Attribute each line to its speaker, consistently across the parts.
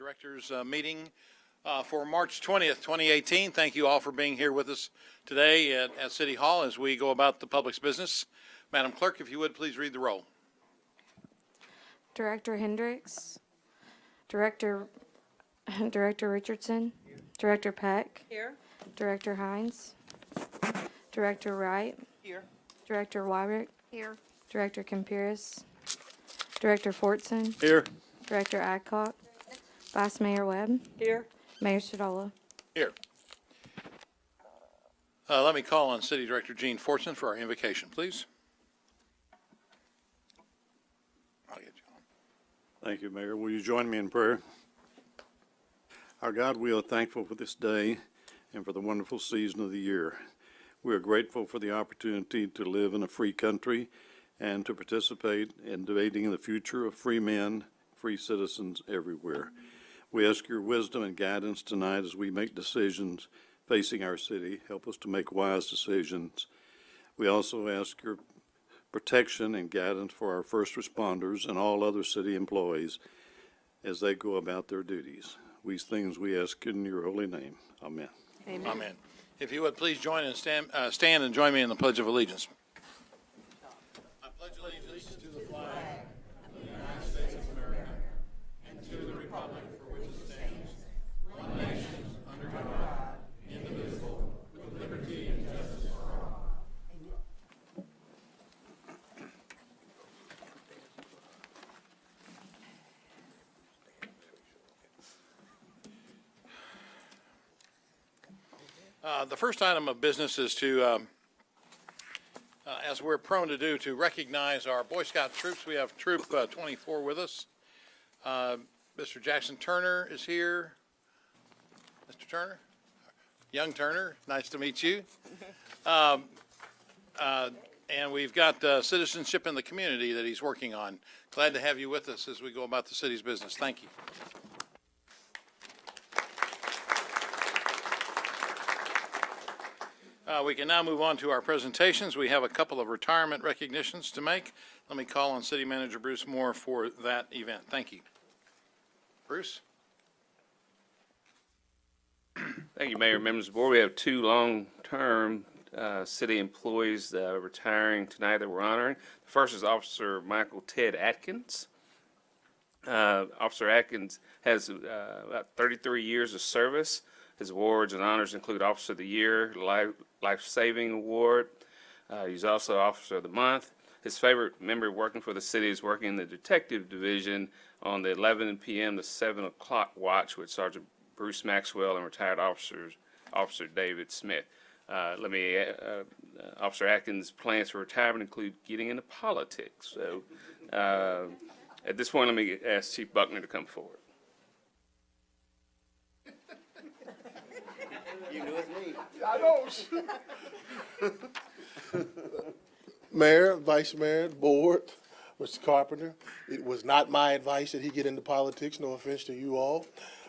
Speaker 1: Directors meeting for March 20th, 2018. Thank you all for being here with us today at City Hall as we go about the public's business. Madam Clerk, if you would, please read the roll.
Speaker 2: Director Hendricks, Director Richardson, Director Peck,
Speaker 3: Here.
Speaker 2: Director Hines, Director Wright,
Speaker 3: Here.
Speaker 2: Director Wyrick,
Speaker 3: Here.
Speaker 2: Director Campiris, Director Fortson,
Speaker 1: Here.
Speaker 2: Director Adcock, Vice Mayor Webb,
Speaker 3: Here.
Speaker 2: Mayor Shadola.
Speaker 1: Here. Let me call on City Director Gene Fortson for our invocation, please. I'll get you on.
Speaker 4: Thank you, Mayor. Will you join me in prayer? Our God, we are thankful for this day and for the wonderful season of the year. We are grateful for the opportunity to live in a free country and to participate in debating the future of free men, free citizens everywhere. We ask your wisdom and guidance tonight as we make decisions facing our city. Help us to make wise decisions. We also ask your protection and guidance for our first responders and all other city employees as they go about their duties. These things we ask in your holy name. Amen.
Speaker 3: Amen.
Speaker 1: Amen. If you would please join and stand and join me in the Pledge of Allegiance. I pledge allegiance to the flag of the United States of America and to the republic for which it stands, one nation, under God, indivisible, with liberty and justice for all. The first item of business is to, as we're prone to do, to recognize our Boy Scout troops. We have Troop 24 with us. Mr. Jackson Turner is here. Mr. Turner? Young Turner, nice to meet you. And we've got citizenship in the community that he's working on. Glad to have you with us as we go about the city's business. Thank you. We can now move on to our presentations. We have a couple of retirement recognitions to make. Let me call on City Manager Bruce Moore for that event. Thank you. Bruce?
Speaker 5: Thank you, Mayor, members of the board. We have two long-term city employees retiring tonight that we're honoring. The first is Officer Michael Ted Atkins. Officer Atkins has about 33 years of service. His awards and honors include Officer of the Year, Life Saving Award. He's also Officer of the Month. His favorite memory working for the city is working in the Detective Division on the 11 p.m. to 7 o'clock watch with Sergeant Bruce Maxwell and retired Officer David Smith. Officer Atkins' plans for retirement include getting into politics. So at this point, let me ask Chief Buckner to come forward.
Speaker 6: You knew it's me.
Speaker 7: I know. Mayor, Vice Mayor, Board, Mr. Carpenter, it was not my advice that he get into politics, no offense to you all.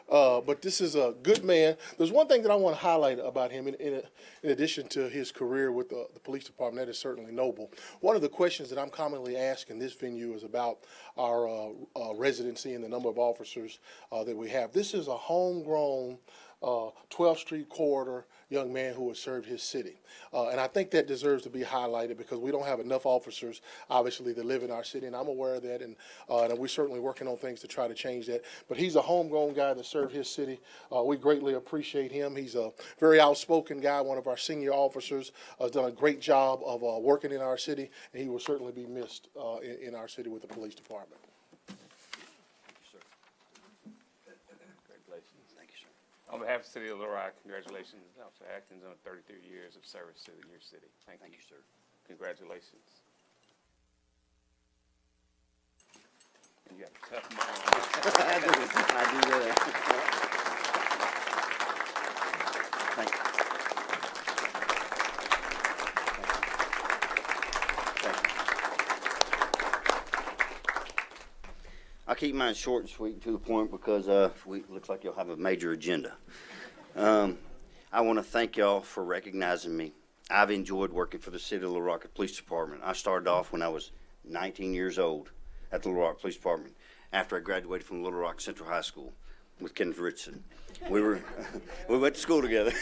Speaker 7: But this is a good man. There's one thing that I want to highlight about him in addition to his career with the police department. That is certainly noble. One of the questions that I'm commonly asked in this venue is about our residency and the number of officers that we have. This is a homegrown 12th Street corridor young man who has served his city. And I think that deserves to be highlighted because we don't have enough officers, obviously, that live in our city, and I'm aware of that, and we're certainly working on things to try to change that. But he's a homegrown guy that served his city. We greatly appreciate him. He's a very outspoken guy, one of our senior officers, has done a great job of working in our city, and he will certainly be missed in our city with the police department.
Speaker 5: On behalf of the City of Little Rock, congratulations, Officer Atkins, on 33 years of service to your city. Thank you, sir. Congratulations. And you got a tough mind.
Speaker 6: I do that. Thank you. I'll keep mine short and sweet and to the point because looks like you'll have a major agenda. I want to thank y'all for recognizing me. I've enjoyed working for the City of Little Rock Police Department. I started off when I was 19 years old at the Little Rock Police Department after I graduated from Little Rock Central High School. with Kenneth Richardson. We went to school together,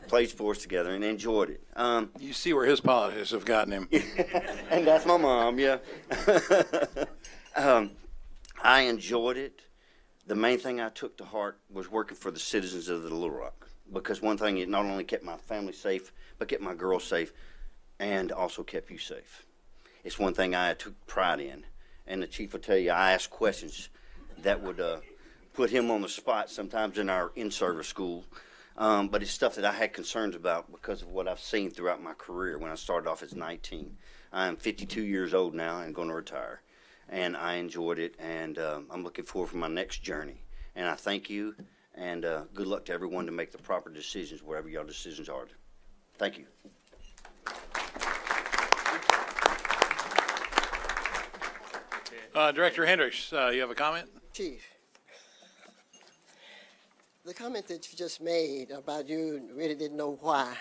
Speaker 6: played sports together, and enjoyed it.
Speaker 1: You see where his politics have gotten him.
Speaker 6: And that's my mom, yeah. I enjoyed it. The main thing I took to heart was working for the citizens of the Little Rock, because one thing, it not only kept my family safe, but kept my girls safe, and also kept you safe. It's one thing I took pride in, and the chief will tell you, I asked questions that would put him on the spot sometimes in our in-service school, but it's stuff that I had concerns about because of what I've seen throughout my career when I started off as 19. I'm 52 years old now and going to retire, and I enjoyed it, and I'm looking forward for my next journey. And I thank you, and good luck to everyone to make the proper decisions wherever your decisions are. Thank you.
Speaker 1: Director Hendricks, you have a comment?
Speaker 3: Chief, the comment that you just made about you really didn't know why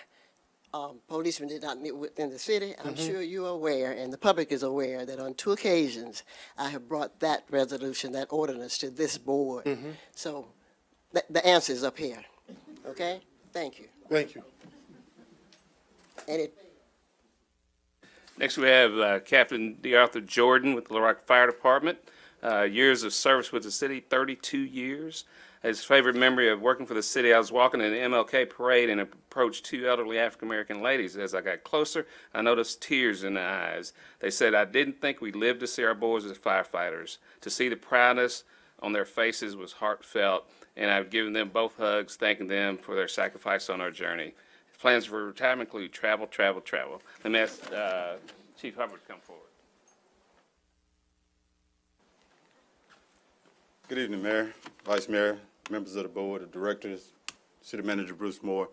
Speaker 3: policemen did not meet within the city, I'm sure you're aware, and the public is aware, that on 2 occasions I have brought that resolution, that ordinance to this board. So the answer is up here, okay? Thank you.
Speaker 7: Thank you.
Speaker 3: And it,
Speaker 5: Next, we have Captain D. Arthur Jordan with the Little Rock Fire Department. Years of service with the city, 32 years. His favorite memory of working for the city, I was walking in the MLK parade and approached 2 elderly African-American ladies. As I got closer, I noticed tears in their eyes. They said, "I didn't think we'd live to see our boys as firefighters." To see the proudness on their faces was heartfelt, and I've given them both hugs, thanking them for their sacrifice on our journey. Plans for retirement include travel, travel, travel. Let me ask Chief Hubbard to come forward.
Speaker 8: Good evening, Mayor, Vice Mayor, members of the Board of Directors, City Manager Bruce Moore.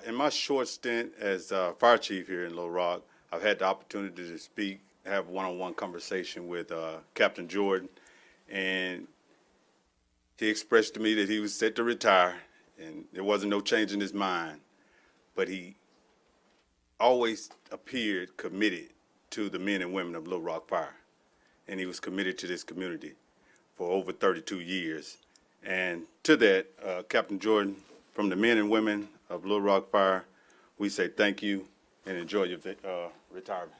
Speaker 8: In my short stint as Fire Chief here in Little Rock, I've had the opportunity to speak, have one-on-one conversation with Captain Jordan, and he expressed to me that he was set to retire, and there wasn't no change in his mind. But he always appeared committed to the men and women of Little Rock Fire. And he was committed to this community for over 32 years. And to that, Captain Jordan, from the men and women of Little Rock Fire, we say thank you and enjoy your retirement.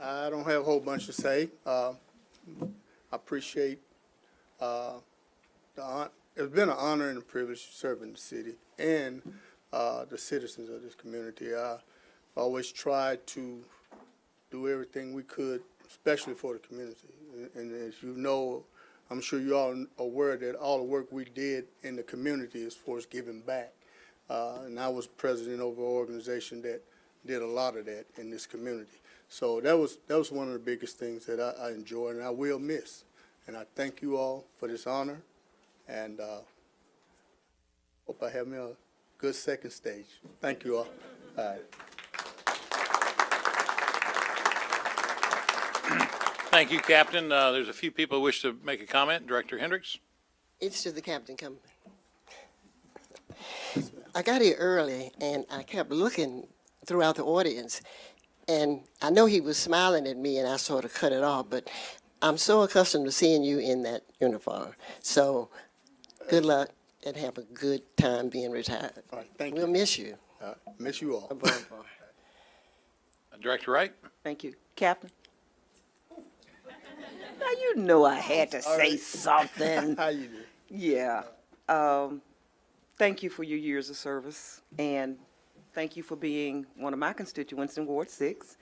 Speaker 9: I don't have a whole bunch to say. I appreciate the it's been an honor and a privilege to serve in the city and the citizens of this community. I always tried to do everything we could, especially for the community. And as you know, I'm sure you all are aware that all the work we did in the community is for us giving back. And I was president of an organization that did a lot of that in this community. So that was one of the biggest things that I enjoyed and I will miss. And I thank you all for this honor, and hope I have me a good second stage. Thank you all. All right.
Speaker 1: Thank you, Captain. There's a few people who wish to make a comment. Director Hendricks?
Speaker 3: it's to the captain coming. I got here early, and I kept looking throughout the audience, and I know he was smiling at me, and I sort of cut it off, but I'm so accustomed to seeing you in that uniform. So good luck and have a good time being retired.
Speaker 9: All right, thank
Speaker 3: We'll
Speaker 9: you.
Speaker 3: miss you.
Speaker 9: Miss you all.
Speaker 3: Above all.
Speaker 1: Director Wright?
Speaker 10: Thank you. Captain? Now, you know I had to say something.
Speaker 9: How you doing?
Speaker 10: Yeah. Thank you for your years of service, and thank you for being one of my constituents in Ward 6.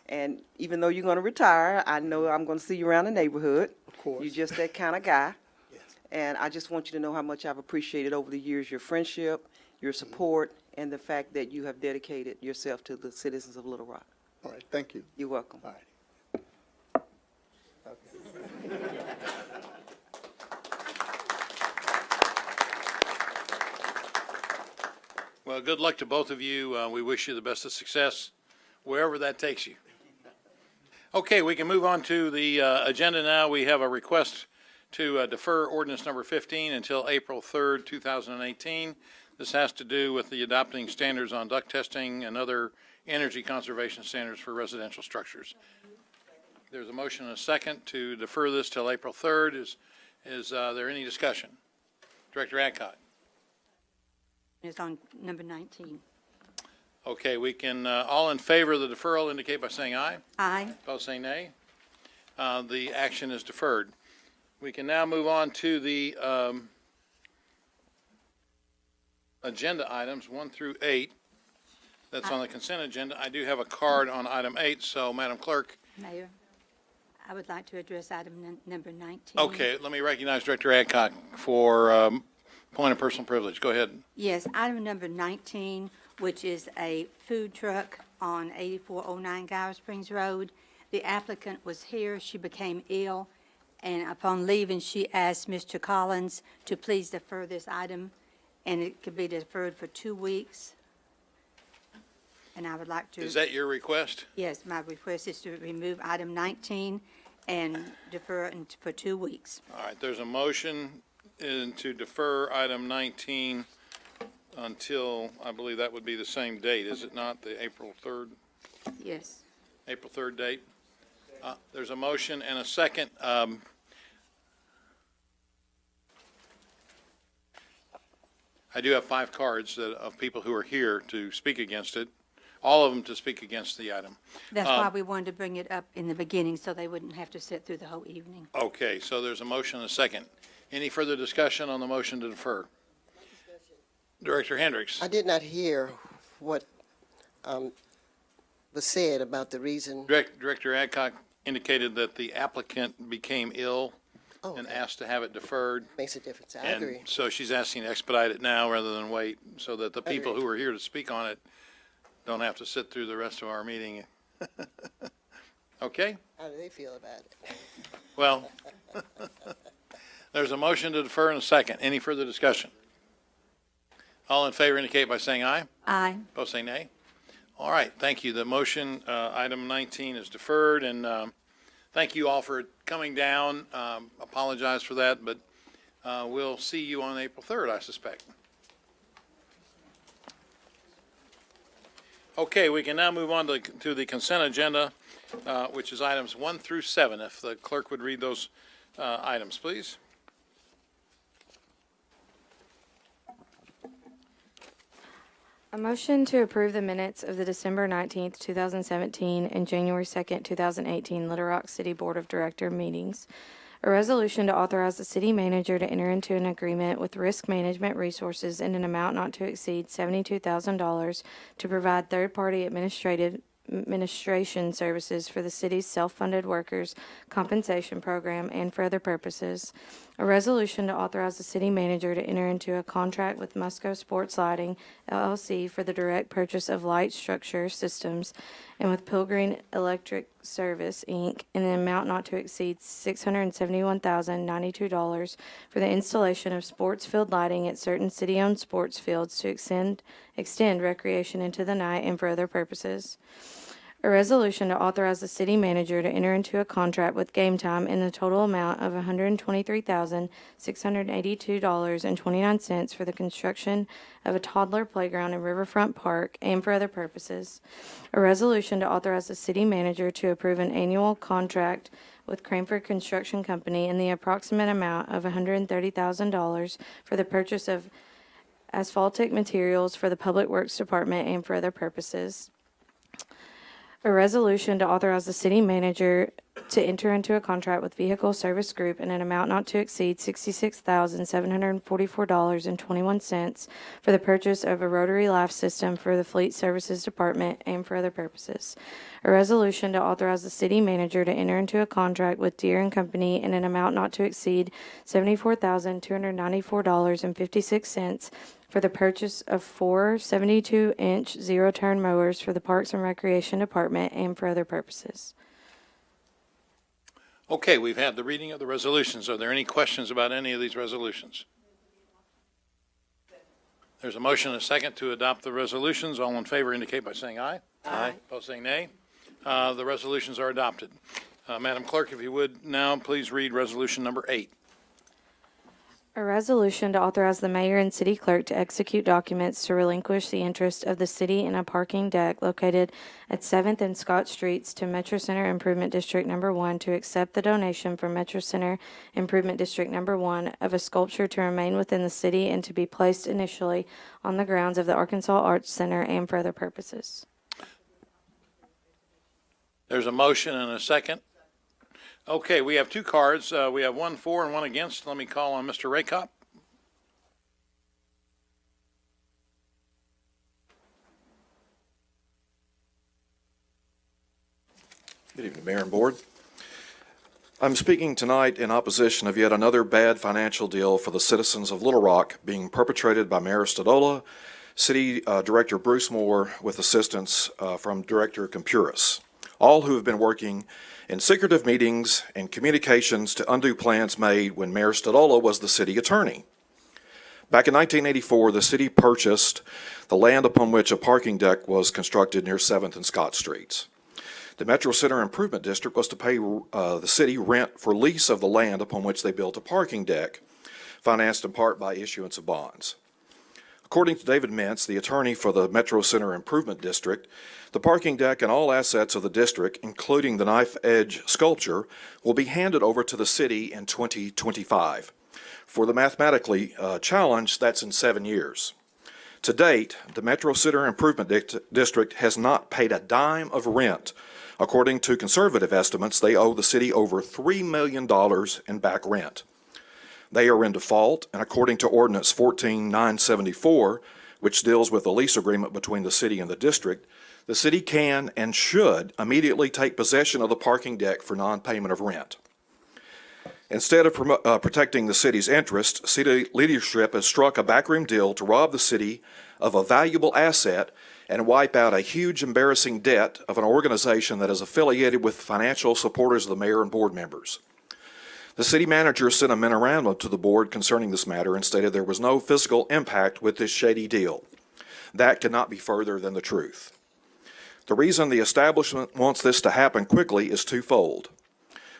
Speaker 10: And even though you're going to retire, I know I'm going to see you around the neighborhood.
Speaker 9: Of course.
Speaker 10: You're just that kind of guy.
Speaker 9: Yes.
Speaker 10: And I just want you to know how much I've appreciated over the years your friendship, your support, and the fact that you have dedicated yourself to the citizens of Little Rock.
Speaker 9: All right, thank you.
Speaker 10: You're welcome.
Speaker 9: All right.
Speaker 1: Well, good luck to both of you. We wish you the best of success, wherever that takes you. Okay, we can move on to the agenda now. We have a request to defer ordinance number 15 until April 3rd, 2018. This has to do with the adopting standards on duct testing and other energy conservation standards for residential structures. There's a motion and a second to defer this till April 3rd. Is there any discussion? Director Adcock.
Speaker 11: It's on number 19.
Speaker 1: Okay, we can, all in favor of the deferral indicate by saying aye.
Speaker 11: Aye.
Speaker 1: Opposed, say nay. The action is deferred. We can now move on to the agenda items 1 through 8. That's on the consent agenda. I do have a card on item 8, so Madam Clerk.
Speaker 11: Mayor, I would like to address item number 19.
Speaker 1: Okay, let me recognize Director Adcock for point of personal privilege. Go ahead.
Speaker 11: Yes, item number 19, which is a food truck on 8409 Gower Springs Road. The applicant was here. She became ill, and upon leaving, she asked Mr. Collins to please defer this item, and it could be deferred for 2 weeks. And I would like to.
Speaker 1: Is that your request?
Speaker 11: Yes, my request is to remove item 19 and defer it for 2 weeks.
Speaker 1: All right, there's a motion to defer item 19 until, I believe that would be the same date, is it not, the April 3rd?
Speaker 11: Yes.
Speaker 1: April 3rd date? There's a motion and a second. I do have 5 cards of people who are here to speak against it, all of them to speak against the item.
Speaker 11: That's why we wanted to bring it up in the beginning, so they wouldn't have to sit through the whole evening.
Speaker 1: Okay, so there's a motion and a second. Any further discussion on the motion to defer? Director Hendricks.
Speaker 3: I did not hear what was said about the reason.
Speaker 1: Director Adcock indicated that the applicant became ill
Speaker 3: Oh,
Speaker 1: and
Speaker 3: okay.
Speaker 1: asked to have it deferred.
Speaker 3: Makes a difference. I
Speaker 1: And
Speaker 3: agree.
Speaker 1: so she's asking to expedite it now rather than wait, so that the people
Speaker 3: Agreed.
Speaker 1: who are here to speak on it don't have to sit through the rest of our meeting. Okay?
Speaker 3: How do they feel about it?
Speaker 1: Well, there's a motion to defer in a second. Any further discussion? All in favor indicate by saying aye.
Speaker 11: Aye.
Speaker 1: Opposed, say nay. All right, thank you. The motion, item 19 is deferred, and thank you all for coming down. Apologize for that, but we'll see you on April 3rd, I suspect. Okay, we can now move on to the consent agenda, which is items 1 through 7. If the clerk would read those items, please.
Speaker 2: A motion to approve the minutes of the December 19th, 2017 and January 2nd, 2018 Little Rock City Board of Director meetings. A resolution to authorize the city manager to enter into an agreement with Risk Management Resources in an amount not to exceed $72,000 to provide third-party administration services for the city's self-funded workers' compensation program and for other purposes. A resolution to authorize the city manager to enter into a contract with Musco Sports Lighting, LLC for the direct purchase of light structure systems and with Pilgrim Electric Service, Inc., in an amount not to exceed $671,092 for the installation of sports field lighting at certain city-owned sports fields to extend recreation into the night and for other purposes. A resolution to authorize the city manager to enter into a contract with Game Time in the total amount of $123,682.29 for the construction of a toddler playground in Riverfront Park and for other purposes. A resolution to authorize the city manager to approve an annual contract with Cranford Construction Company in the approximate amount of $130,000 for the purchase of asphaltic materials for the Public Works Department and for other purposes. A resolution to authorize the city manager to enter into a contract with Vehicle Service Group in an amount not to exceed $66,744.21 for the purchase of a rotary life system for the Fleet Services Department and for other purposes. A resolution to authorize the city manager to enter into a contract with Deere and Company in an amount not to exceed $74,294.56 for the purchase of 4 72-inch zero-turn mowers for the Parks and Recreation Department and for other purposes.
Speaker 1: Okay, we've had the reading of the resolutions. Are there any questions about any of these resolutions? There's a motion and a second to adopt the resolutions. All in favor indicate by saying aye. Aye. Opposed, saying nay. The resolutions are adopted. Madam Clerk, if you would now please read resolution number 8.
Speaker 2: A resolution to authorize the mayor and city clerk to execute documents to relinquish the interest of the city in a parking deck located at 7th and Scott Streets to Metro Center Improvement District Number 1 to accept the donation from Metro Center Improvement District Number 1 of a sculpture to remain within the city and to be placed initially on the grounds of the Arkansas Arts Center and for other purposes.
Speaker 1: There's a motion and a second. Okay, we have 2 cards. We have one for and one against. Let me call on Mr. Rakop.
Speaker 12: Good evening, Mayor and Board. I'm speaking tonight in opposition of yet another bad financial deal for the citizens of Little Rock being perpetrated by Mayor Stodola, City Director Bruce Moore, with assistance from Director Compuris, all who have been working in secretive meetings and communications to undo plans made when Mayor Stodola was the city attorney. Back in 1984, the city purchased the land upon which a parking deck was constructed near 7th and Scott Streets. The Metro Center Improvement District was to pay the city rent for lease of the land upon which they built a parking deck, financed in part by issuance of bonds. According to David Mintz, the attorney for the Metro Center Improvement District, the parking deck and all assets of the district, including the knife edge sculpture, will be handed over to the city in 2025. For the mathematically challenged, that's in 7 years. To date, the Metro Center Improvement District has not paid a dime of rent. According to conservative estimates, they owe the city over $3 million in back rent. They are in default, and according to Ordinance 14974, which deals with the lease agreement between the city and the district, the city can and should immediately take possession of the parking deck for non-payment of rent. Instead of protecting the city's interest, city leadership has struck a backroom deal to rob the city of a valuable asset and wipe out a huge embarrassing debt of an organization that is affiliated with financial supporters of the mayor and board members. The city manager sent a memorandum to the board concerning this matter and stated there was no fiscal impact with this shady deal. That cannot be further than the truth. The reason the establishment wants this to happen quickly is twofold.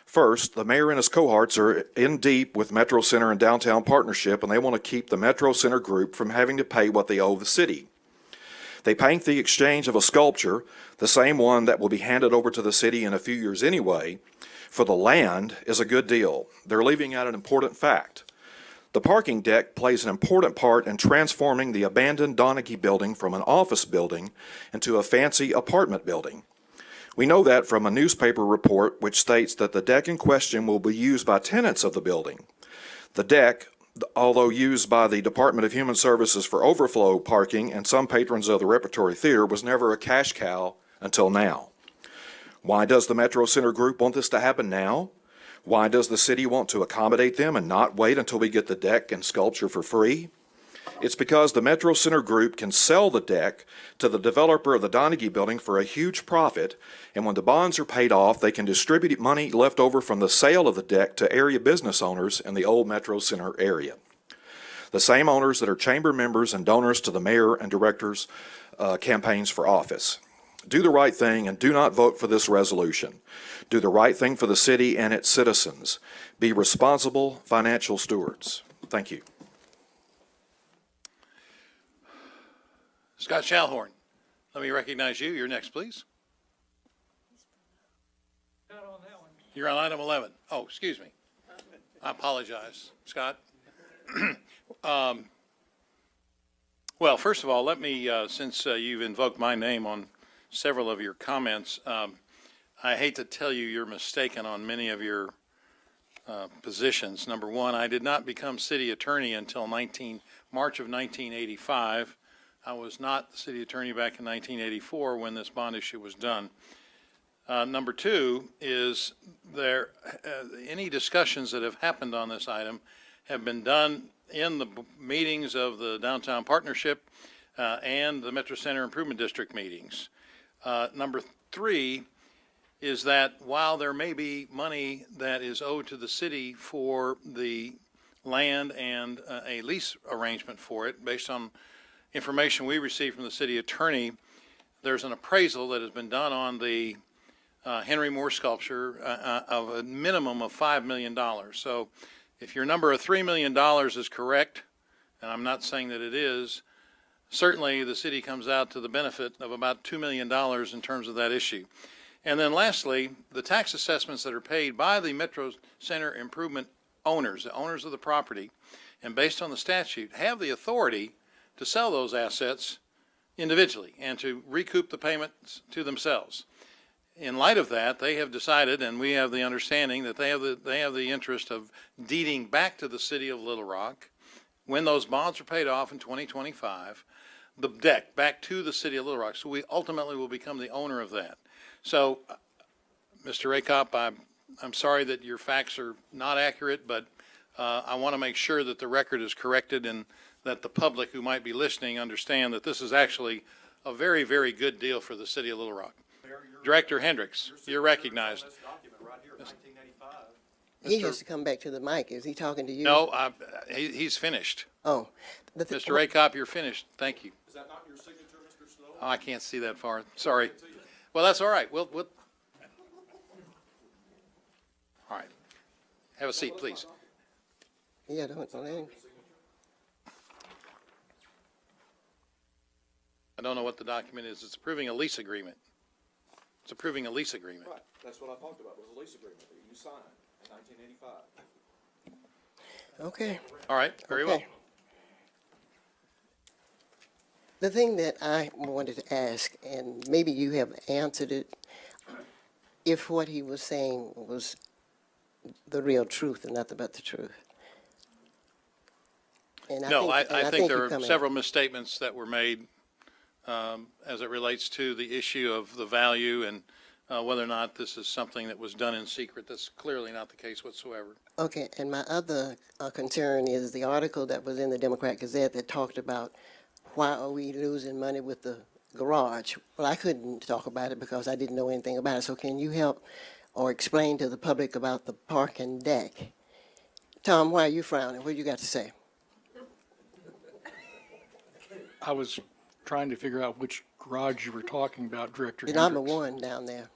Speaker 12: First, the mayor and his cohorts are in deep with Metro Center and Downtown Partnership, and they want to keep the Metro Center group from having to pay what they owe the city. They paint the exchange of a sculpture, the same one that will be handed over to the city in a few years anyway, for the land is a good deal. They're leaving out an important fact. The parking deck plays an important part in transforming the abandoned Donaghy building from an office building into a fancy apartment building. We know that from a newspaper report which states that the deck in question will be used by tenants of the building. The deck, although used by the Department of Human Services for overflow parking and some patrons of the Repertory Theater, was never a cash cow until now. Why does the Metro Center Group want this to happen now? Why does the city want to accommodate them and not wait until we get the deck and sculpture for free? It's because the Metro Center Group can sell the deck to the developer of the Donaghy building for a huge profit, and when the bonds are paid off, they can distribute money left over from the sale of the deck to area business owners in the old Metro Center area. The same owners that are chamber members and donors to the mayor and directors' campaigns for office. Do the right thing and do not vote for this resolution. Do the right thing for the city and its citizens. Be responsible financial stewards. Thank you.
Speaker 1: Scott Shalhorn, let me recognize you. You're next, please. You're on item 11. Oh, excuse me. I apologize, Scott. Well, first of all, let me, since you've invoked my name on several of your comments, I hate to tell you you're mistaken on many of your positions. Number one, I did not become city attorney until March of 1985. I was not the city attorney back in 1984 when this bond issue was done. Number two is there any discussions that have happened on this item have been done in the meetings of the Downtown Partnership and the Metro Center Improvement District meetings. Number three is that while there may be money that is owed to the city for the land and a lease arrangement for it based on information we received from the city attorney, there's an appraisal that has been done on the Henry Moore sculpture of a minimum of $5 million. So if your number of $3 million is correct, and I'm not saying that it is, certainly the city comes out to the benefit of about $2 million in terms of that issue. And then lastly, the tax assessments that are paid by the Metro Center improvement owners, the owners of the property, and based on the statute, have the authority to sell those assets individually and to recoup the payments to themselves. In light of that, they have decided, and we have the understanding, that they have the interest of deeding back to the city of Little Rock, when those bonds are paid off in 2025, the deck back to the city of Little Rock. So we ultimately will become the owner of that. So, Mr. Rakop, I'm sorry that your facts are not accurate, but I want to make sure that the record is corrected and that the public who might be listening understand that this is actually a very, very good deal for the city of Little Rock. Director Hendricks, you're recognized.
Speaker 3: He has to come back to the mic. Is he talking to you?
Speaker 1: No, he's finished.
Speaker 3: Oh.
Speaker 1: Mr. Rakop, you're finished. Thank you. Is that not your signature, Mr. Snow? Oh, I can't see that far. Sorry. Well, that's all right. We'll all right. Have a seat, please.
Speaker 3: Yeah, don't let him.
Speaker 1: I don't know what the document is. It's approving a lease agreement. It's approving a lease agreement.
Speaker 12: Right, that's what I talked about, was a lease agreement that you signed in 1985.
Speaker 3: Okay.
Speaker 1: All right, very well.
Speaker 3: Okay. The thing that I wanted to ask, and maybe you have answered it, if what he was saying was the real truth and nothing but the truth. And
Speaker 1: No, I think there
Speaker 3: you're
Speaker 1: are
Speaker 3: coming-
Speaker 1: several misstatements that were made as it relates to the issue of the value and whether or not this is something that was done in secret. That's clearly not the case whatsoever.
Speaker 3: Okay, and my other concern is the article that was in the Democrat Gazette that talked about why are we losing money with the garage? Well, I couldn't talk about it because I didn't know anything about it. So can you help or explain to the public about the parking deck? Tom, why are you frowning? What you got to say?
Speaker 13: I was trying to figure out which garage you were talking about, Director
Speaker 3: The
Speaker 13: Hendricks.
Speaker 3: number one down there.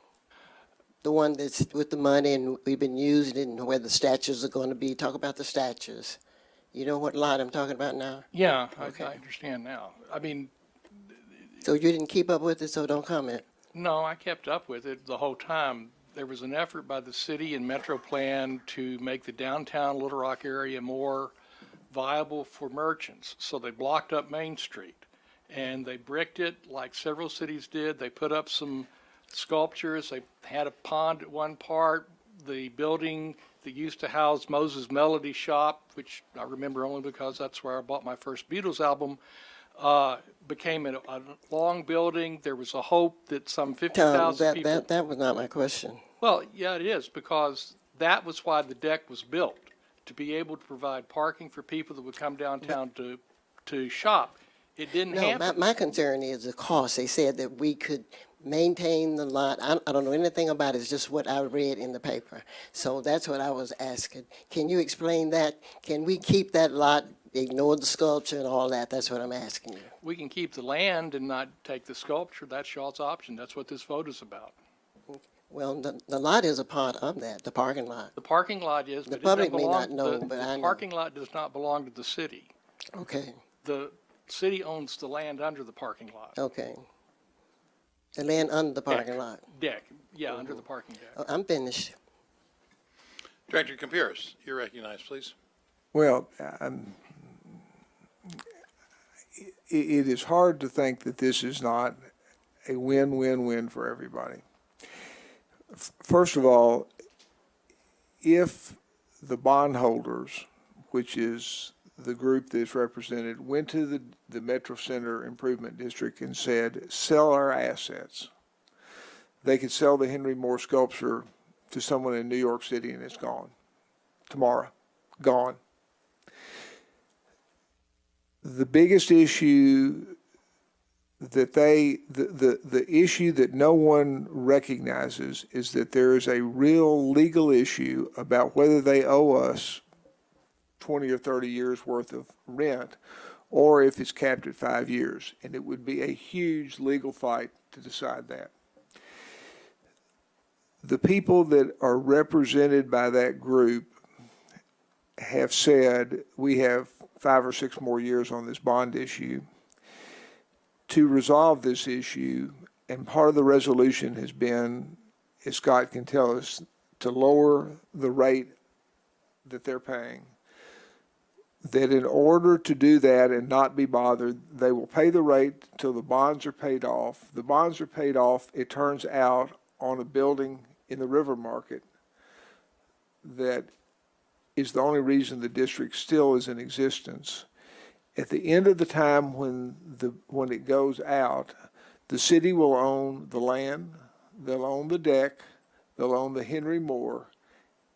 Speaker 3: The one that's with the money and we've been using it and where the statues are going to be. Talk about the statues. You know what lot I'm talking about now?
Speaker 13: Yeah,
Speaker 3: Okay.
Speaker 13: I understand now. I mean,
Speaker 3: So you didn't keep up with it, so don't comment.
Speaker 13: no, I kept up with it the whole time. There was an effort by the city and Metro Plan to make the downtown Little Rock area more viable for merchants. So they blocked up Main Street and they bricked it like several cities did. They put up some sculptures. They had a pond at one part. The building that used to house Moses Melody Shop, which I remember only because that's where I bought my first Beatles album, became a long building. There was a hope that some
Speaker 3: Tom,
Speaker 13: 50,000 people.
Speaker 3: that was not my question.
Speaker 13: Well, yeah, it is, because that was why the deck was built, to be able to provide parking for people that would come downtown to shop. It didn't
Speaker 3: No,
Speaker 13: happen.
Speaker 3: my concern is the cost. They said that we could maintain the lot. I don't know anything about it. It's just what I read in the paper. So that's what I was asking. Can you explain that? Can we keep that lot, ignore the sculpture and all that? That's what I'm asking you.
Speaker 13: We can keep the land and not take the sculpture. That's y'all's option. That's what this vote is about.
Speaker 3: Well, the lot is a part of that, the parking lot.
Speaker 13: The parking lot is,
Speaker 3: The
Speaker 13: but it
Speaker 3: public
Speaker 13: doesn't
Speaker 3: may not
Speaker 13: belong,
Speaker 3: know, but I
Speaker 13: the
Speaker 3: know.
Speaker 13: parking lot does not belong to the city.
Speaker 3: Okay,
Speaker 13: The city owns the land under the parking lot.
Speaker 3: okay. The land under the parking lot.
Speaker 13: Deck, yeah, under the parking deck.
Speaker 3: Oh, I'm finished.
Speaker 1: Director Campiris, you're recognized, please.
Speaker 14: Well, it is hard to think that this is not a win-win-win for everybody. First of all, if the bondholders, which is the group that's represented, went to the Metro Center Improvement District and said, sell our assets, they could sell the Henry Moore sculpture to someone in New York City and it's gone. Tomorrow. Gone. The biggest issue that the issue that no one recognizes is that there is a real legal issue about whether they owe us 20 or 30 years worth of rent or if it's capped at 5 years. And it would be a huge legal fight to decide that. the people that are represented by that group have said, we have 5 or 6 more years on this bond issue to resolve this issue. And part of the resolution has been, as Scott can tell us, to lower the rate that they're paying. That in order to do that and not be bothered, they will pay the rate till the bonds are paid off. The bonds are paid off, it turns out, on a building in the River Market that is the only reason the district still is in existence. At the end of the time when it goes out, the city will own the land, they'll own the deck, they'll own the Henry Moore,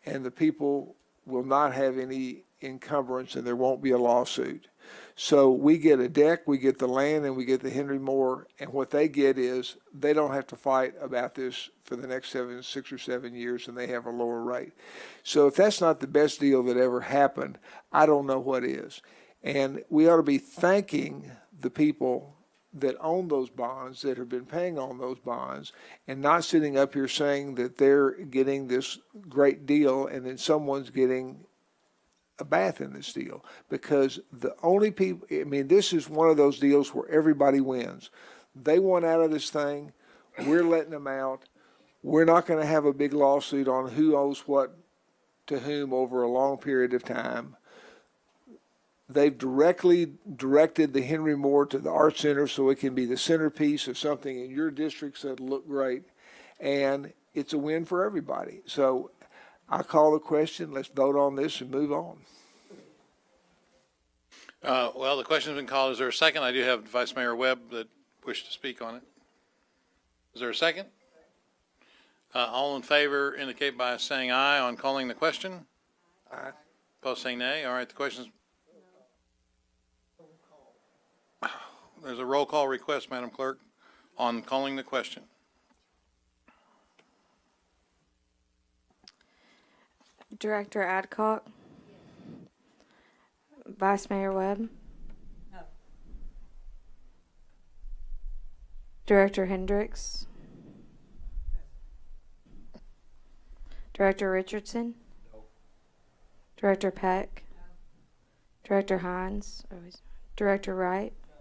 Speaker 14: and the people will not have any encumbrance and there won't be a lawsuit. So we get a deck, we get the land, and we get the Henry Moore, and what they get is they don't have to fight about this for the next 6 or 7 years, and they have a lower rate. So if that's not the best deal that ever happened, I don't know what is. And we ought to be thanking the people that own those bonds, that have been paying on those bonds, and not sitting up here saying that they're getting this great deal and then someone's getting a bath in this deal. Because the only people, I mean, this is one of those deals where everybody wins. They want out of this thing, we're letting them out. We're not going to have a big lawsuit on who owes what to whom over a long period of time. They've directly directed the Henry Moore to the Art Center so it can be the centerpiece of something in your district that'll look great. And it's a win for everybody. So I call the question, let's vote on this and move on.
Speaker 1: Well, the question's been called. Is there a second? I do have Vice Mayor Webb that wished to speak on it. Is there a second? All in favor indicate by saying aye on calling the question.
Speaker 14: Aye.
Speaker 1: Opposed saying nay. All right, the question's. There's a roll call request, Madam Clerk, on calling the question.
Speaker 2: Director Adcock? Vice Mayor Webb?
Speaker 11: No.
Speaker 2: Director Hendricks? Director Richardson? No. Director Peck? No. Director Hines? Director Wright? No.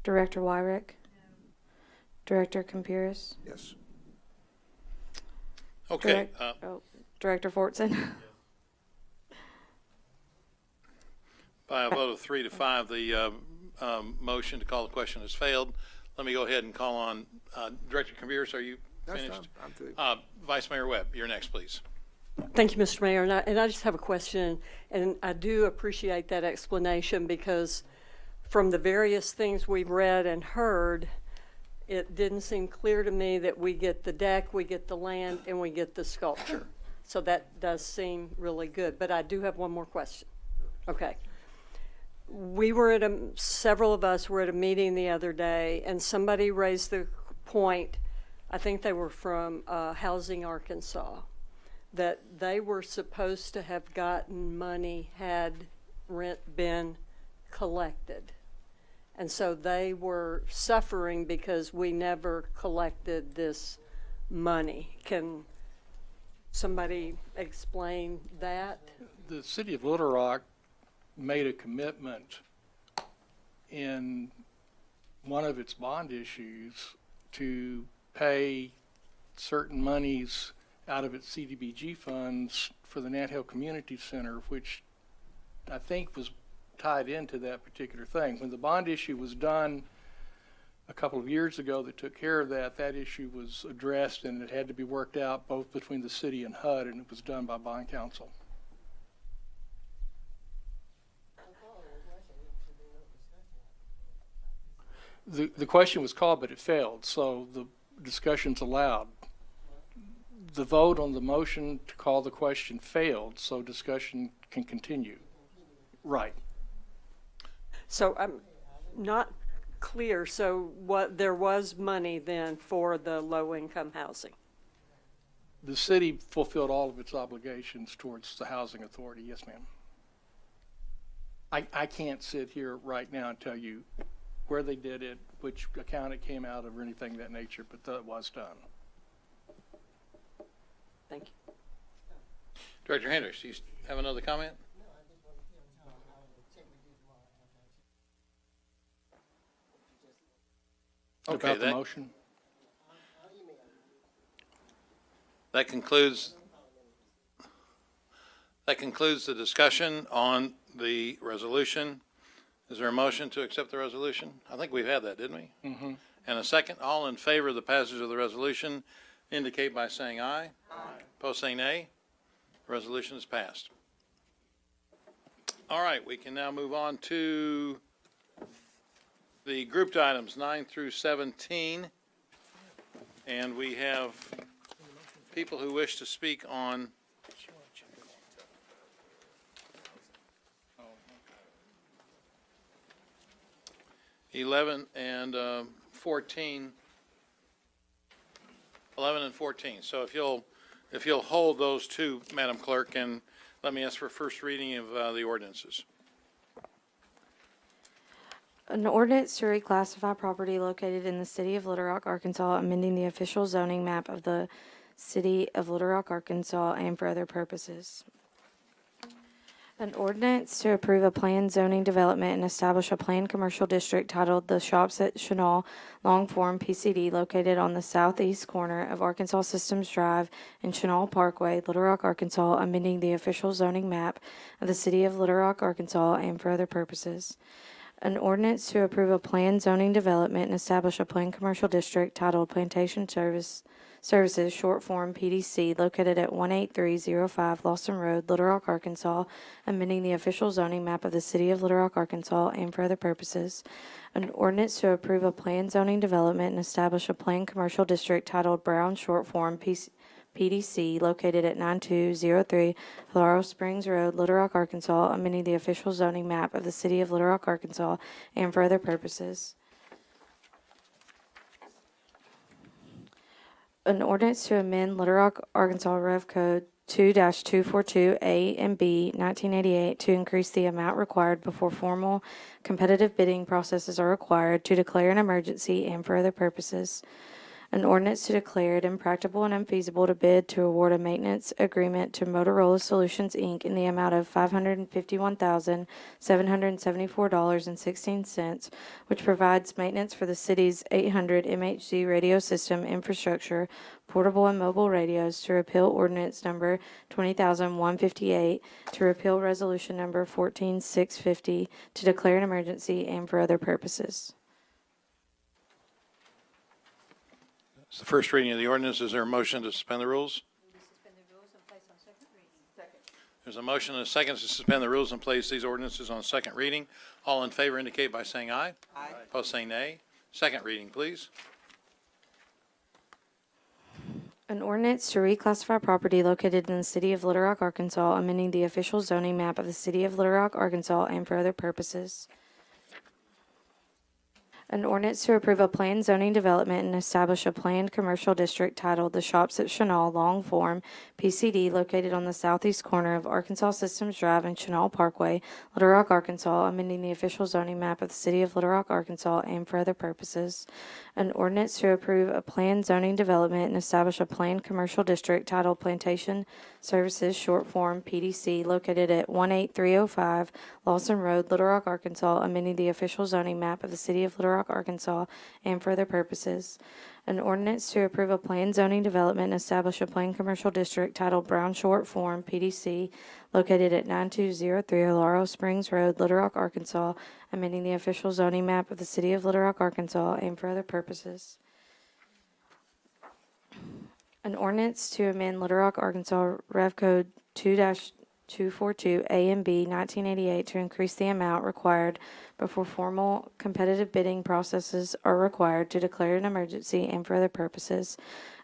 Speaker 2: Director Wyrick? No. Director Campuris?
Speaker 14: Yes.
Speaker 1: Okay.
Speaker 2: Director Fortson?
Speaker 1: By a vote of 3 to 5, the motion to call the question has failed. Let me go ahead and call on Director Campuris. Are you finished?
Speaker 14: I'm through.
Speaker 1: Vice Mayor Webb, you're next, please.
Speaker 15: Thank you, Mr. Mayor. And I just have a question, and I do appreciate that explanation because from the various things we've read and heard, it didn't seem clear to me that we get the deck, we get the land, and we get the sculpture. So that does seem really good. But I do have one more question. Okay. We were at several of us were at a meeting the other day, and somebody raised the point, I think they were from Housing Arkansas, that they were supposed to have gotten money had rent been collected. And so they were suffering because we never collected this money. Can somebody explain that?
Speaker 13: The city of Little Rock made a commitment in one of its bond issues to pay certain monies out of its CDBG funds for the Nant Hill Community Center, which I think was tied into that particular thing. When the bond issue was done a couple of years ago that took care of that, that issue was addressed and it had to be worked out both between the city and HUD, and it was done by bond counsel. The question was called, but it failed, so the discussion's allowed. The vote on the motion to call the question failed, so discussion can continue. Right.
Speaker 15: So I'm not clear. So what, there was money then for the low-income housing?
Speaker 13: The city fulfilled all of its obligations towards the housing authority. Yes, ma'am. I can't sit here right now and tell you where they did it, which account it came out of, or anything of that nature, but that was done.
Speaker 15: Thank you.
Speaker 1: Director Hendricks, do you have another comment? Okay,
Speaker 13: About the motion?
Speaker 1: that concludes the discussion on the resolution. Is there a motion to accept the resolution? I think we've had that, didn't we?
Speaker 13: Mm-hmm.
Speaker 1: And a second. All in favor of the passage of the resolution indicate by saying aye. Aye. Opposed, say nay. The resolution is passed. All right, we can now move on to the grouped items 9 through 17. And we have people who wish to speak on eleven and 14. 11 and 14. So if you'll hold those two, Madam Clerk, and let me ask for first reading of the ordinances.
Speaker 2: An ordinance to reclassify property located in the city of Little Rock, Arkansas, amending the official zoning map of the city of Little Rock, Arkansas, and for other purposes. An ordinance to approve a planned zoning development and establish a planned commercial district titled The Shops at Chenal Long Form PCD located on the southeast corner of Arkansas Systems Drive and Chenal Parkway, Little Rock, Arkansas, amending the official zoning map of the city of Little Rock, Arkansas, and for other purposes. An ordinance to approve a planned zoning development and establish a planned commercial district titled Plantation Services, short form PDC, located at 18305 Lawson Road, Little Rock, Arkansas, amending the official zoning map of the city of Little Rock, Arkansas, and for other purposes. An ordinance to approve a planned zoning development and establish a planned commercial district titled Brown, short form PDC, located at 9203 Laurel Springs Road, Little Rock, Arkansas, amending the official zoning map of the city of Little Rock, Arkansas, and for other purposes. An ordinance to amend Little Rock, Arkansas Rev Code 2-242A and B, 1988, to increase the amount required before formal competitive bidding processes are required, to declare an emergency, and for other purposes. An ordinance to declare it impracticable and unfeasible to bid to award a maintenance agreement to Motorola Solutions, Inc. in the amount of $551,774.16, which provides maintenance for the city's 800 MHz radio system infrastructure, portable and mobile radios, to repeal ordinance number 20,158, to repeal resolution number 14,650, to declare an emergency, and for other purposes.
Speaker 1: It's the first reading of the ordinance. Is there a motion to suspend the rules? There's a motion and a second to suspend the rules and place these ordinances on second reading. All in favor indicate by saying aye. Aye. Opposed, say nay. Second reading, please.
Speaker 2: An ordinance to reclassify property located in the city of Little Rock, Arkansas, amending the official zoning map of the city of Little Rock, Arkansas, and for other purposes. An ordinance to approve a planned zoning development and establish a planned commercial district titled The Shops at Chenal Long Form PCD, located on the southeast corner of Arkansas Systems Drive and Chenal Parkway, Little Rock, Arkansas, amending the official zoning map of the city of Little Rock, Arkansas, and for other purposes. An ordinance to approve a planned zoning development and establish a planned commercial district titled Plantation Services, short form PDC, located at 18305 Lawson Road, Little Rock, Arkansas, amending the official zoning map of the city of Little Rock, Arkansas, and for other purposes. An ordinance to approve a planned zoning development and establish a planned commercial district titled Brown, short form PDC, located at 9203 Laurel Springs Road, Little Rock, Arkansas, amending the official zoning map of the city of Little Rock, Arkansas, and for other purposes. An ordinance to amend Little Rock, Arkansas Rev Code 2-242A and B, 1988, to increase the amount required before formal competitive bidding processes are required, to declare an emergency, and for other purposes.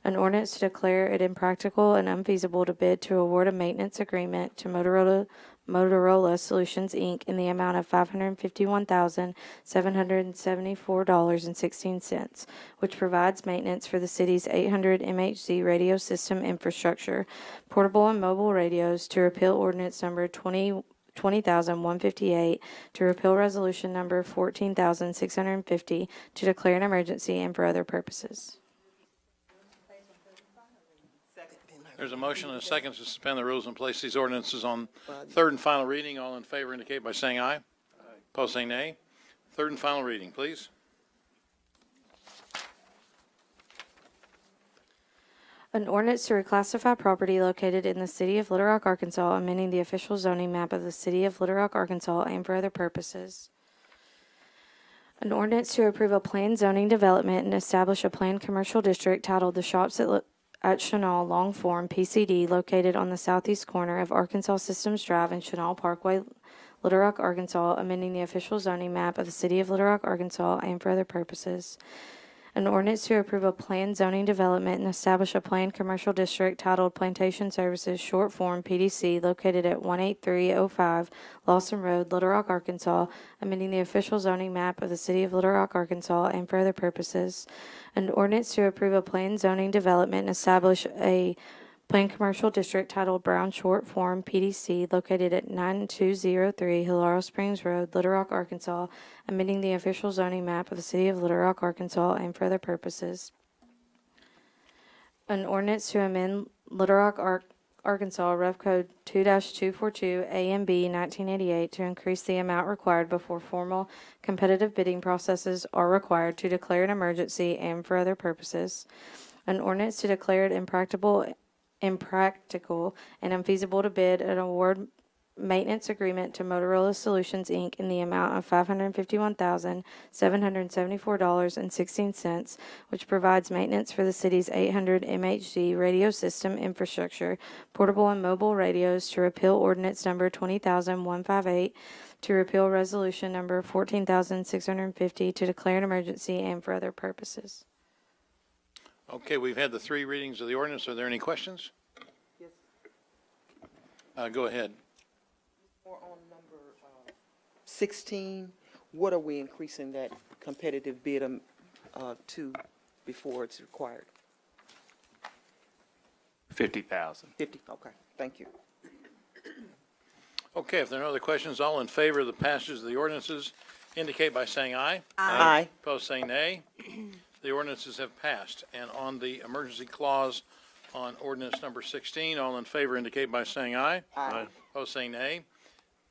Speaker 2: An ordinance to declare it impractical and unfeasible to bid to award a maintenance agreement to Motorola Solutions, Inc. in the amount of $551,774.16, which provides maintenance for the city's 800 MHz radio system infrastructure, portable and mobile radios, to repeal ordinance number 20,158, to repeal resolution number 14,650, to declare an emergency, and for other purposes.
Speaker 1: There's a motion and a second to suspend the rules and place these ordinances on third and final reading. All in favor indicate by saying aye. Opposed, say nay. Third and final reading, please.
Speaker 2: An ordinance to reclassify property located in the city of Little Rock, Arkansas, amending the official zoning map of the city of Little Rock, Arkansas, and for other purposes. An ordinance to approve a planned zoning development and establish a planned commercial district titled The Shops at Chenal Long Form PCD, located on the southeast corner of Arkansas Systems Drive and Chenal Parkway, Little Rock, Arkansas, amending the official zoning map of the city of Little Rock, Arkansas, and for other purposes. An ordinance to approve a planned zoning development and establish a planned commercial district titled Plantation Services, short form PDC, located at 18305 Lawson Road, Little Rock, Arkansas, amending the official zoning map of the city of Little Rock, Arkansas, and for other purposes. An ordinance to approve a planned zoning development and establish a planned commercial district titled Brown Short Form PDC, located at 9203 Hilaro Springs Road, Little Rock, Arkansas, amending the official zoning map of the city of Little Rock, Arkansas, and for other purposes. An ordinance to amend Little Rock, Arkansas Rev Code 2-242 A and B 1988 to increase the amount required before formal competitive bidding processes are required to declare an emergency and for other purposes. An ordinance to declare it impractical and unfeasible to bid an award maintenance agreement to Motorola Solutions, Inc. in the amount of $551,774.16, which provides maintenance for the city's 800 MHz radio system infrastructure, portable and mobile radios, to repeal ordinance number 20,158, to repeal resolution number 14,650, to declare an emergency and for other purposes.
Speaker 1: Okay, we've had the three readings of the ordinance. Are there any questions?
Speaker 10: Yes.
Speaker 1: Go ahead.
Speaker 10: Or on number 16, what are we increasing that competitive bid to before it's required?
Speaker 5: 50,000.
Speaker 10: 50, okay, thank you.
Speaker 1: Okay, if there are no other questions, all in favor of the passage of the ordinances indicate by saying aye.
Speaker 10: Aye.
Speaker 1: Opposed, say nay. The ordinances have passed. And on the emergency clause on ordinance number 16, all in favor indicate by saying aye.
Speaker 10: Aye.
Speaker 1: Opposed, say nay.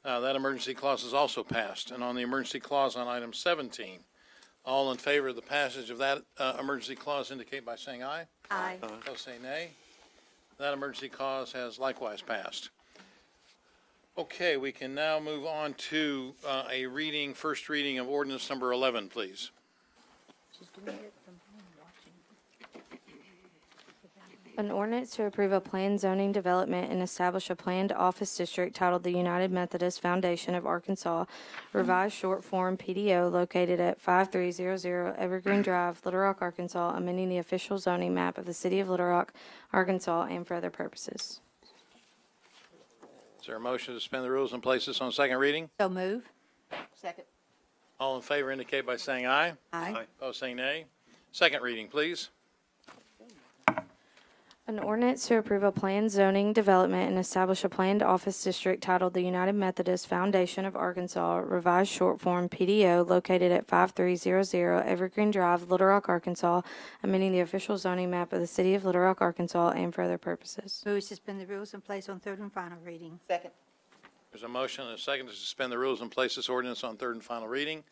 Speaker 1: That emergency clause is also passed. And on the emergency clause on item 17, all in favor of the passage of that emergency clause indicate by saying aye.
Speaker 11: Aye.
Speaker 1: Opposed, say nay. That emergency clause has likewise passed. Okay, we can now move on to first reading of ordinance number 11, please.
Speaker 2: An ordinance to approve a planned zoning development and establish a planned office district titled the United Methodist Foundation of Arkansas, revised short form PDO, located at 5300 Evergreen Drive, Little Rock, Arkansas, amending the official zoning map of the city of Little Rock, Arkansas, and for other purposes.
Speaker 1: Is there a motion to suspend the rules and place this on second reading?
Speaker 11: So move.
Speaker 10: Second.
Speaker 1: All in favor indicate by saying aye.
Speaker 11: Aye.
Speaker 1: Opposed, say nay. Second reading, please.
Speaker 2: An ordinance to approve a planned zoning development and establish a planned office district titled the United Methodist Foundation of Arkansas, revised short form PDO, located at 5300 Evergreen Drive, Little Rock, Arkansas, amending the official zoning map of the city of Little Rock, Arkansas, and for other purposes.
Speaker 11: Move to suspend the rules and place on third and final reading.
Speaker 10: Second.
Speaker 1: There's a motion and a second to suspend the rules and place this ordinance on third and final reading.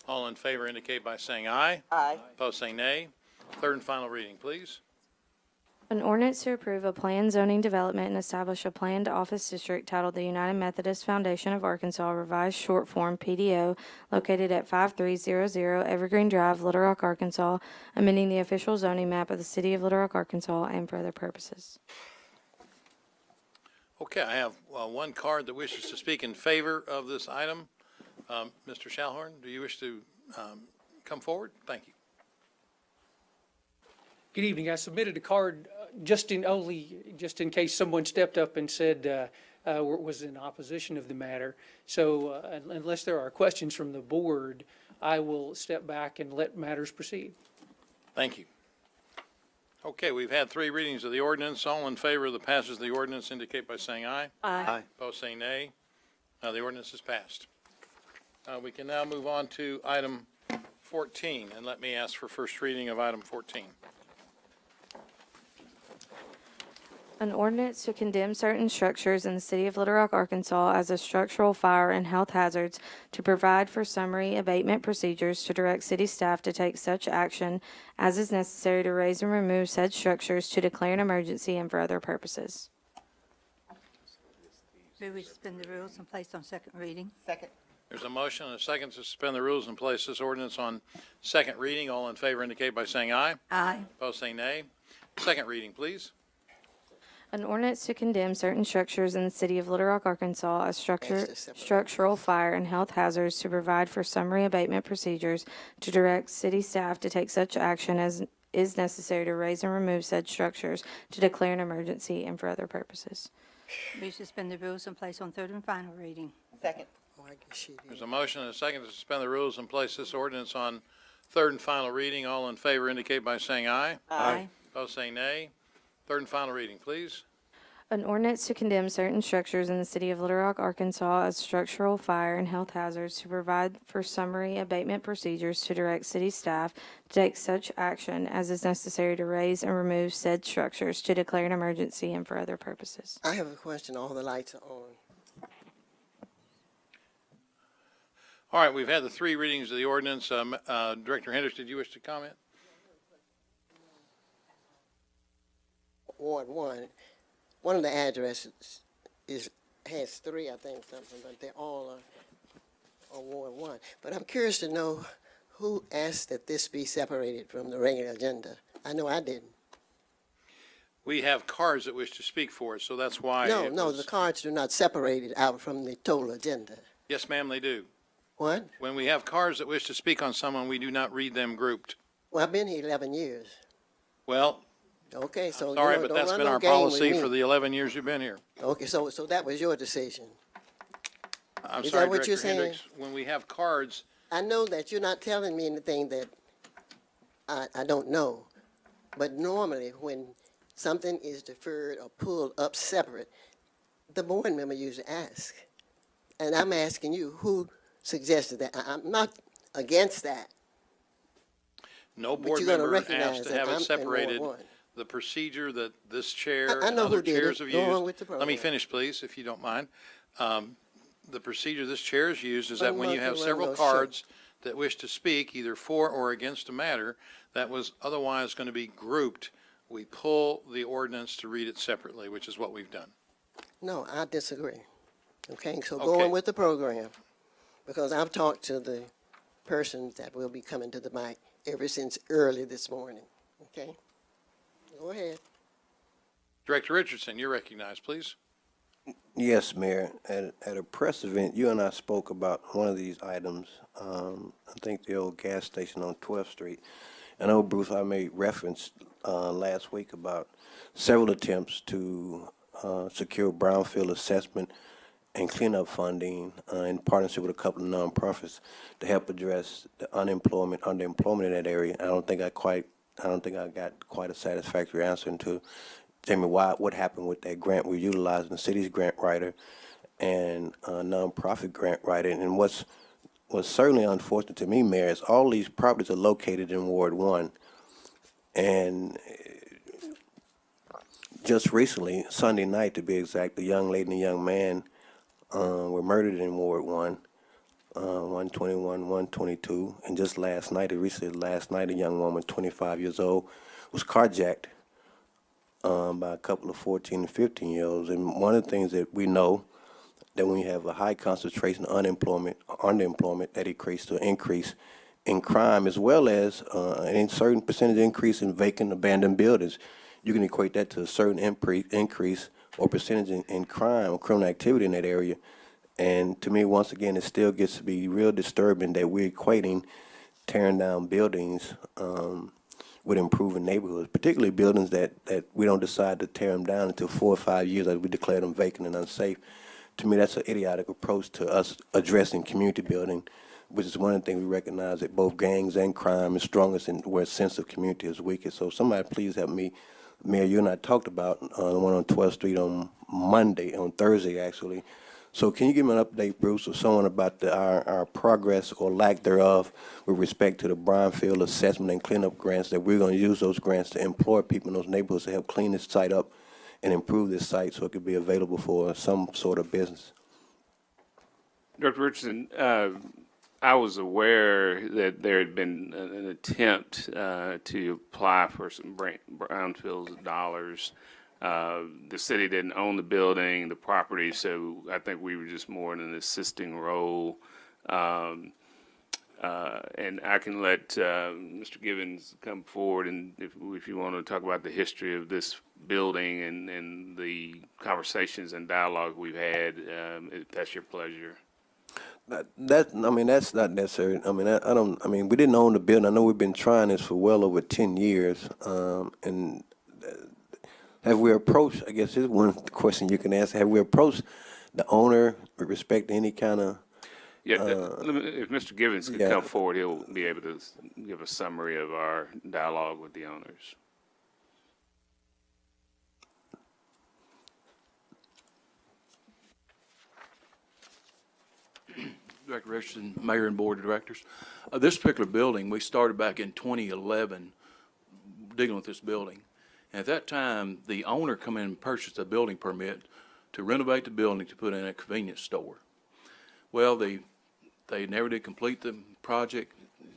Speaker 1: All in favor indicate by saying aye.
Speaker 10: Aye.
Speaker 1: Opposed, say nay. Third and final reading, please.
Speaker 2: An ordinance to approve a planned zoning development and establish a planned office district titled the United Methodist Foundation of Arkansas, revised short form PDO, located at 5300 Evergreen Drive, Little Rock, Arkansas, amending the official zoning map of the city of Little Rock, Arkansas, and for other purposes.
Speaker 1: Okay, I have one card that wishes to speak in favor of this item. Mr. Shalhorn, do you wish to come forward? Thank you.
Speaker 16: Good evening. I submitted a card just in case someone stepped up and said was in opposition of the matter. So unless there are questions from the board, I will step back and let matters proceed.
Speaker 1: Thank you. Okay, we've had three readings of the ordinance. All in favor of the passage of the ordinance indicate by saying aye.
Speaker 15: Aye.
Speaker 1: Opposed, say nay. The ordinance is passed. We can now move on to item 14, and let me ask for first reading of item 14.
Speaker 2: An ordinance to condemn certain structures in the city of Little Rock, Arkansas as a structural fire and health hazards, to provide for summary abatement procedures, to direct city staff to take such action as is necessary to raise and remove said structures, to declare an emergency, and for other purposes.
Speaker 11: Move we suspend the rules and place on second reading.
Speaker 10: Second.
Speaker 1: There's a motion and a second to suspend the rules and place this ordinance on second reading. All in favor indicate by saying aye.
Speaker 11: Aye.
Speaker 1: Opposed, say nay. Second reading, please.
Speaker 2: An ordinance to condemn certain structures in the city of Little Rock, Arkansas as structural fire and health hazards, to provide for summary abatement procedures, to direct city staff to take such action as is necessary to raise and remove said structures, to declare an emergency, and for other purposes.
Speaker 11: Move suspend the rules and place on third and final reading.
Speaker 10: Second.
Speaker 3: Oh, I guess she did.
Speaker 1: There's a motion and a second to suspend the rules and place this ordinance on third and final reading. All in favor indicate by saying aye.
Speaker 11: Aye.
Speaker 1: Opposed, say nay. Third and final reading, please.
Speaker 2: An ordinance to condemn certain structures in the city of Little Rock, Arkansas as structural fire and health hazards, to provide for summary abatement procedures, to direct city staff to take such action as is necessary to raise and remove said structures, to declare an emergency, and for other purposes.
Speaker 3: I have a question. All the lights are on.
Speaker 1: All right, we've had the three readings of the ordinance. Director Hendricks, did you wish to comment?
Speaker 3: Ward 1, one of the addresses has 3, I think, something, but they all are on Ward 1. But I'm curious to know who asked that this be separated from the regular agenda. I know I didn't.
Speaker 1: We have cards that wish to speak for it, so that's why.
Speaker 3: No, the cards do not separate it out from the total agenda.
Speaker 1: Yes, ma'am, they do.
Speaker 3: What?
Speaker 1: When we have cards that wish to speak on someone, we do not read them grouped.
Speaker 3: Well, I've been here 11 years.
Speaker 1: Well,
Speaker 3: Okay, so
Speaker 1: sorry,
Speaker 3: don't
Speaker 1: but that's
Speaker 3: run
Speaker 1: been
Speaker 3: no
Speaker 1: our
Speaker 3: game with
Speaker 1: policy
Speaker 3: me.
Speaker 1: for the 11 years you've been here.
Speaker 3: Okay, so that was your decision.
Speaker 1: I'm
Speaker 3: Is
Speaker 1: sorry,
Speaker 3: that what you're
Speaker 1: Director
Speaker 3: saying?
Speaker 1: Hendricks. When we have cards,
Speaker 3: I know that you're not telling me anything that I don't know. But normally, when something is deferred or pulled up separate, the board member usually asks. And I'm asking you, who suggested that? I'm not against that.
Speaker 1: no
Speaker 3: But
Speaker 1: board
Speaker 3: you're gonna
Speaker 1: member
Speaker 3: recognize
Speaker 1: asked to
Speaker 3: that
Speaker 1: have
Speaker 3: I'm
Speaker 1: it
Speaker 3: in
Speaker 1: separated.
Speaker 3: Ward 1.
Speaker 1: The procedure that this chair
Speaker 3: I
Speaker 1: and
Speaker 3: know
Speaker 1: other
Speaker 3: who did
Speaker 1: chairs
Speaker 3: it.
Speaker 1: have
Speaker 3: Go on
Speaker 1: used.
Speaker 3: with the
Speaker 1: Let me
Speaker 3: program.
Speaker 1: finish, please, if you don't mind. The procedure this chair has used is that when you have
Speaker 3: Well,
Speaker 1: several
Speaker 3: sure.
Speaker 1: cards that wish to speak either for or against a matter that was otherwise going to be grouped, we pull the ordinance to read it separately, which is what we've done.
Speaker 3: No, I disagree. Okay, so
Speaker 1: Okay.
Speaker 3: go on with the program. Because I've talked to the person that will be coming to the mic ever since early this morning. Okay? Go ahead.
Speaker 1: Director Richardson, you're recognized, please.
Speaker 17: Yes, Mayor. At a press event, you and I spoke about one of these items, I think the old gas station on 12th Street. I know, Bruce, I made reference last week about several attempts to secure brownfield assessment and cleanup funding in partnership with a couple of nonprofits to help address the underemployment in that area. I don't think I got quite a satisfactory answer to tell me what happened with that grant we're utilizing, the city's grant writer and nonprofit grant writer. And what's certainly unfortunate to me, Mayor, is all these properties are located in Ward 1. And just recently, Sunday night to be exact, a young lady and a young man were murdered in Ward 1, 121, 122. And just last night, a young woman, 25 years old, was carjacked by a couple of 14 and 15-year-olds. And one of the things that we know, that when you have a high concentration of underemployment, that equates to an increase in crime, as well as a certain percentage increase in vacant, abandoned buildings. You can equate that to a certain increase or percentage in crime or criminal activity in that area. And to me, once again, it still gets to be real disturbing that we're equating tearing down buildings with improving neighborhoods, particularly buildings that we don't decide to tear them down until 4 or 5 years as we declare them vacant and unsafe. To me, that's an idiotic approach to us addressing community building, which is one of the things we recognize that both gangs and crime is strongest and where a sense of community is weakest. So somebody please help me. Mayor, you and I talked about the one on 12th Street on Thursday actually. So can you give me an update, Bruce, or someone about our progress or lack thereof with respect to the brownfield assessment and cleanup grants, that we're going to use those grants to employ people in those neighborhoods to help clean this site up and improve this site so it could be available for some sort of business.
Speaker 5: Director Richardson, I was aware that there had been an attempt to apply for some brownfields dollars. The city didn't own the building, the property, so I think we were just more in an assisting role. And I can let Mr. Givens come forward, and if you want to talk about the history of this building and the conversations and dialogue we've had, if that's your pleasure.
Speaker 17: That's not necessary. We didn't own the building. I know we've been trying this for well over 10 years. And have we approached, I guess this is one question you can ask, have we approached the owner with respect to any kind of?
Speaker 5: Yeah, if Mr. Givens could come forward, he'll be able to give a summary of our dialogue with the owners.
Speaker 18: Director Richardson, Mayor and Board of Directors. This particular building, we started back in 2011 dealing with this building. And at that time, the owner come in and purchased a building permit to renovate the building to put in a convenience store. Well, they never did complete the project,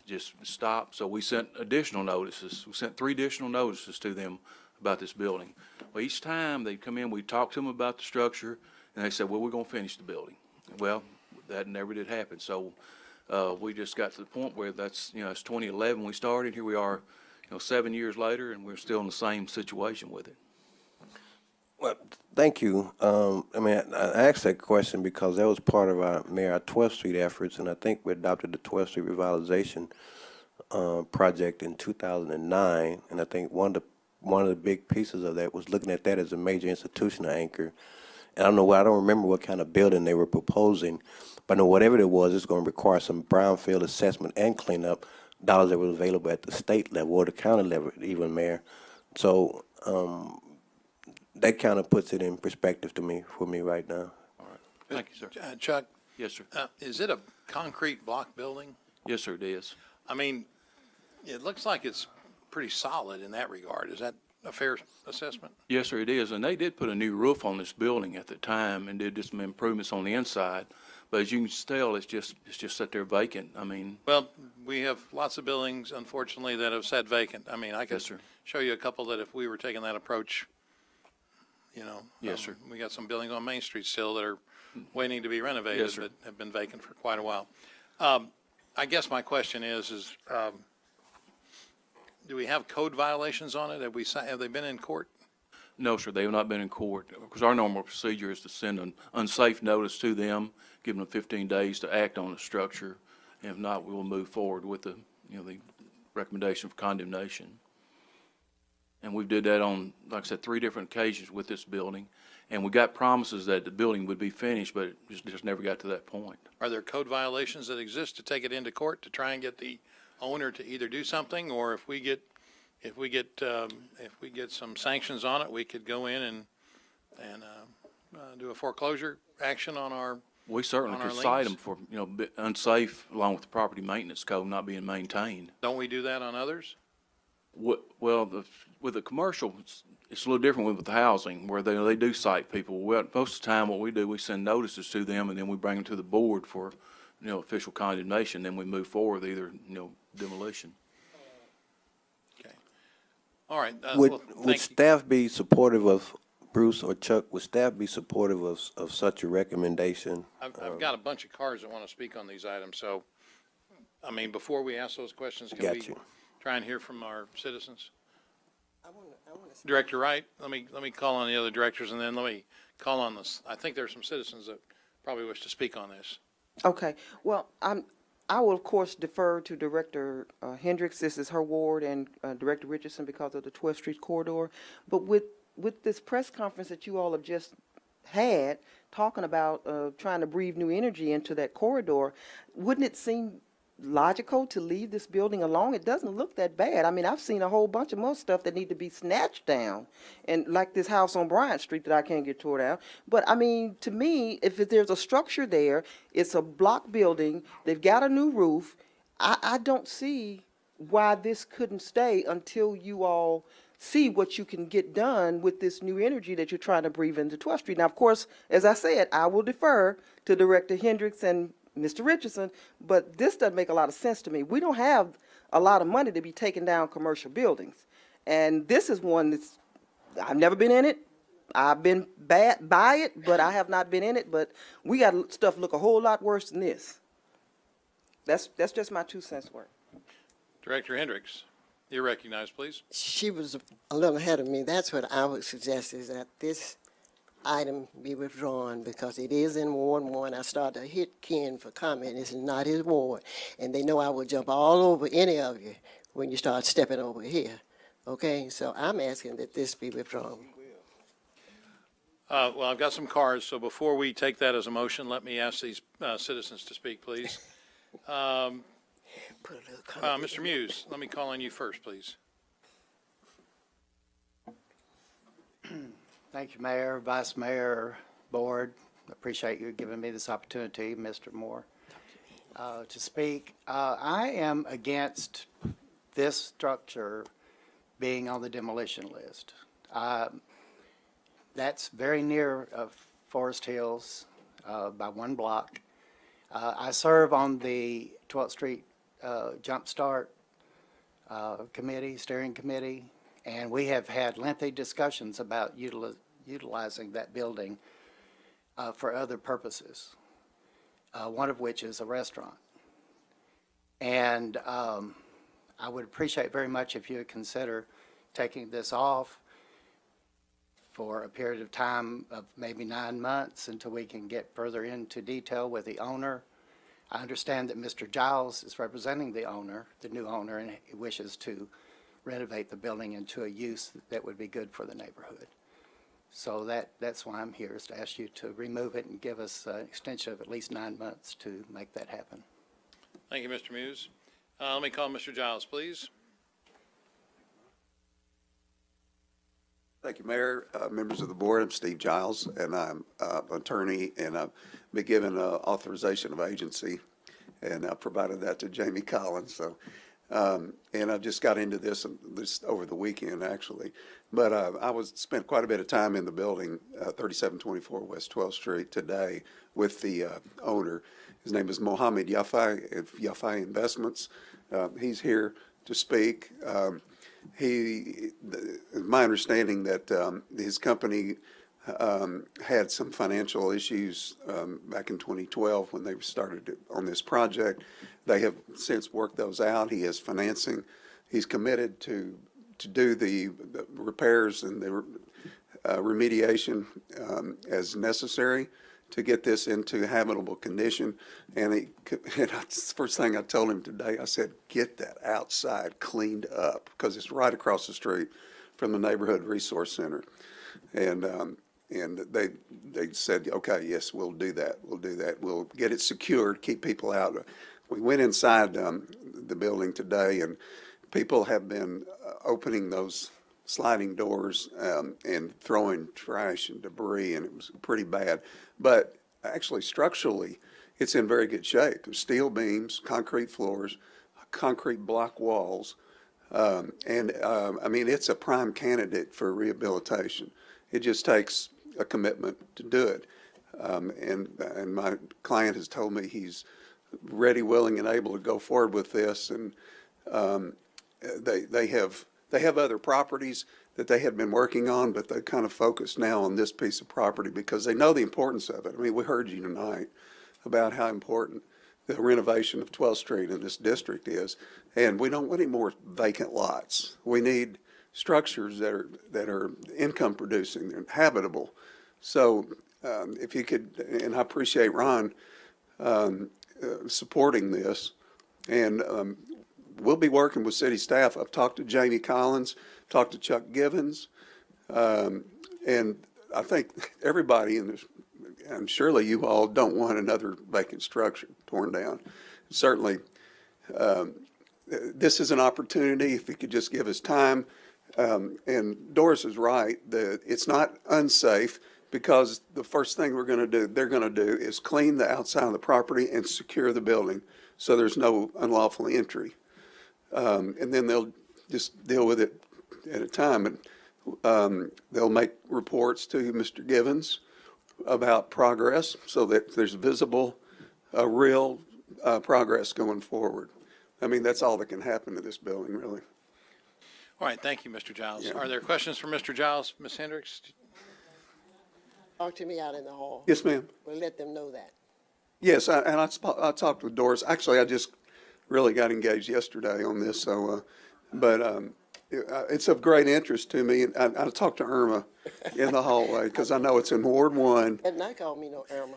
Speaker 18: just stopped. So we sent additional notices. We sent 3 additional notices to them about this building. Well, each time they'd come in, we talked to them about the structure, and they said, well, we're going to finish the building. Well, that never did happen. So we just got to the point where it's 2011 we started. Here we are, 7 years later, and we're still in the same situation with it.
Speaker 17: Well, thank you. I asked that question because that was part of our 12th Street efforts, and I think we adopted the 12th Street revitalization project in 2009. And I think one of the big pieces of that was looking at that as a major institutional anchor. And I don't remember what kind of building they were proposing, but I know whatever it was, it's going to require some brownfield assessment and cleanup dollars that were available at the state level or the county level, even, Mayor. So that kind of puts it in perspective for me right now.
Speaker 18: All right. Thank you, sir.
Speaker 1: Chuck?
Speaker 18: Yes, sir.
Speaker 1: Is it a concrete block building?
Speaker 18: Yes, sir, it is.
Speaker 1: I mean, it looks like it's pretty solid in that regard. Is that a fair assessment?
Speaker 18: Yes, sir, it is. And they did put a new roof on this building at the time and did some improvements on the inside. But as you can tell, it's just sat there vacant.
Speaker 1: Well, we have lots of buildings, unfortunately, that have sat vacant. I could
Speaker 18: Yes, sir.
Speaker 1: show you a couple that if we were taking that approach,
Speaker 18: Yes, sir.
Speaker 1: We got some buildings on Main Street still that are waiting to be renovated,
Speaker 18: Yes, sir.
Speaker 1: but have been vacant for quite a while. I guess my question is do we have code violations on it? Have they been in court?
Speaker 18: No, sir, they have not been in court. Because our normal procedure is to send an unsafe notice to them, give them 15 days to act on the structure. And if not, we will move forward with the recommendation for condemnation. And we did that on, like I said, 3 different occasions with this building. And we got promises that the building would be finished, but it just never got to that point.
Speaker 1: Are there code violations that exist to take it into court to try and get the owner to either do something, or if we get some sanctions on it, we could go in and do a foreclosure action on our.
Speaker 18: We certainly
Speaker 1: on our
Speaker 18: could cite
Speaker 1: liens?
Speaker 18: them for, unsafe, along with the property maintenance code not being maintained.
Speaker 1: Don't we do that on others?
Speaker 18: Well, with the commercial, it's a little different with the housing, where they do cite people. Well, most of the time, what we do, we send notices to them, and then we bring them to the board for, official condemnation. Then we move forward with either, demolition.
Speaker 1: Okay. All right.
Speaker 17: Would
Speaker 1: thank you.
Speaker 17: staff be supportive of, Bruce or Chuck, would staff be supportive of such a recommendation?
Speaker 1: I've got a bunch of cards that want to speak on these items, so, before we ask those questions, can
Speaker 17: Got
Speaker 1: we
Speaker 17: you.
Speaker 1: try and hear from our citizens? Director Wright, let me call on the other directors, and then let me call on this. I think there are some citizens that probably wish to speak on this.
Speaker 10: Okay, well, I will, of course, defer to Director Hendricks. This is her ward, and Director Richardson because of the 12th Street corridor. But with this press conference that you all have just had, talking about trying to breathe new energy into that corridor, wouldn't it seem logical to leave this building alone? It doesn't look that bad. I've seen a whole bunch of more stuff that need to be snatched down, and like this house on Bryant Street that I can't get tore down. But to me, if there's a structure there, it's a block building, they've got a new roof, I don't see why this couldn't stay until you all see what you can get done with this new energy that you're trying to breathe into 12th Street. Now, of course, as I said, I will defer to Director Hendricks and Mr. Richardson, but this doesn't make a lot of sense to me. We don't have a lot of money to be taking down commercial buildings. And this is one that's, I've never been in it. I've been bad by it, but I have not been in it. But we got stuff look a whole lot worse than this. That's just my 2 cents worth.
Speaker 1: Director Hendricks, you're recognized, please.
Speaker 3: She was a little ahead of me. That's what I would suggest, is that this item be withdrawn because it is in Ward 1. I started to hit Ken for comment. This is not his ward. And they know I will jump all over any of you when you start stepping over here. Okay? So I'm asking that this be withdrawn.
Speaker 1: Well, I've got some cards, so before we take that as a motion, let me ask these citizens to speak, please. Mr. Muse, let me call on you first, please.
Speaker 19: Thank you, Mayor, Vice Mayor, Board. Appreciate you giving me this opportunity, Mr. Moore, to speak. I am against this structure being on the demolition list. That's very near Forest Hills by 1 block. I serve on the 12th Street Jumpstart Committee, Steering Committee, and we have had lengthy discussions about utilizing that building for other purposes, one of which is a restaurant. And I would appreciate very much if you would consider taking this off for a period of time of maybe 9 months until we can get further into detail with the owner. I understand that Mr. Giles is representing the owner, the new owner, and he wishes to renovate the building into a use that would be good for the neighborhood. So that's why I'm here, is to ask you to remove it and give us an extension of at least 9 months to make that happen.
Speaker 1: Thank you, Mr. Muse. Let me call Mr. Giles, please.
Speaker 20: Thank you, Mayor, members of the board. I'm Steve Giles, and I'm an attorney, and I've been given authorization of agency, and I provided that to Jamie Collins. So, and I just got into this over the weekend, actually. But I spent quite a bit of time in the building, 3724 West 12th Street today with the owner. His name is Mohammed Yafai of Yafai Investments. He's here to speak. My understanding that his company had some financial issues back in 2012 when they started on this project. They have since worked those out. He has financing. He's committed to do the repairs and the remediation as necessary to get this into habitable condition. And first thing I told him today, I said, get that outside cleaned up, because it's right across the street from the Neighborhood Resource Center. And they said, okay, yes, we'll do that. We'll do that. We'll get it secured, keep people out. We went inside the building today, and people have been opening those sliding doors and throwing trash and debris, and it was pretty bad. But actually, structurally, it's in very good shape. There's steel beams, concrete floors, concrete block walls, I mean, it's a prime candidate for rehabilitation. It just takes a commitment to do it. And my client has told me he's ready, willing, and able to go forward with this. And they have other properties that they had been working on, but they kind of focused now on this piece of property because they know the importance of it. I mean, we heard you tonight about how important the renovation of 12th Street in this district is, and we don't want any more vacant lots. We need structures that are income producing and habitable. So if you could, and I appreciate Ron supporting this, and we'll be working with city staff. I've talked to Jamie Collins, talked to Chuck Givens, and I think everybody in this, and surely you all don't want another vacant structure torn down. Certainly, this is an opportunity if you could just give us time. And Doris is right that it's not unsafe, because the first thing they're going to do is clean the outside of the property and secure the building so there's no unlawful entry. And then they'll just deal with it at a time. And they'll make reports to Mr. Givens about progress so that there's visible, real progress going forward. I mean, that's all that can happen to this building, really.
Speaker 1: All right, thank you, Mr. Giles.
Speaker 20: Yeah.
Speaker 1: Are there questions for Mr. Giles? Ms. Hendricks?
Speaker 3: Talk to me out in the hall.
Speaker 20: Yes, ma'am.
Speaker 3: We'll let them know that.
Speaker 20: Yes, I talked with Doris. Actually, I just really got engaged yesterday on this, so, it's of great interest to me. And I talked to Irma in the hallway because I know it's in Ward 1.
Speaker 3: And not call me no Irma.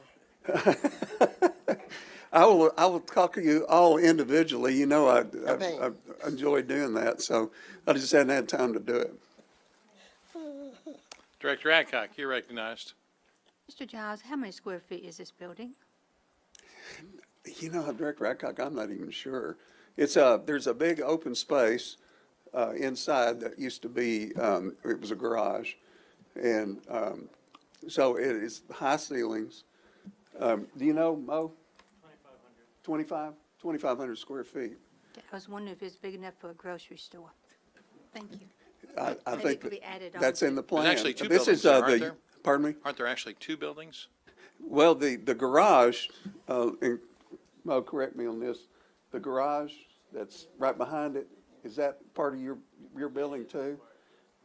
Speaker 20: I will talk to you all individually. You know,
Speaker 3: Okay.
Speaker 20: I enjoy doing that, so I just hadn't had time to do it.
Speaker 1: Director Adcock, you're recognized.
Speaker 11: Mr. Giles, how many square feet is this building?
Speaker 20: You know, Director Adcock, I'm not even sure. It's there's a big open space inside that used to be, it was a garage. And so it is high ceilings. Do you know, Mo? 2,500 square feet.
Speaker 11: I was wondering if it's big enough for a grocery store. Thank you.
Speaker 20: I
Speaker 11: Maybe it
Speaker 20: think
Speaker 11: could be added on
Speaker 20: that's
Speaker 11: to-
Speaker 20: in the
Speaker 1: There's
Speaker 20: plan.
Speaker 1: actually two
Speaker 20: This
Speaker 1: buildings
Speaker 20: is
Speaker 1: there, aren't there?
Speaker 20: Pardon me?
Speaker 1: Aren't there actually two buildings?
Speaker 20: Well, the garage, and Mo, correct me on this, the garage that's right behind it, is that part of your building too?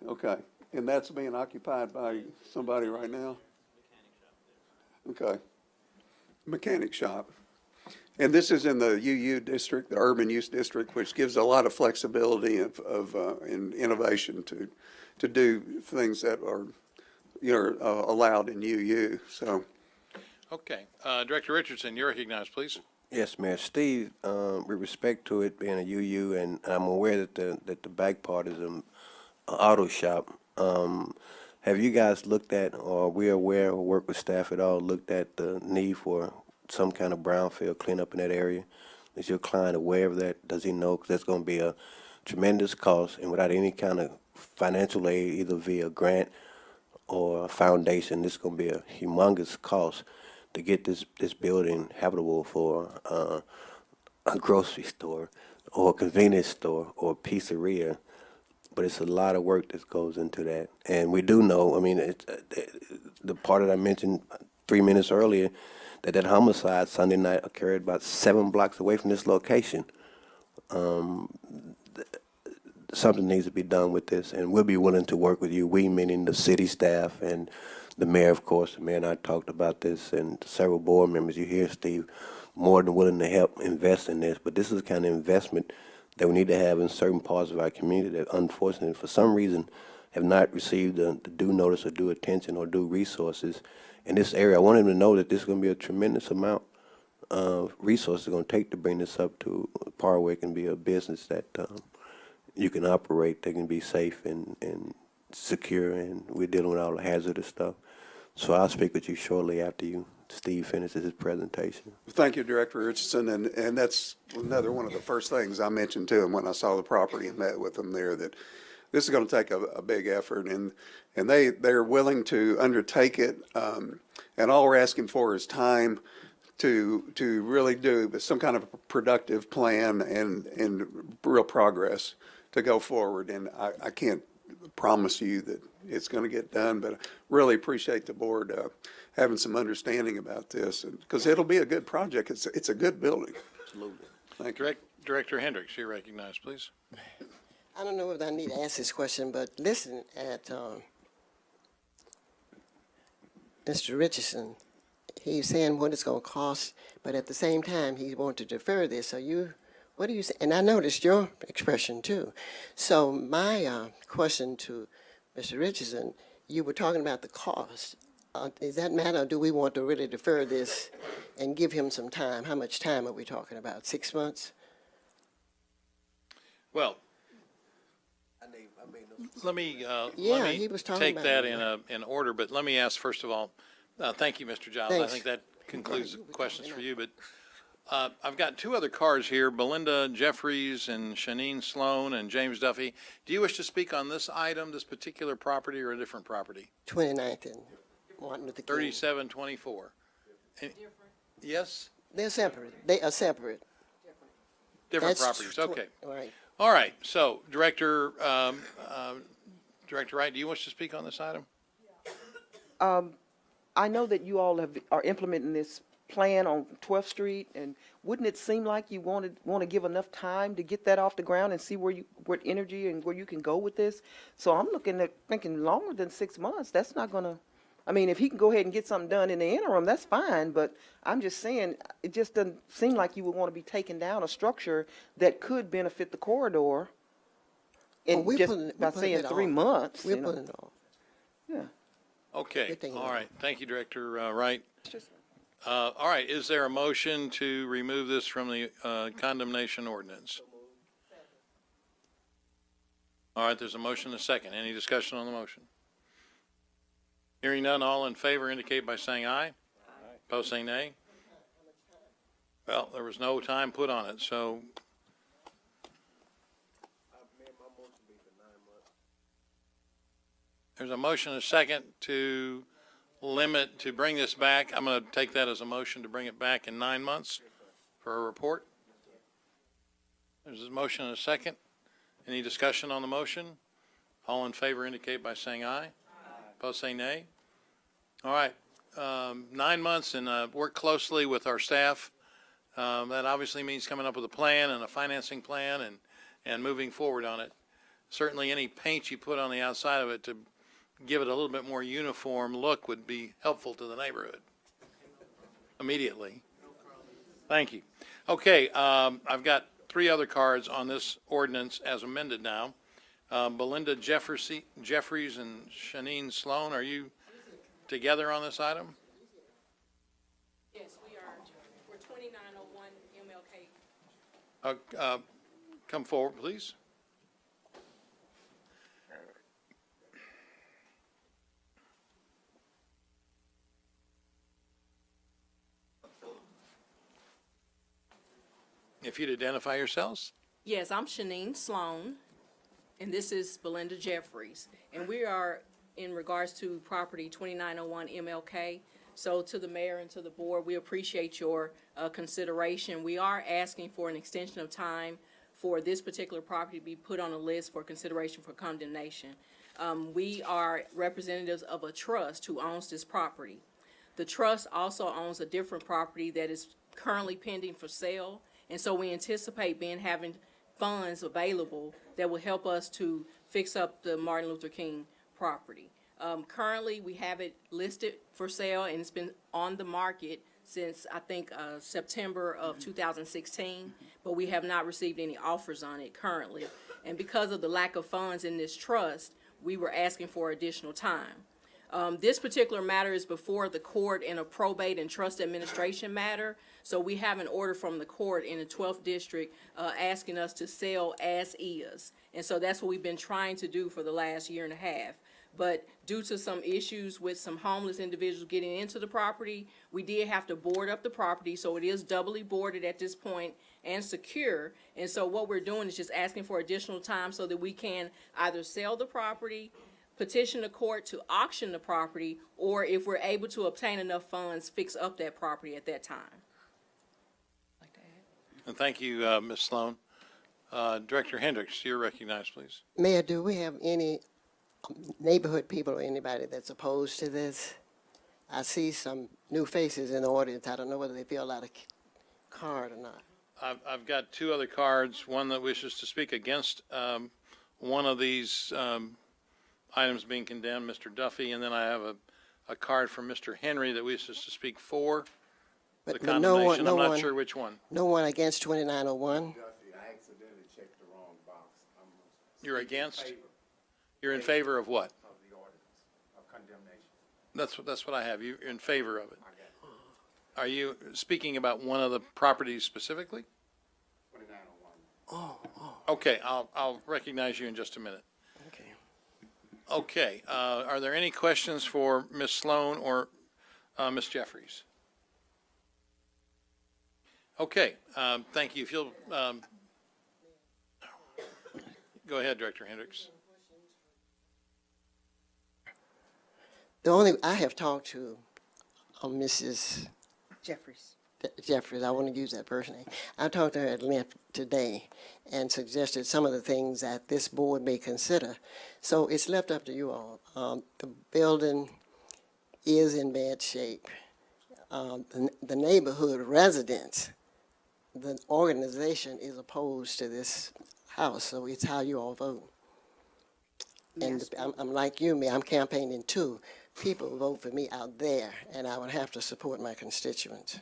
Speaker 20: Okay, and that's being occupied by somebody right now? Okay. Mechanic shop. And this is in the UU district, the urban use district, which gives a lot of flexibility and innovation to do things that are, allowed in UU, so.
Speaker 1: Okay. Director Richardson, you're recognized, please.
Speaker 17: Yes, Mayor. Steve, with respect to it being a UU, and I'm aware that the back part is an auto shop, have you guys looked at, or are we aware or work with staff at all, looked at the need for some kind of brownfield cleanup in that area? Is your client aware of that? Does he know? Because that's going to be a tremendous cost, and without any kind of financial aid, either via grant or a foundation, this is going to be a humongous cost to get this building habitable for a grocery store or a convenience store or a pizzeria. But it's a lot of work that goes into that. And we do know, I mean, it's, the part that I mentioned 3 minutes earlier, that homicide Sunday night occurred about 7 blocks away from this location. Something needs to be done with this, and we'll be willing to work with you, we meaning the city staff and the mayor, of course. The mayor and I talked about this, and several board members. You hear, Steve, more than willing to help invest in this, but this is the kind of investment that we need to have in certain parts of our community that, unfortunately, for some reason, have not received the due notice or due attention or due resources in this area. I want them to know that this is going to be a tremendous amount of resources going to take to bring this up to a part where it can be a business that you can operate, that can be safe and secure, and we're dealing with all the hazardous stuff. So I'll speak with you shortly after Steve finishes his presentation.
Speaker 20: Thank you, Director Richardson, and that's another one of the first things I mentioned to him when I saw the property and met with him there, that this is going to take a big effort, and they're willing to undertake it, and all we're asking for is time to really do some kind of productive plan and real progress to go forward. And I can't promise you that it's going to get done, but I really appreciate the board having some understanding about this, because it'll be a good project. It's a good building.
Speaker 17: Absolutely.
Speaker 20: Thank you.
Speaker 1: Director Hendricks, you're recognized, please.
Speaker 3: I don't know if I need to ask this question, but listen at Mr. Richardson. He's saying what it's going to cost, but at the same time, he wants to defer this. What do you say? And I noticed your expression too. So my question to Mr. Richardson, you were talking about the cost. Does that matter, or do we want to really defer this and give him some time? How much time are we talking about? 6 months?
Speaker 1: Well, let me
Speaker 3: he was talking
Speaker 1: take
Speaker 3: about
Speaker 1: that
Speaker 3: it.
Speaker 1: in order, but let me ask first of all, thank you, Mr. Giles.
Speaker 3: Thanks.
Speaker 1: I think that concludes the questions for you, but I've got 2 other cards here, Belinda Jeffries and Shanine Sloan and James Duffy. Do you wish to speak on this item, this particular property, or a different property?
Speaker 3: 29th and Martin Luther King.
Speaker 1: 3724. Yes?
Speaker 3: They're separate. They are separate.
Speaker 1: Different
Speaker 3: That's
Speaker 1: properties, okay.
Speaker 3: Right.
Speaker 1: All right, so Director Wright, do you wish to speak on this item?
Speaker 10: I know that you all are implementing this plan on 12th Street, and wouldn't it seem like you want to give enough time to get that off the ground and see what energy and where you can go with this? So I'm thinking longer than 6 months. That's not gonna, I mean, if he can go ahead and get something done in the interim, that's fine, but I'm just saying, it just doesn't seem like you would want to be taking down a structure that could benefit the corridor in
Speaker 3: we're
Speaker 10: just
Speaker 3: putting-
Speaker 10: by
Speaker 3: we're putting
Speaker 10: saying
Speaker 3: it
Speaker 10: 3
Speaker 3: on.
Speaker 10: months.
Speaker 3: We're
Speaker 10: you know.
Speaker 3: putting it on.
Speaker 10: Yeah.
Speaker 1: Okay,
Speaker 3: Good thing.
Speaker 1: all right. Thank you, Director Wright. All right, is there a motion to remove this from the condemnation ordinance? All right, there's a motion and a second. Any discussion on the motion? Hearing none, all in favor indicate by saying aye. Aye. Opposed, say nay. Well, there was no time put on it, so. There's a motion and a second to bring this back. I'm going to take that as a motion to bring it back in 9 months for a report. There's a motion and a second. Any discussion on the motion? All in favor indicate by saying aye. Opposed, say nay. All right, 9 months, and work closely with our staff. That obviously means coming up with a plan and a financing plan and moving forward on it. Certainly any paint you put on the outside of it to give it a little bit more uniform look would be helpful to the neighborhood immediately. Thank you. Okay, I've got 3 other cards on this ordinance as amended now. Belinda Jeffries and Shanine Sloan, are you together on this item?
Speaker 21: Yes, we are. For 2901 MLK.
Speaker 1: Come forward, please. If you'd identify yourselves.
Speaker 21: Yes, I'm Shanine Sloan, and this is Belinda Jeffries. And we are in regards to property 2901 MLK. So to the mayor and to the board, we appreciate your consideration. We are asking for an extension of time for this particular property to be put on a list for consideration for condemnation. We are representatives of a trust who owns this property. The trust also owns a different property that is currently pending for sale, and so we anticipate having funds available that will help us to fix up the Martin Luther King property. Currently, we have it listed for sale, and it's been on the market since, I think, September of 2016, but we have not received any offers on it currently. And because of the lack of funds in this trust, we were asking for additional time. This particular matter is before the court in a probate and trust administration matter. So we have an order from the court in the 12th district asking us to sell as is. And so that's what we've been trying to do for the last year and a half. But due to some issues with some homeless individuals getting into the property, we did have to board up the property. So it is doubly boarded at this point and secure. And so what we're doing is just asking for additional time so that we can either sell the property, petition the court to auction the property, or if we're able to obtain enough funds, fix up that property at that time.
Speaker 1: And thank you, Ms. Sloan. Director Hendricks, you're recognized, please.
Speaker 3: Mayor, do we have any neighborhood people or anybody that's opposed to this? I see some new faces in the audience. I don't know whether they filled out a card or not.
Speaker 1: I've got 2 other cards, one that wishes to speak against one of these items being condemned, Mr. Duffy, and then I have a card from Mr. Henry that wishes to speak for the
Speaker 3: But no one,
Speaker 1: condemnation.
Speaker 3: no
Speaker 1: I'm not
Speaker 3: one,
Speaker 1: sure which one.
Speaker 3: no one against 2901?
Speaker 22: I accidentally checked the wrong box.
Speaker 1: You're against? You're in favor of what?
Speaker 22: Of the ordinance of condemnation.
Speaker 1: That's what I have. You're in favor of it. Are you speaking about one of the properties specifically?
Speaker 22: 2901.
Speaker 1: Okay, I'll recognize you in just a minute.
Speaker 3: Okay.
Speaker 1: Okay, are there any questions for Ms. Sloan or Ms. Jeffries? Okay, thank you. If you'll go ahead, Director Hendricks.
Speaker 3: The only, I have talked to Mrs.
Speaker 10: Jeffries.
Speaker 3: Jeffries, I want to use that person name. I talked to her at length today and suggested some of the things that this board may consider. So it's left up to you all. The building is in bad shape. The neighborhood residents, the organization is opposed to this house, so it's how you all vote. And I'm like you, I'm campaigning too. People vote for me out there, and I would have to support my constituents.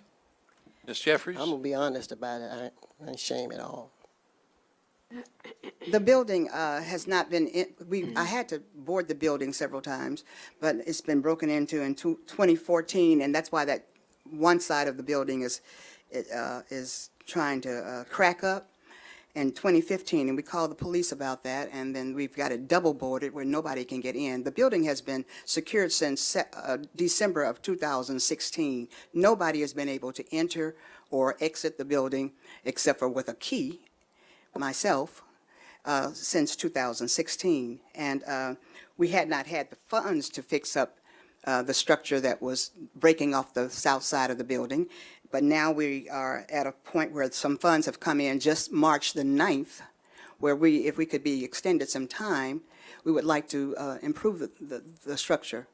Speaker 1: Ms. Jeffries?
Speaker 3: I'm gonna be honest about it. I ain't shame at all.
Speaker 4: The building has not been, I had to board the building several times, but it's been broken into in 2014, and that's why that one side of the building is trying to crack up. In 2015, and we called the police about that, and then we've got it double boarded where nobody can get in. The building has been secured since December of 2016. Nobody has been able to enter or exit the building except for with a key, myself, since 2016. And we had not had the funds to fix up the structure that was breaking off the south side of the building. But now we are at a point where some funds have come in just March the 9th, where if we could be extended some time, we would like to improve the structure.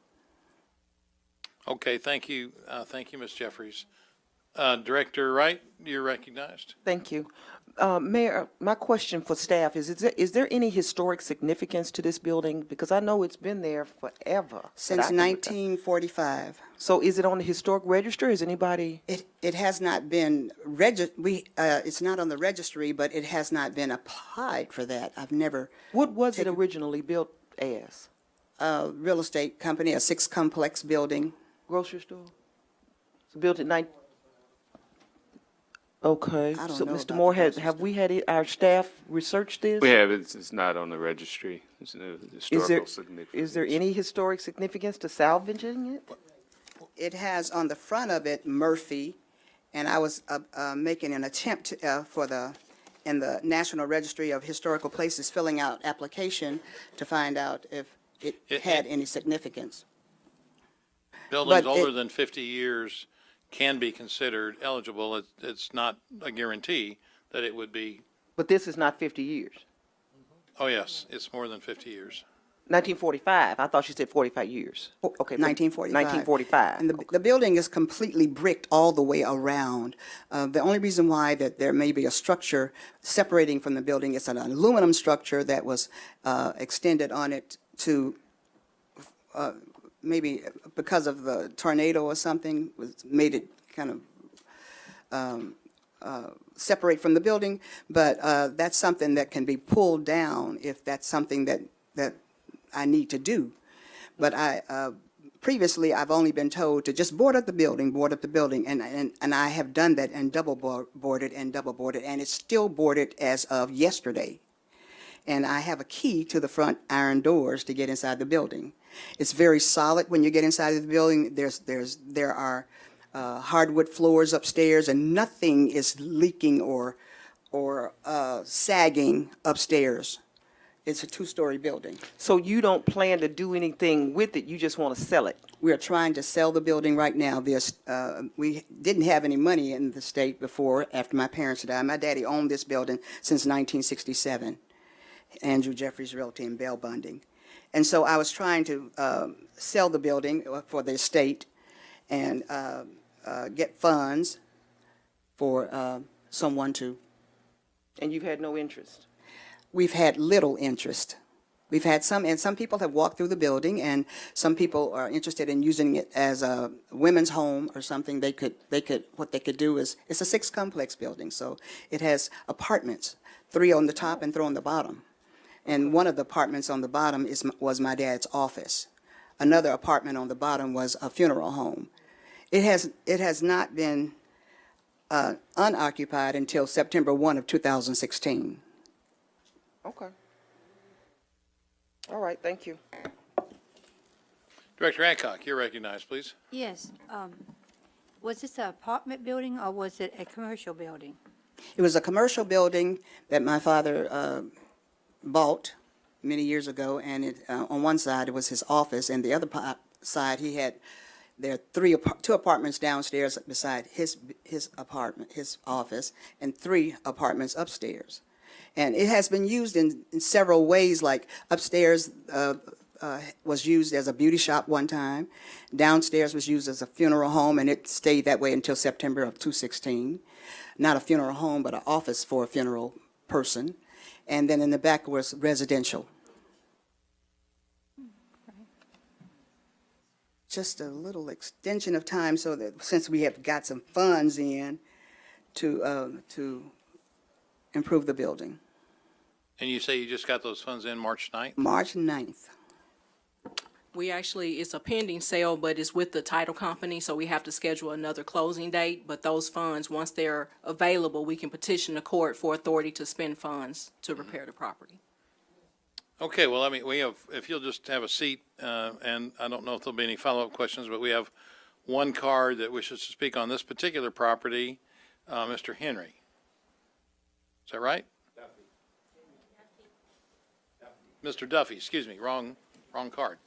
Speaker 1: Okay, thank you. Thank you, Ms. Jeffries. Director Wright, you're recognized.
Speaker 10: Thank you. Mayor, my question for staff is there any historic significance to this building? Because I know it's been there forever.
Speaker 4: Since 1945.
Speaker 10: So is it on the historic register? Is anybody?
Speaker 4: It has not been it's not on the registry, but it has not been applied for that. I've never.
Speaker 10: What was it originally built as?
Speaker 4: A real estate company, a 6-complex building.
Speaker 10: Grocery store? It's built in Okay,
Speaker 4: I don't
Speaker 10: so
Speaker 4: know
Speaker 10: Mr.
Speaker 4: about
Speaker 10: Moore,
Speaker 4: the
Speaker 10: have we had our staff research this?
Speaker 5: We have, it's not on the registry. It's no historical significance.
Speaker 10: Is there any historic significance to salvaging it?
Speaker 4: It has on the front of it Murphy, and I was making an attempt in the National Registry of Historical Places, filling out application to find out if it had any significance.
Speaker 1: Buildings
Speaker 4: But
Speaker 1: older than 50 years can be considered eligible. It's not a guarantee that it would be.
Speaker 10: But this is not 50 years.
Speaker 1: Oh, yes, it's more than 50 years.
Speaker 10: 1945. I thought she said 45 years. Okay.
Speaker 4: 1945.
Speaker 10: 1945.
Speaker 4: And the building is completely bricked all the way around. The only reason why that there may be a structure separating from the building is an aluminum structure that was extended on it to maybe because of the tornado or something, made it kind of separate from the building. But that's something that can be pulled down if that's something that I need to do. But previously, I've only been told to just board up the building, and I have done that and boarded, and it's still boarded as of yesterday. And I have a key to the front iron doors to get inside the building. It's very solid when you get inside of the building. There are hardwood floors upstairs, and nothing is leaking or sagging upstairs. It's a 2-story building.
Speaker 10: So you don't plan to do anything with it, you just want to sell it?
Speaker 4: We are trying to sell the building right now. We didn't have any money in the state before, after my parents died. My daddy owned this building since 1967, Andrew Jeffries Realty in Bell Bunding. And so I was trying to sell the building for the estate and get funds for someone to.
Speaker 10: And you've had no interest?
Speaker 4: We've had little interest. We've had some, and some people have walked through the building, and some people are interested in using it as a women's home or something. What they could do is, it's a 6-complex building, so it has apartments, 3 on the top and 3 on the bottom. And one of the apartments on the bottom was my dad's office. Another apartment on the bottom was a funeral home. It has not been unoccupied until September 1 of 2016.
Speaker 10: Okay. All right, thank you.
Speaker 1: Director Adcock, you're recognized, please.
Speaker 11: Yes. Was this an apartment building or was it a commercial building?
Speaker 4: It was a commercial building that my father bought many years ago, and on one side it was his office, and the other side he had There are two apartments downstairs beside his apartment, his office, and 3 apartments upstairs. And it has been used in several ways, like upstairs was used as a beauty shop one time. Downstairs was used as a funeral home, and it stayed that way until September of 2016. Not a funeral home, but an office for a funeral person. And then in the back was residential. Just a little extension of time so that since we have got some funds in to improve the building.
Speaker 1: And you say you just got those funds in March 9th?
Speaker 4: March 9th.
Speaker 21: We actually, it's a pending sale, but it's with the title company, so we have to schedule another closing date. But those funds, once they're available, we can petition the court for authority to spend funds to repair the property.
Speaker 1: Okay, well, I mean, we have, if you'll just have a seat, and I don't know if there'll be any follow-up questions, but we have one card that wishes to speak on this particular property, Mr. Henry. Is that right? Mr. Duffy, excuse me, wrong card.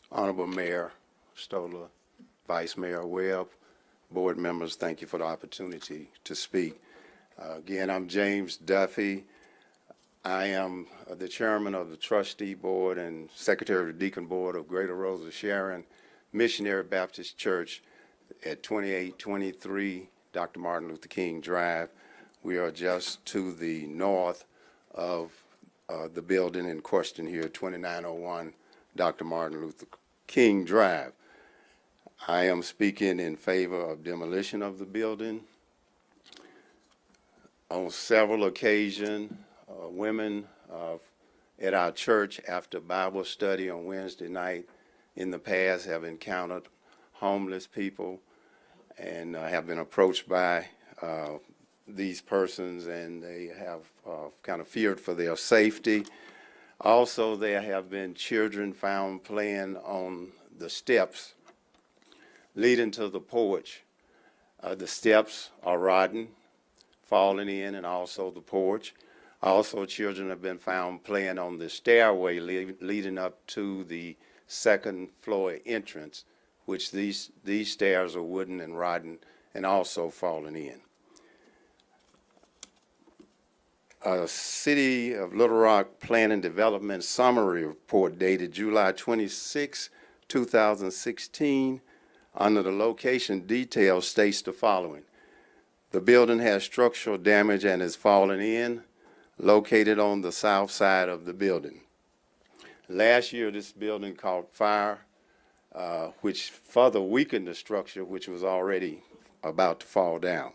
Speaker 22: Honorable Mayor Stoller, Vice Mayor Webb, board members, thank you for the opportunity to speak. Again, I'm James Duffy. I am the chairman of the trustee board and secretary of the deacon board of Greater Rosa Sharon Missionary Baptist Church at 2823 Dr. Martin Luther King Drive. We are just to the north of the building in question here, 2901 Dr. Martin Luther King Drive. I am speaking in favor of demolition of the building. On several occasions, women at our church after Bible study on Wednesday night in the past have encountered homeless people and have been approached by these persons, and they have kind of feared for their safety. Also, there have been children found playing on the steps leading to the porch. The steps are rotten, falling in, and also the porch. Also, children have been found playing on the stairway leading up to the second floor entrance, which these stairs are wooden and rotten and also falling in. City of Little Rock Plan and Development Summary Report dated July 26, 2016, under the location details states the following. The building has structural damage and is falling in, located on the south side of the building. Last year, this building caught fire, which further weakened the structure, which was already about to fall down.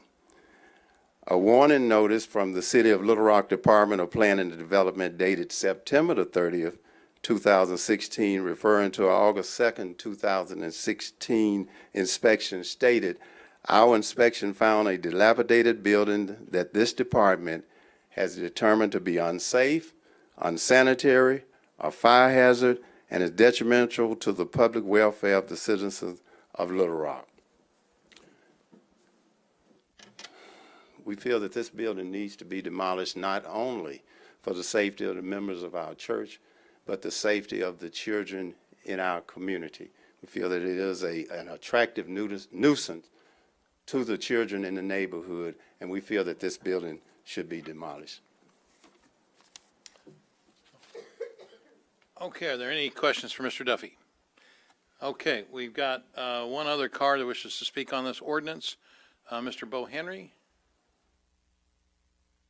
Speaker 22: A warning notice from the City of Little Rock Department of Planning and Development dated September the 30th, 2016, referring to our August 2nd, 2016 inspection stated, our inspection found a dilapidated building that this department has determined to be unsafe, unsanitary, a fire hazard, and is detrimental to the public welfare of the citizens of Little Rock. We feel that this building needs to be demolished not only for the safety of the members of our church, but the safety of the children in our community. We feel that it is an attractive nuisance to the children in the neighborhood, and we feel that this building should be demolished.
Speaker 1: Okay, are there any questions for Mr. Duffy? Okay, we've got one other card that wishes to speak on this ordinance. Mr. Bo Henry?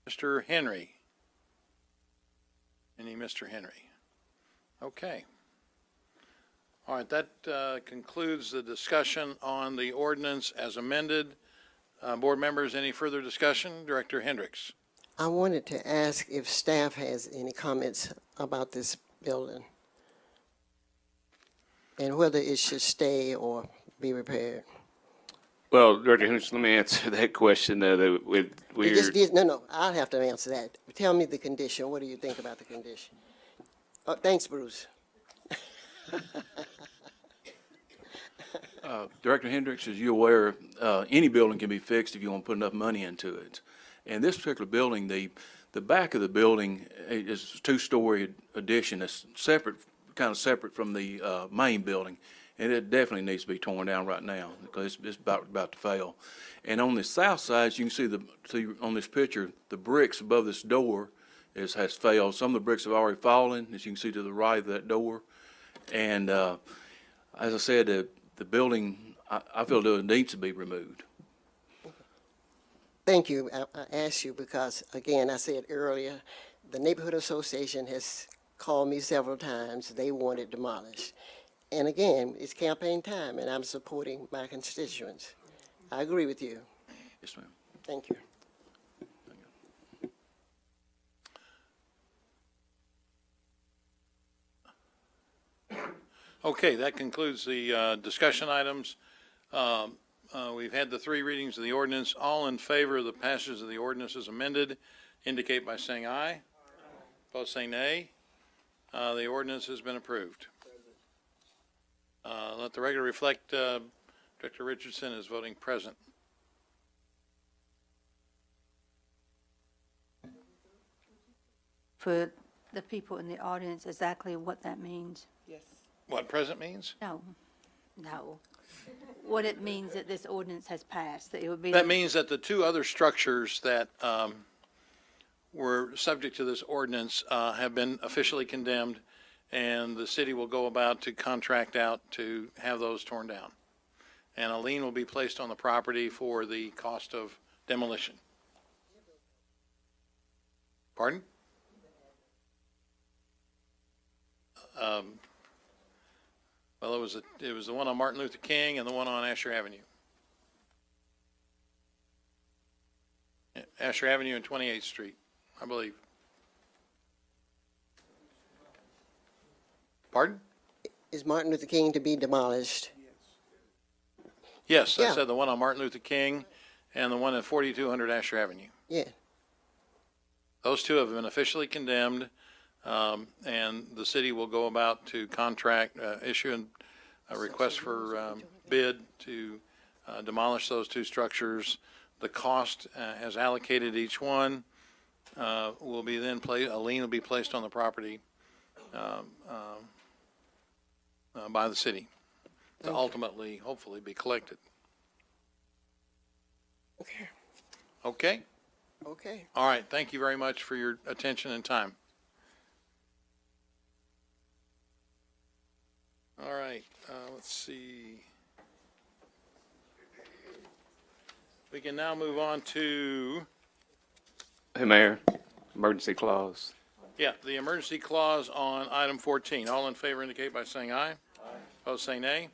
Speaker 1: Mr. Henry? Any Mr. Henry? Okay. All right, that concludes the discussion on the ordinance as amended. Board members, any further discussion? Director Hendricks.
Speaker 3: I wanted to ask if staff has any comments about this building and whether it should stay or be repaired.
Speaker 5: Well, Director Henderson, let me answer that question. No,
Speaker 3: I'll have to answer that. Tell me the condition. What do you think about the condition? Oh, thanks, Bruce.
Speaker 18: Director Hendricks, as you're aware, any building can be fixed if you want to put enough money into it. And this particular building, the back of the building is a two-story addition that's separate kind of separate from the main building, and it definitely needs to be torn down right now because it's about to fail. And on the south side, you can see on this picture, the bricks above this door has failed. Some of the bricks have already fallen, as you can see to the right of that door. And as I said, the building, I feel it needs to be removed.
Speaker 3: Thank you. I asked you because, again, I said earlier, the neighborhood association has called me several times. They want it demolished. And again, it's campaign time, and I'm supporting my constituents. I agree with you.
Speaker 18: Yes, ma'am.
Speaker 3: Thank you.
Speaker 1: Okay, that concludes the discussion items. We've had the three readings of the ordinance. All in favor of the passage of the ordinance as amended, indicate by saying aye. Opposed, say nay. The ordinance has been approved. Let the record reflect Director Richardson is voting present.
Speaker 11: For the people in the audience, exactly what that means?
Speaker 10: Yes.
Speaker 1: What present means?
Speaker 11: No. What it means that this ordinance has passed, that it would be.
Speaker 1: That means that the two other structures that were subject to this ordinance have been officially condemned, and the city will go about to contract out to have those torn down. And a lien will be placed on the property for the cost of demolition. Pardon? Well, it was the one on Martin Luther King and the one on Asher Avenue. Asher Avenue and 28th Street, I believe. Pardon?
Speaker 3: Is Martin Luther King to be demolished?
Speaker 1: Yes, I
Speaker 3: Yeah.
Speaker 1: said the one on Martin Luther King and the one at 4200 Asher Avenue.
Speaker 3: Yeah.
Speaker 1: Those two have been officially condemned, and the city will go about to contract, issue a request for bid to demolish those two structures. The cost as allocated each one will be then a lien will be placed on the property by the city to ultimately, hopefully, be collected.
Speaker 3: Okay.
Speaker 1: Okay?
Speaker 3: Okay.
Speaker 1: All right. Thank you very much for your attention and time. All right. Let's see. We can now move on to,
Speaker 5: Hey, Mayor, emergency clause.
Speaker 1: the emergency clause on item 14. All in favor indicate by saying aye. Aye. Opposed, say nay.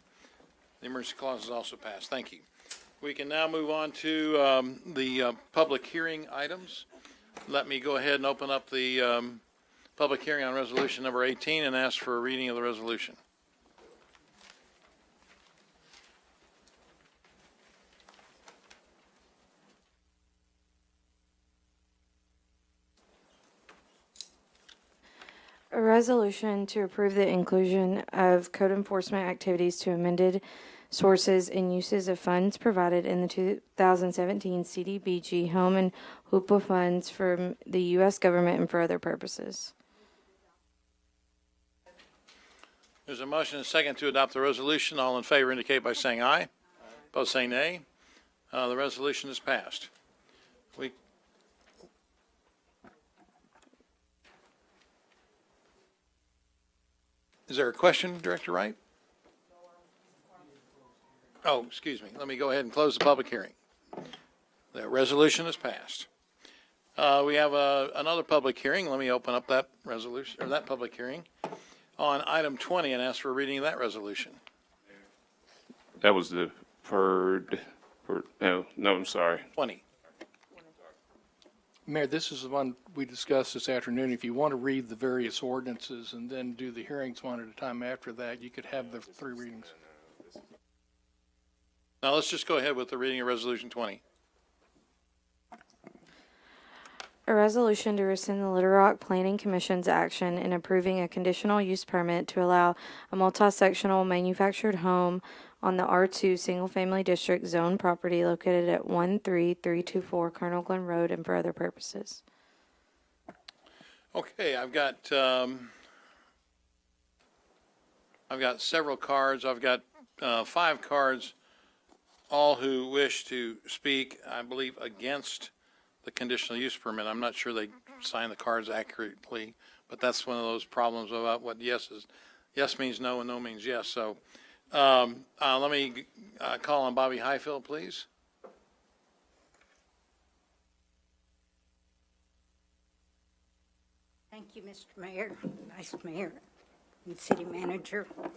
Speaker 1: The emergency clause is also passed. Thank you. We can now move on to the public hearing items. Let me go ahead and open up the public hearing on resolution number 18 and ask for a reading of the resolution.
Speaker 2: A resolution to approve the inclusion of code enforcement activities to amended sources and uses of funds provided in the 2017 CDBG Home and HOOPA funds from the U.S. government and for other purposes.
Speaker 1: There's a motion and a second to adopt the resolution. All in favor indicate by saying aye. Aye. Opposed, say nay. The resolution is passed. Is there a question, Director Wright? Oh, excuse me. Let me go ahead and close the public hearing. The resolution is passed. We have another public hearing. Let me open up that resolution, or that public hearing on item 20 and ask for a reading of that resolution.
Speaker 5: That was deferred, no, I'm sorry.
Speaker 1: 20.
Speaker 13: Mayor, this is the one we discussed this afternoon. If you want to read the various ordinances and then do the hearings one at a time after that, you could have the three readings.
Speaker 1: Now let's just go ahead with the reading of resolution 20.
Speaker 2: A resolution to rescind the Little Rock Planning Commission's action in approving a conditional use permit to allow a multi-sectional manufactured home on the R2 Single Family District Zone property located at 13324 Colonel Glen Road and for other purposes.
Speaker 1: Okay, I've got I've got several cards. I've got 5 cards, all who wish to speak, I believe, against the conditional use permit. I'm not sure they signed the cards accurately, but that's one of those problems about what yes is. Yes means no and no means yes. So let me call on Bobby Highfield, please.
Speaker 11: Thank you, Mr. Mayor, Vice Mayor, and City Manager. Let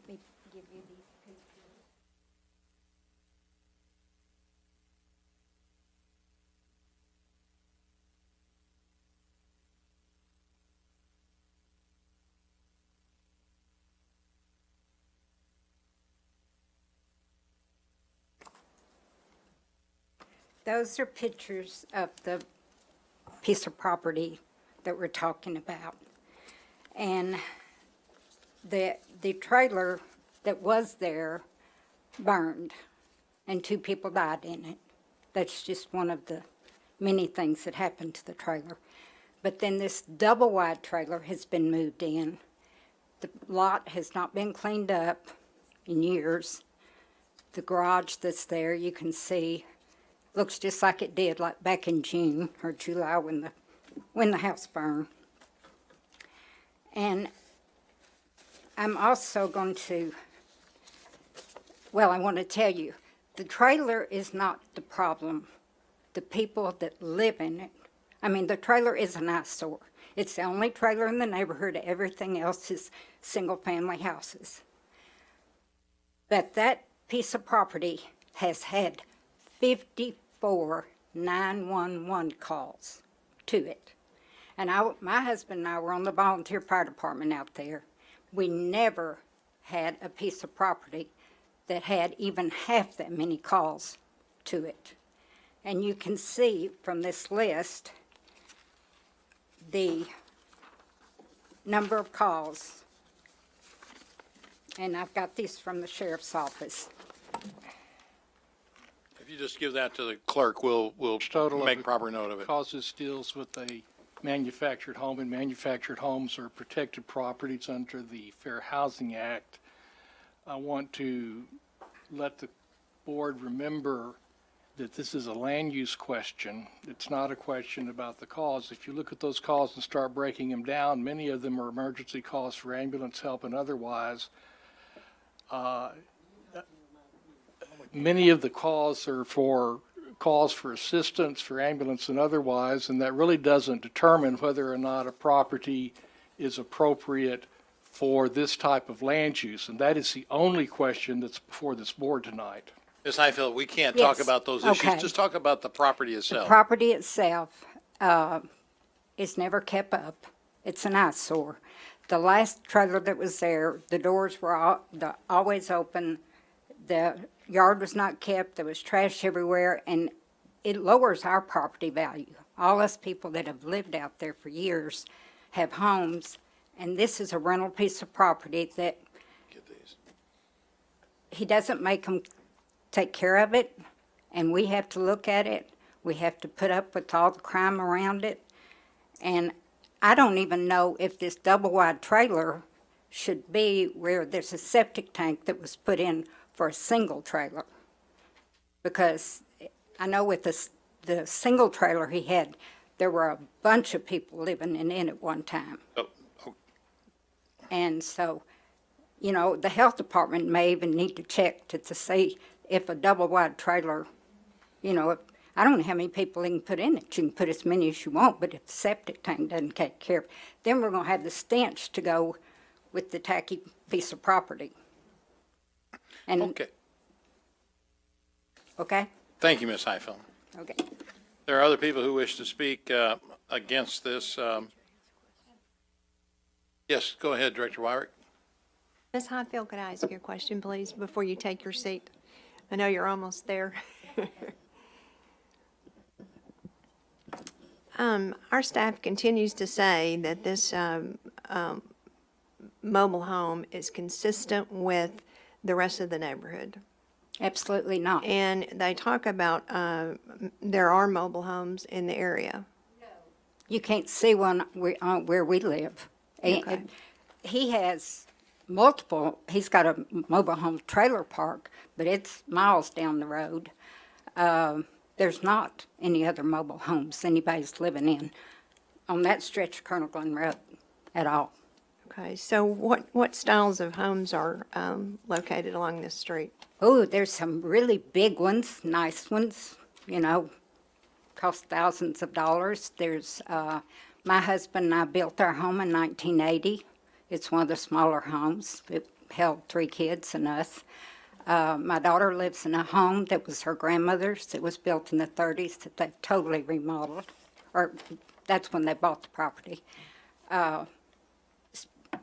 Speaker 11: me give you these pictures. Those are pictures of the piece of property that we're talking about. And the trailer that was there burned, and 2 people died in it. That's just one of the many things that happened to the trailer. But then this double-wide trailer has been moved in. The lot has not been cleaned up in years. The garage that's there, you can see, looks just like it did like back in June or July when the house burned. And I'm also going to, well, I want to tell you, the trailer is not the problem. The people that live in it, I mean, the trailer is an eyesore. It's the only trailer in the neighborhood. Everything else is single-family houses. But that piece of property has had 54 911 calls to it. And my husband and I were on the volunteer fire department out there. We never had a piece of property that had even half that many calls to it. And you can see from this list the number of calls. And I've got these from the sheriff's office.
Speaker 1: If you just give that to the clerk, we'll
Speaker 13: Total
Speaker 1: make
Speaker 13: of
Speaker 1: proper note of it.
Speaker 13: Causes deals with a manufactured home, and manufactured homes are protected properties under the Fair Housing Act. I want to let the board remember that this is a land use question. It's not a question about the cause. If you look at those calls and start breaking them down, many of them are emergency calls for ambulance help and otherwise. Many of the calls are for calls for assistance, for ambulance and otherwise, and that really doesn't determine whether or not a property is appropriate for this type of land use. And that is the only question that's before this board tonight.
Speaker 1: Ms. Highfield, we can't talk
Speaker 11: Yes,
Speaker 1: about those issues.
Speaker 11: okay.
Speaker 1: Just talk about the property
Speaker 11: The
Speaker 1: itself.
Speaker 11: property itself is never kept up. It's an eyesore. The last trailer that was there, the doors were always open. The yard was not kept. There was trash everywhere, and it lowers our property value. All us people that have lived out there for years have homes, and this is a rental piece of property that he doesn't make them take care of it, and we have to look at it. We have to put up with all the crime around it. And I don't even know if this double-wide trailer should be where there's a septic tank that was put in for a single trailer. Because I know with the single trailer he had, there were a bunch of people living in it at one time. And so, you know, the health department may even need to check to see if a double-wide trailer, you know, I don't know how many people you can put in it. You can put as many as you want, but if the septic tank doesn't take care of it, then we're going to have the stench to go with the tacky piece of property. And,
Speaker 1: Okay.
Speaker 11: Okay?
Speaker 1: Thank you, Ms. Highfield.
Speaker 11: Okay.
Speaker 1: There are other people who wish to speak against this. Yes, go ahead, Director Wyrick.
Speaker 6: Ms. Highfield, could I ask you a question, please, before you take your seat? I know you're almost there. Our staff continues to say that this mobile home is consistent with the rest of the neighborhood.
Speaker 11: Absolutely not.
Speaker 6: And they talk about there are mobile homes in the area.
Speaker 11: You can't see one where we live.
Speaker 6: Okay.
Speaker 11: He has multiple, he's got a mobile home trailer park, but it's miles down the road. There's not any other mobile homes anybody's living in on that stretch of Colonel Glenn Road at all.
Speaker 6: Okay, so what styles of homes are located along this street?
Speaker 11: Oh, there's some really big ones, nice ones, you know, cost thousands of dollars. There's, my husband and I built our home in 1980. It's one of the smaller homes. It held 3 kids and us. My daughter lives in a home that was her grandmother's. It was built in the 30s that they've totally remodeled, or that's when they bought the property.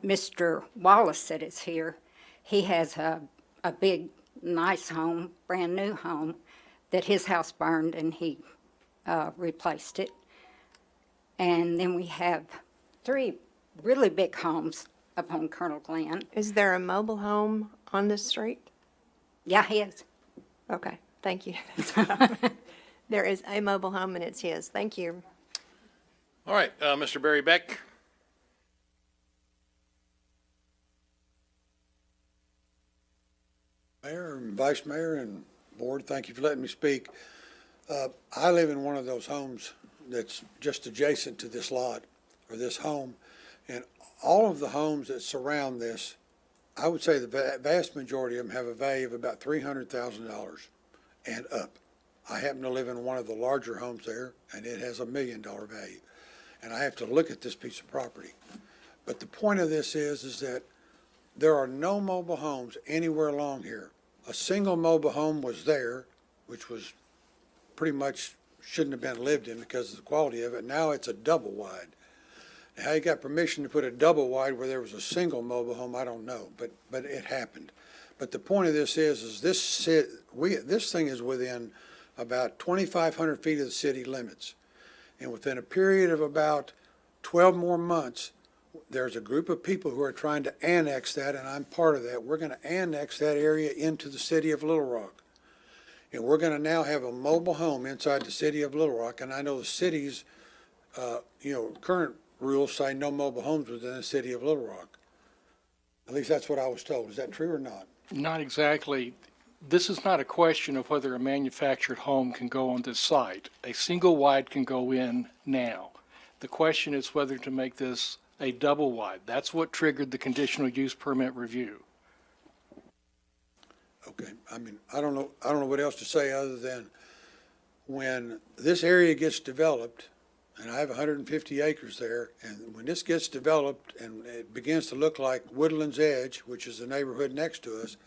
Speaker 11: Mr. Wallace that is here, he has a big, nice home, brand new home, that his house burned and he replaced it. And then we have 3 really big homes up on Colonel Glenn.
Speaker 6: Is there a mobile home on this street?
Speaker 11: Yeah, his.
Speaker 6: Okay, thank you. There is a mobile home and it's his. Thank you.
Speaker 1: All right, Mr. Barry Beck.
Speaker 7: Mayor and Vice Mayor and Board, thank you for letting me speak. I live in one of those homes that's just adjacent to this lot, or this home, and all of the homes that surround this, I would say the vast majority of them have a value of about $300,000 and up. I happen to live in one of the larger homes there, and it has $1 million value. And I have to look at this piece of property. But the point of this is that there are no mobile homes anywhere along here. A single mobile home was there, which was pretty much shouldn't have been lived in because of the quality of it. Now it's a double wide. How you got permission to put a double wide where there was a single mobile home, I don't know, but it happened. But the point of this is this thing is within about 2,500 feet of the city limits. And within a period of about 12 more months, there's a group of people who are trying to annex that, and I'm part of that. We're going to annex that area into the city of Little Rock. And we're going to now have a mobile home inside the city of Little Rock. And I know the city's, current rules say no mobile homes within the city of Little Rock. At least that's what I was told. Is that true or not?
Speaker 13: Not exactly. This is not a question of whether a manufactured home can go on this site. A single wide can go in now. The question is whether to make this a double wide. That's what triggered the conditional use permit review.
Speaker 7: Okay. I mean, I don't know what else to say other than when this area gets developed, and I have 150 acres there, and when this gets developed and it begins to look like Woodland's Edge, which is the neighborhood next to us,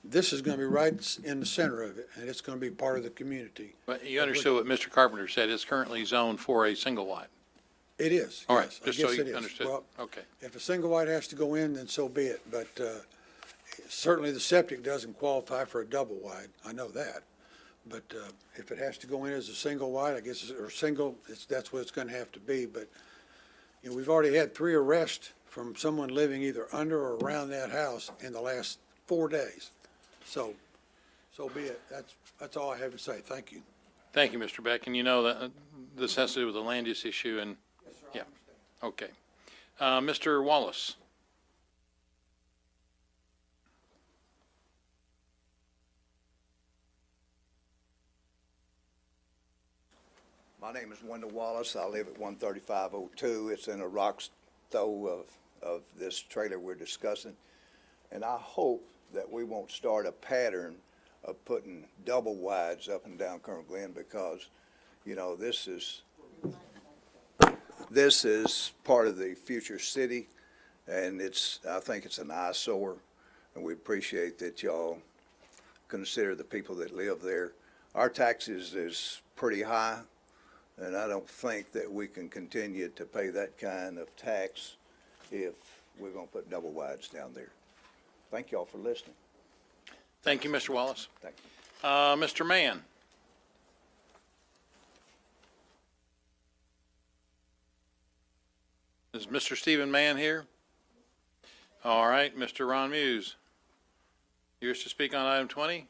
Speaker 7: this is going to be right in the center of it, and it's going to be part of the community.
Speaker 1: But you understood what Mr. Carpenter said. It's currently zoned for a single wide.
Speaker 7: It is.
Speaker 1: All
Speaker 7: yes.
Speaker 1: right,
Speaker 7: I
Speaker 1: just so
Speaker 7: guess
Speaker 1: you
Speaker 7: it is.
Speaker 1: understood.
Speaker 7: Well,
Speaker 1: Okay.
Speaker 7: if a single wide has to go in, then so be it. But certainly the septic doesn't qualify for a double wide. I know that. But if it has to go in as a single wide, I guess, or single, that's what it's going to have to be. But we've already had 3 arrests from someone living either under or around that house in the last 4 days. So be it. That's all I have to say. Thank you.
Speaker 1: Thank you, Mr. Beck. And you know that this has to do with the land use issue and, yeah. Okay. Mr. Wallace.
Speaker 8: My name is Wendell Wallace. I live at 13502. It's in a rock throw of this trailer we're discussing. And I hope that we won't start a pattern of putting double wides up and down Colonel Glenn because, this is part of the future city, and I think it's an eyesore, and we appreciate that y'all consider the people that live there. Our taxes is pretty high, and I don't think that we can continue to pay that kind of tax if we're going to put double wides down there. Thank y'all for listening.
Speaker 1: Thank you, Mr. Wallace.
Speaker 8: Thank you.
Speaker 1: Mr. Mann. Is Mr. Stephen Mann here? All right, Mr. Ron Muse. You wish to speak on item 20?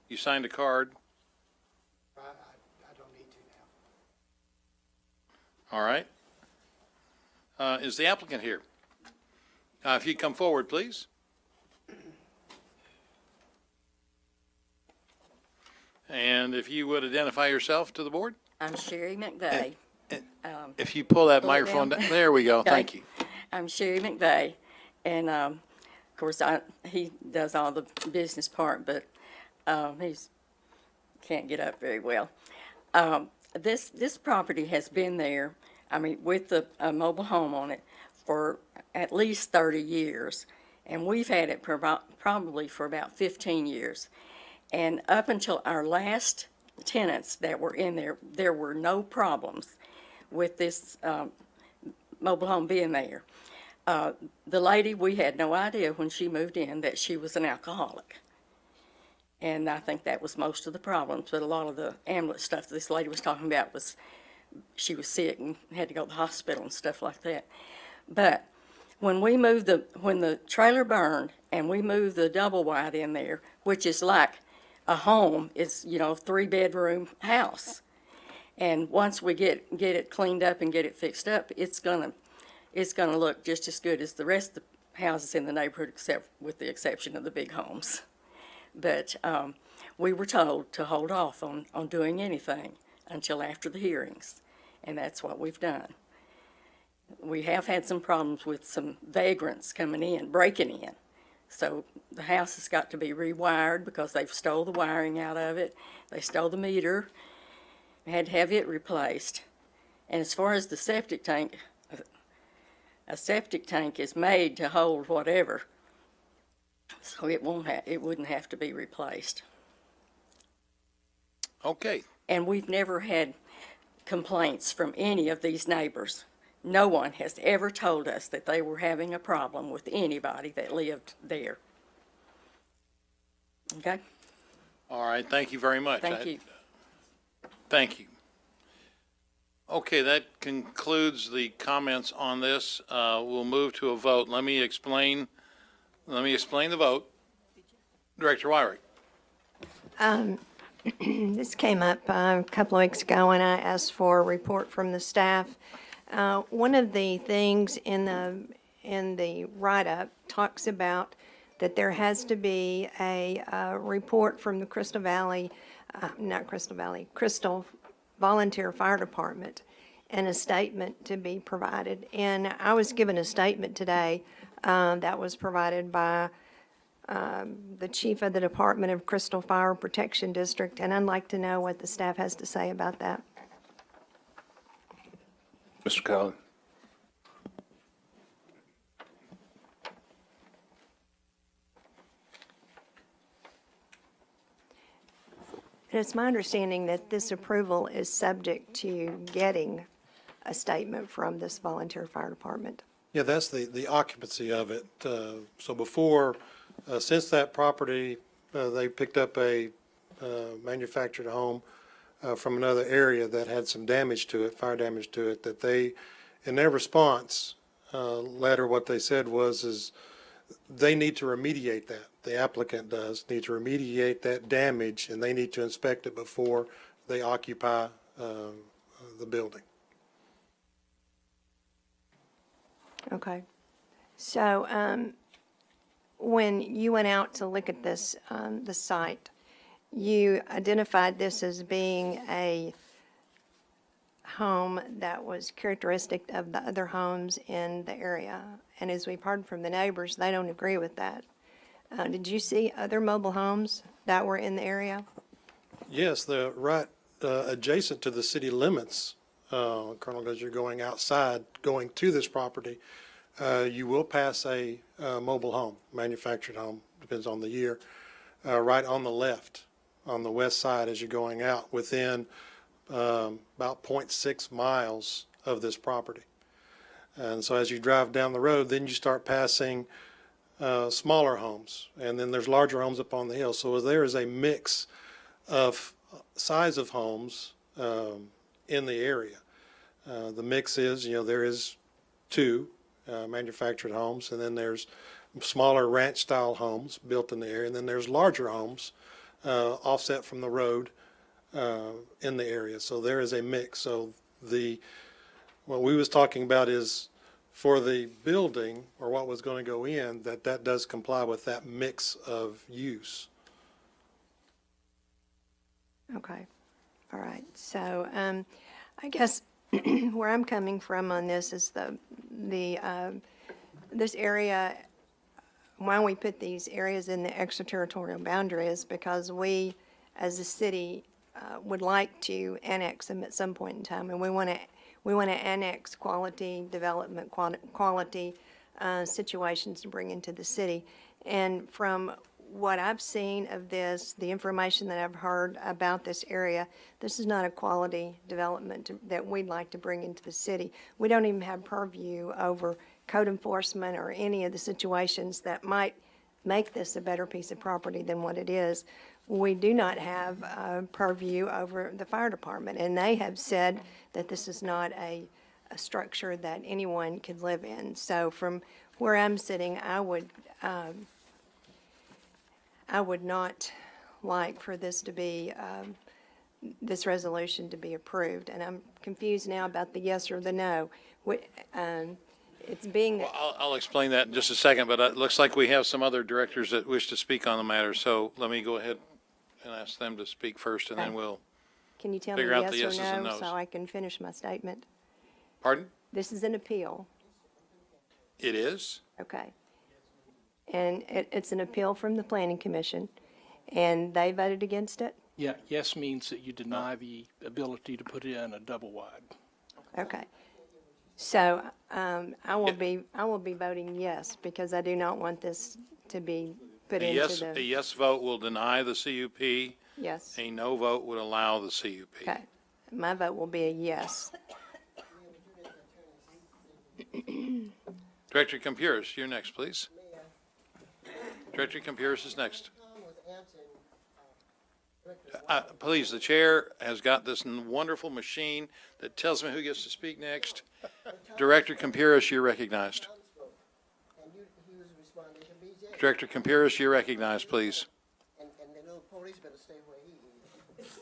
Speaker 1: You signed a card.
Speaker 19: I don't need to now.
Speaker 1: All right. Is the applicant here? If you'd come forward, please. And if you would identify yourself to the board?
Speaker 9: I'm Sherry McVeigh.
Speaker 1: If you pull that
Speaker 9: Pull it
Speaker 1: microphone
Speaker 9: down.
Speaker 1: down, there we go,
Speaker 9: Okay.
Speaker 1: thank you.
Speaker 9: I'm Sherry McVeigh, and of course, he does all the business part, but he's can't get up very well. This property has been there, I mean, with a mobile home on it for at least 30 years, and we've had it probably for about 15 years. And up until our last tenants that were in there, there were no problems with this mobile home being there. The lady, we had no idea when she moved in that she was an alcoholic. And I think that was most of the problems, but a lot of the ambulance stuff this lady was talking about was she was sick and had to go to the hospital and stuff like that. But when we moved when the trailer burned and we moved the double wide in there, which is like a home, it's, you know, 3-bedroom house. And once we get it cleaned up and get it fixed up, it's gonna look just as good as the rest of the houses in the neighborhood, except with the exception of the big homes. But we were told to hold off on doing anything until after the hearings, and that's what we've done. We have had some problems with some vagrants coming in, breaking in. So the house has got to be rewired because they've stole the wiring out of it. They stole the meter. We had to have it replaced. And as far as the septic tank, a septic tank is made to hold whatever, so it wouldn't have to be replaced.
Speaker 1: Okay.
Speaker 9: And we've never had complaints from any of these neighbors. No one has ever told us that they were having a problem with anybody that lived there. Okay?
Speaker 1: All right, thank you very much.
Speaker 9: Thank you.
Speaker 1: Thank you. Okay, that concludes the comments on this. We'll move to a vote. Let me explain the vote. Director Wyrick.
Speaker 12: This came up a couple of weeks ago when I asked for a report from the staff. One of the things in the write-up talks about that there has to be a report from the Crystal Volunteer Fire Department and a statement to be provided. And I was given a statement today that was provided by the chief of the Department of Crystal Fire Protection District, and I'd like to know what the staff has to say about that.
Speaker 17: Mr. Collins.
Speaker 12: And it's my understanding that this approval is subject to getting a statement from this volunteer fire department.
Speaker 23: Yeah, that's the occupancy of it. So before, since that property, they picked up a manufactured home from another area that had some damage to it, fire damage to it, that they, in their response letter, what they said is they need to remediate that. The applicant does need to remediate that damage, and they need to inspect it before they occupy the building.
Speaker 12: Okay. So when you went out to look at this, the site, you identified this as being a home that was characteristic of the other homes in the area. And as we've heard from the neighbors, they don't agree with that. Did you see other mobile homes that were in the area?
Speaker 23: Yes, they're right adjacent to the city limits. Colonel, as you're going outside, going to this property, you will pass a mobile home, manufactured home, depends on the year, right on the left, on the west side as you're going out, within about 0.6 miles of this property. And so as you drive down the road, then you start passing smaller homes, and then there's larger homes up on the hill. So there is a mix of size of homes in the area. The mix is, there is two manufactured homes, and then there's smaller ranch-style homes built in the area, and then there's larger homes offset from the road in the area. So there is a mix. So what we was talking about is for the building, or what was going to go in, that does comply with that mix of use.
Speaker 12: Okay, all right. So, I guess where I'm coming from on this is this area, why we put these areas in the extraterritorial boundary is because we, as a city, would like to annex them at some point in time, and we want to annex quality development, quality situations to bring into the city. And from what I've seen of this, the information that I've heard about this area, this is not a quality development that we'd like to bring into the city. We don't even have purview over code enforcement or any of the situations that might make this a better piece of property than what it is. We do not have purview over the fire department, and they have said that this is not a structure that anyone could live in. So from where I'm sitting, I would not like for this to be, this resolution to be approved. And I'm confused now about the yes or the no. It's being.
Speaker 1: Well, I'll explain that in just a second, but it looks like we have some other directors that wish to speak on the matter. So let me go ahead and ask them to speak first, and then we'll
Speaker 12: Can you tell me
Speaker 1: figure out the
Speaker 12: yes
Speaker 1: yeses
Speaker 12: or
Speaker 1: and
Speaker 12: no
Speaker 1: nos.
Speaker 12: so I can finish my statement?
Speaker 1: Pardon?
Speaker 12: This is an appeal.
Speaker 1: It is?
Speaker 12: Okay. And it's an appeal from the Planning Commission, and they voted against it?
Speaker 13: Yeah, yes means that you deny the ability to put in a double wide.
Speaker 12: Okay. So, I will be voting yes, because I do not want this to be put
Speaker 1: A
Speaker 12: into
Speaker 1: a
Speaker 12: the,
Speaker 1: yes vote will deny the CUP.
Speaker 12: yes.
Speaker 1: A no vote would allow the CUP.
Speaker 12: Okay. My vote will be a yes.
Speaker 1: Director Campuris, you're next, please. Director Campuris is next. Please, the chair has got this wonderful machine that tells me who gets to speak next. Director Campuris, you're recognized. Director Campuris, you're recognized, please.
Speaker 3: And the little police better stay where he is.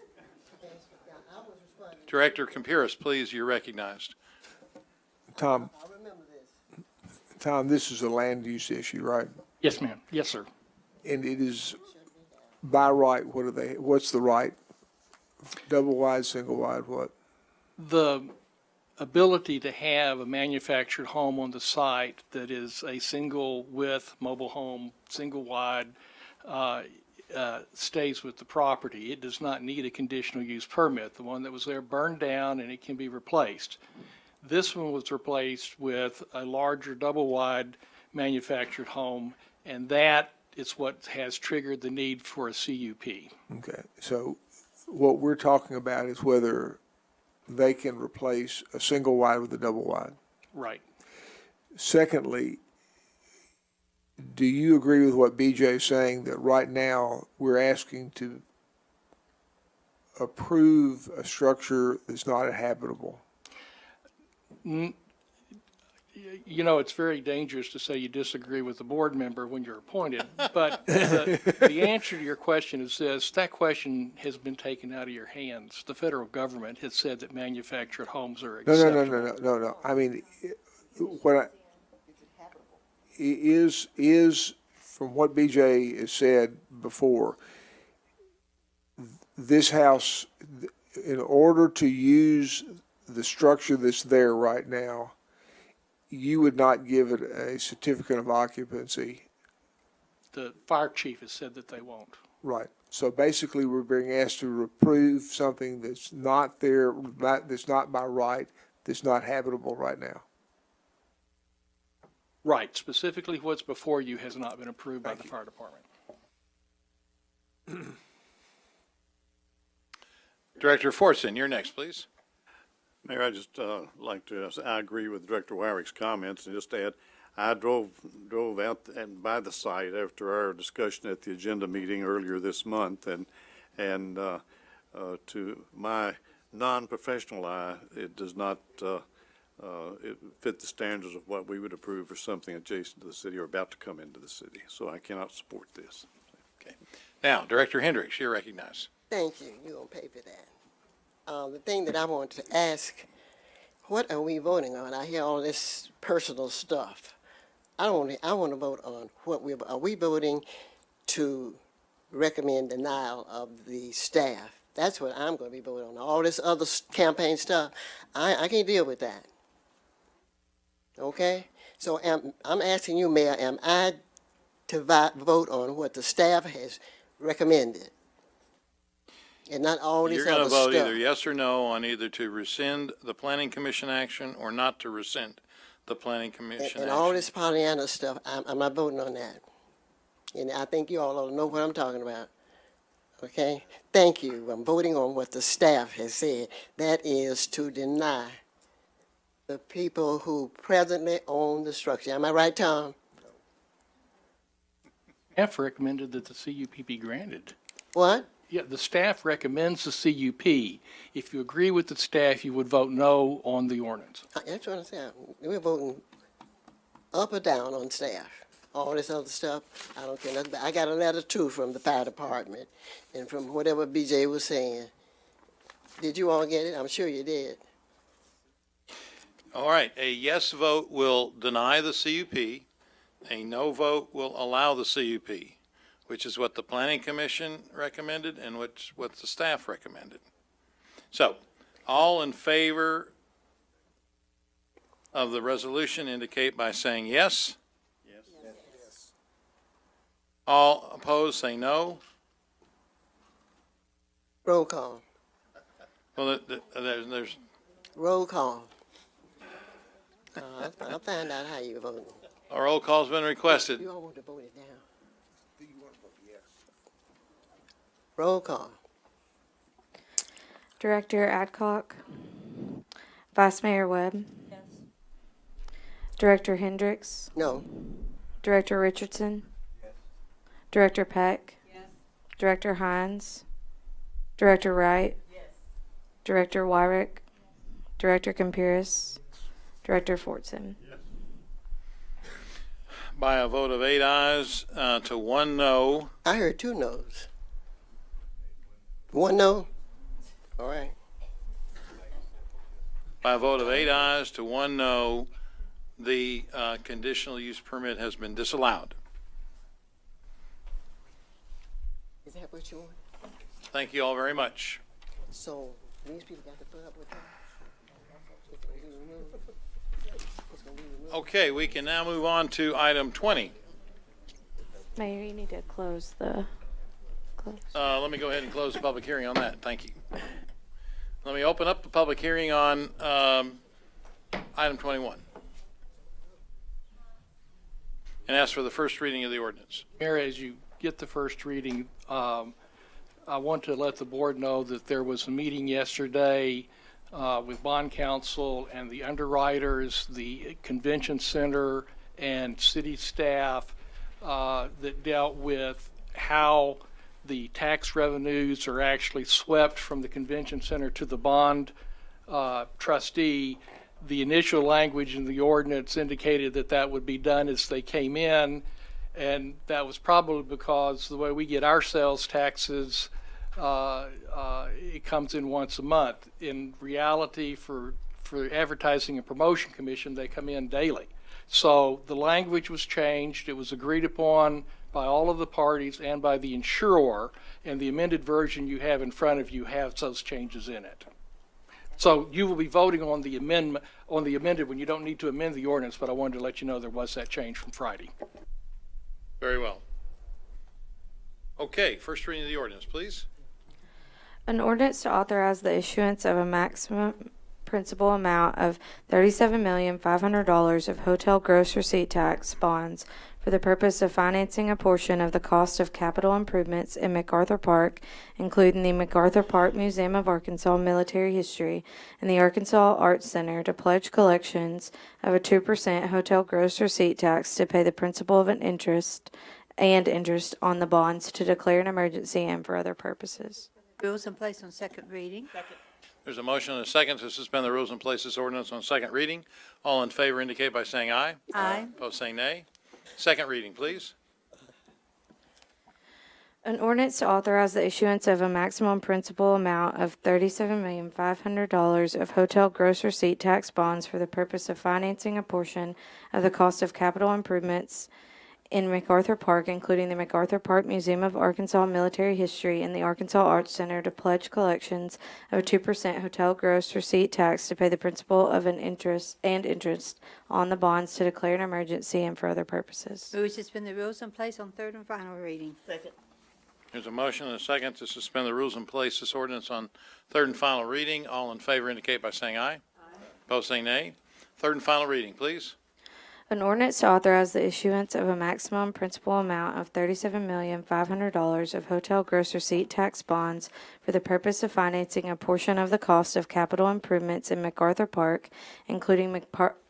Speaker 3: Yeah, I was responding.
Speaker 1: Director Campuris, please, you're recognized.
Speaker 14: Tom,
Speaker 3: I remember this.
Speaker 14: Tom, this is a land use issue, right?
Speaker 13: Yes, ma'am. Yes, sir.
Speaker 14: And it is by right, what's the right? Double wide, single wide, what?
Speaker 13: The ability to have a manufactured home on the site that is a single width mobile home, single wide, stays with the property. It does not need a conditional use permit. The one that was there burned down and it can be replaced. This one was replaced with a larger double wide manufactured home, and that is what has triggered the need for a CUP.
Speaker 14: Okay, so what we're talking about is whether they can replace a single wide with a double wide.
Speaker 13: Right.
Speaker 14: Secondly, do you agree with what BJ is saying, that right now we're asking to approve a structure that's not habitable?
Speaker 13: You know, it's very dangerous to say you disagree with the board member when you're appointed, but the answer to your question is this: that question has been taken out of your hands. The federal government has said that manufactured homes are acceptable.
Speaker 14: No. I mean, is from what BJ has said before, this house, in order to use the structure that's there right now, you would not give it a certificate of occupancy.
Speaker 13: The fire chief has said that they won't.
Speaker 14: Right. So basically, we're being asked to approve something that's not there, that's not by right, that's not habitable right now.
Speaker 13: Right. Specifically, what's before you has not been approved by the fire department.
Speaker 1: Director Fortson, you're next, please.
Speaker 15: Mayor, I just like to, I agree with Director Wyrick's comments, and just add, I drove out and by the site after our discussion at the agenda meeting earlier this month, and to my non-professional eye, it does not it fit the standards of what we would approve for something adjacent to the city or about to come into the city. So I cannot support this.
Speaker 1: Okay. Now, Director Hendricks, you're recognized.
Speaker 3: Thank you. You're going to pay for that. The thing that I want to ask what are we voting on? I hear all this personal stuff. I want to vote on are we voting to recommend denial of the staff? That's what I'm going to be voting on. All this other campaign stuff, I can't deal with that. Okay? So I'm asking you, Mayor, am I to vote on what the staff has recommended? And not all this
Speaker 1: You're
Speaker 3: other
Speaker 1: going to vote
Speaker 3: stuff.
Speaker 1: either yes or no on either to rescind the planning commission action or not to rescind the planning commission
Speaker 3: And
Speaker 1: action.
Speaker 3: all this Pollyanna stuff, I'm not voting on that. And I think you all ought to know what I'm talking about. Okay? Thank you. I'm voting on what the staff has said. That is to deny the people who presently own the structure. Am I right, Tom?
Speaker 13: Staff recommended that the CUP be granted.
Speaker 3: What?
Speaker 13: Yeah, the staff recommends the CUP. If you agree with the staff, you would vote no on the ordinance.
Speaker 3: That's what I'm saying. We're voting up or down on staff. All this other stuff, I don't care nothing about. I got a letter too from the fire department and from whatever BJ was saying. Did you all get it? I'm sure you did.
Speaker 1: All right, a yes vote will deny the CUP. A no vote will allow the CUP, which is what the planning commission recommended and what the staff recommended. So, all in favor of the resolution indicate by saying yes. Yes. All opposed say no.
Speaker 3: Roll call.
Speaker 1: Well, there's
Speaker 3: Roll call. I'll find out how you vote.
Speaker 1: a roll call's been requested.
Speaker 3: You all want to vote it down. Roll call.
Speaker 2: Director Adcock. Vice Mayor Webb. Yes. Director Hendricks.
Speaker 3: No.
Speaker 2: Director Richardson. Yes. Director Peck. Yes. Director Hines. Director Wright. Yes. Director Wyrick. Director Campiris. Director Fortson.
Speaker 1: By a vote of 8 ayes to 1 no.
Speaker 3: I heard 2 no's. 1 no? All right.
Speaker 1: By a vote of 8 ayes to 1 no, the conditional use permit has been disallowed.
Speaker 3: Is that what you want?
Speaker 1: Thank you all very much.
Speaker 3: So these people got to put up with that?
Speaker 1: Okay, we can now move on to item 20.
Speaker 2: Mayor, you need to close the.
Speaker 1: Let me go ahead and close the public hearing on that. Thank you. Let me open up the public hearing on item 21 and ask for the first reading of the ordinance.
Speaker 13: Mayor, as you get the first reading, I want to let the board know that there was a meeting yesterday with bond counsel and the underwriters, the convention center, and city staff that dealt with how the tax revenues are actually swept from the convention center to the bond trustee. The initial language in the ordinance indicated that that would be done as they came in, and that was probably because the way we get our sales taxes, it comes in once a month. In reality, for Advertising and Promotion Commission, they come in daily. So the language was changed. It was agreed upon by all of the parties and by the insurer, and the amended version you have in front of you has those changes in it. So you will be voting on the amendment, on the amended one. You don't need to amend the ordinance, but I wanted to let you know there was that change from Friday.
Speaker 1: Very well. Okay, first reading of the ordinance, please.
Speaker 2: An ordinance to authorize the issuance of a maximum principal amount of $37,500 of hotel gross receipt tax bonds for the purpose of financing a portion of the cost of capital improvements in MacArthur Park, including the MacArthur Park Museum of Arkansas Military History and the Arkansas Arts Center, to pledge collections of a 2% hotel gross receipt tax to pay the principal of an interest on the bonds, to declare an emergency, and for other purposes.
Speaker 11: Rules in place on second reading.
Speaker 1: There's a motion and a second to suspend the rules and place this ordinance on second reading. All in favor indicate by saying aye.
Speaker 11: Aye.
Speaker 1: Opposed, saying nay. Second reading, please.
Speaker 2: An ordinance to authorize the issuance of a maximum principal amount of $37,500 of hotel gross receipt tax bonds for the purpose of financing a portion of the cost of capital improvements in MacArthur Park, including the MacArthur Park Museum of Arkansas Military History and the Arkansas Arts Center, to pledge collections of a 2% hotel gross receipt tax to pay the principal of an interest on the bonds, to declare an emergency and for other purposes.
Speaker 11: Move to suspend the rules and place on third and final reading.
Speaker 3: Second.
Speaker 1: There's a motion and a second to suspend the rules and place this ordinance on third and final reading. All in favor indicate by saying aye. Aye. Opposed, say nay. Third and final reading, please.
Speaker 2: An ordinance to authorize the issuance of a maximum principal amount of $37,500 of hotel gross receipt tax bonds for the purpose of financing a portion of the cost of capital improvements in MacArthur Park, including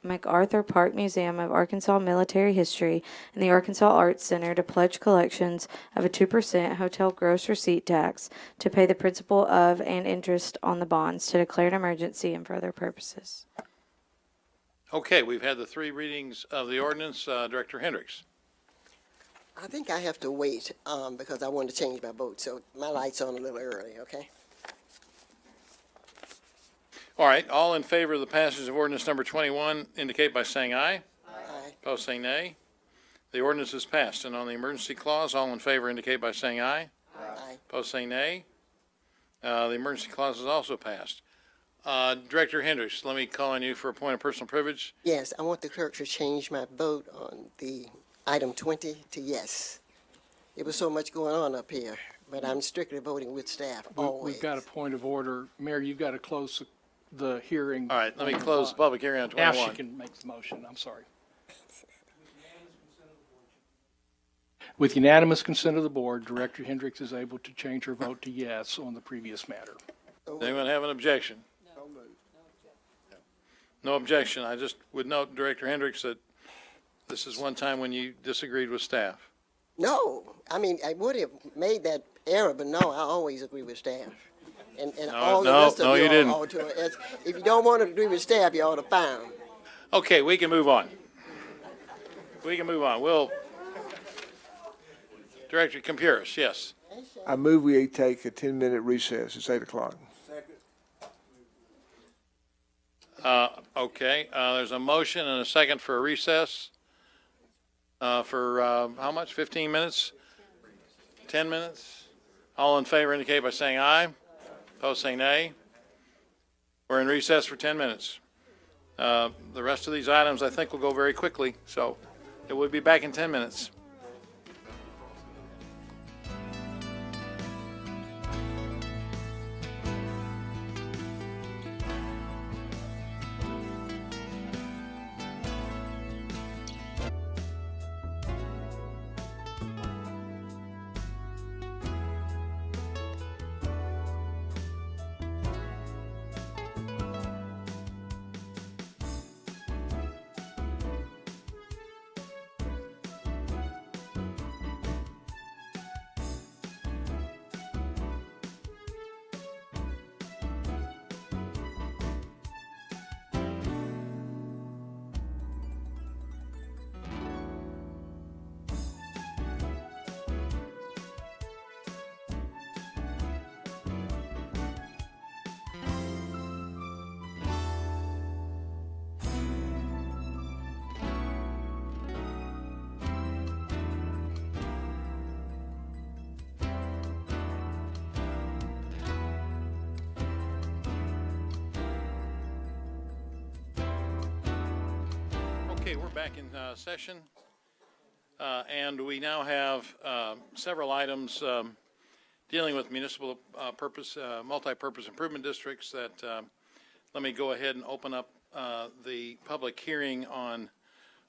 Speaker 2: MacArthur Park Museum of Arkansas Military History and the Arkansas Arts Center, to pledge collections of a 2% hotel gross receipt tax to pay the principal of and interest on the bonds, to declare an emergency and for other purposes.
Speaker 1: Okay, we've had the three readings of the ordinance. Director Hendricks.
Speaker 3: I think I have to wait, because I want to change my vote, so my light's on a little early, okay?
Speaker 1: All right, all in favor of the passage of ordinance number 21 indicate by saying aye.
Speaker 3: Aye.
Speaker 1: Opposed, say nay. The ordinance is passed. And on the emergency clause, all in favor indicate by saying aye.
Speaker 3: Aye.
Speaker 1: Opposed, say nay. The emergency clause is also passed. Director Hendricks, let me call on you for a point of personal privilege.
Speaker 3: Yes, I want the clerk to change my vote on the item 20 to yes. There was so much going on up here, but I'm strictly voting with staff always.
Speaker 13: We've got a point of order. Mayor, you've got to close the hearing.
Speaker 1: All right, let me close the public hearing on 21.
Speaker 13: Now she can make the motion. I'm sorry. With unanimous consent of the board, Director Hendricks is able to change her vote to yes on the previous matter.
Speaker 1: Does anyone have an objection? No objection. I just would note, Director Hendricks, that this is one time when you disagreed with staff.
Speaker 3: No, I mean, I would have made that error, but no, I always agree with staff. And all the rest of you
Speaker 1: you didn't.
Speaker 3: ought to, if you don't want to agree with staff, you ought to file.
Speaker 1: Okay, we can move on. We can move on. Director Campuris, yes.
Speaker 14: I move we take a 10-minute recess. It's 8 o'clock.
Speaker 1: Okay, there's a motion and a second for a recess. For how much? 15 minutes? 10 minutes? All in favor indicate by saying aye. Opposed, say nay. We're in recess for 10 minutes. The rest of these items, I think, will go very quickly, so it will be back in 10 minutes. Okay, we're back in session, and we now have several items dealing with municipal multi-purpose improvement districts that, let me go ahead and open up the public hearing on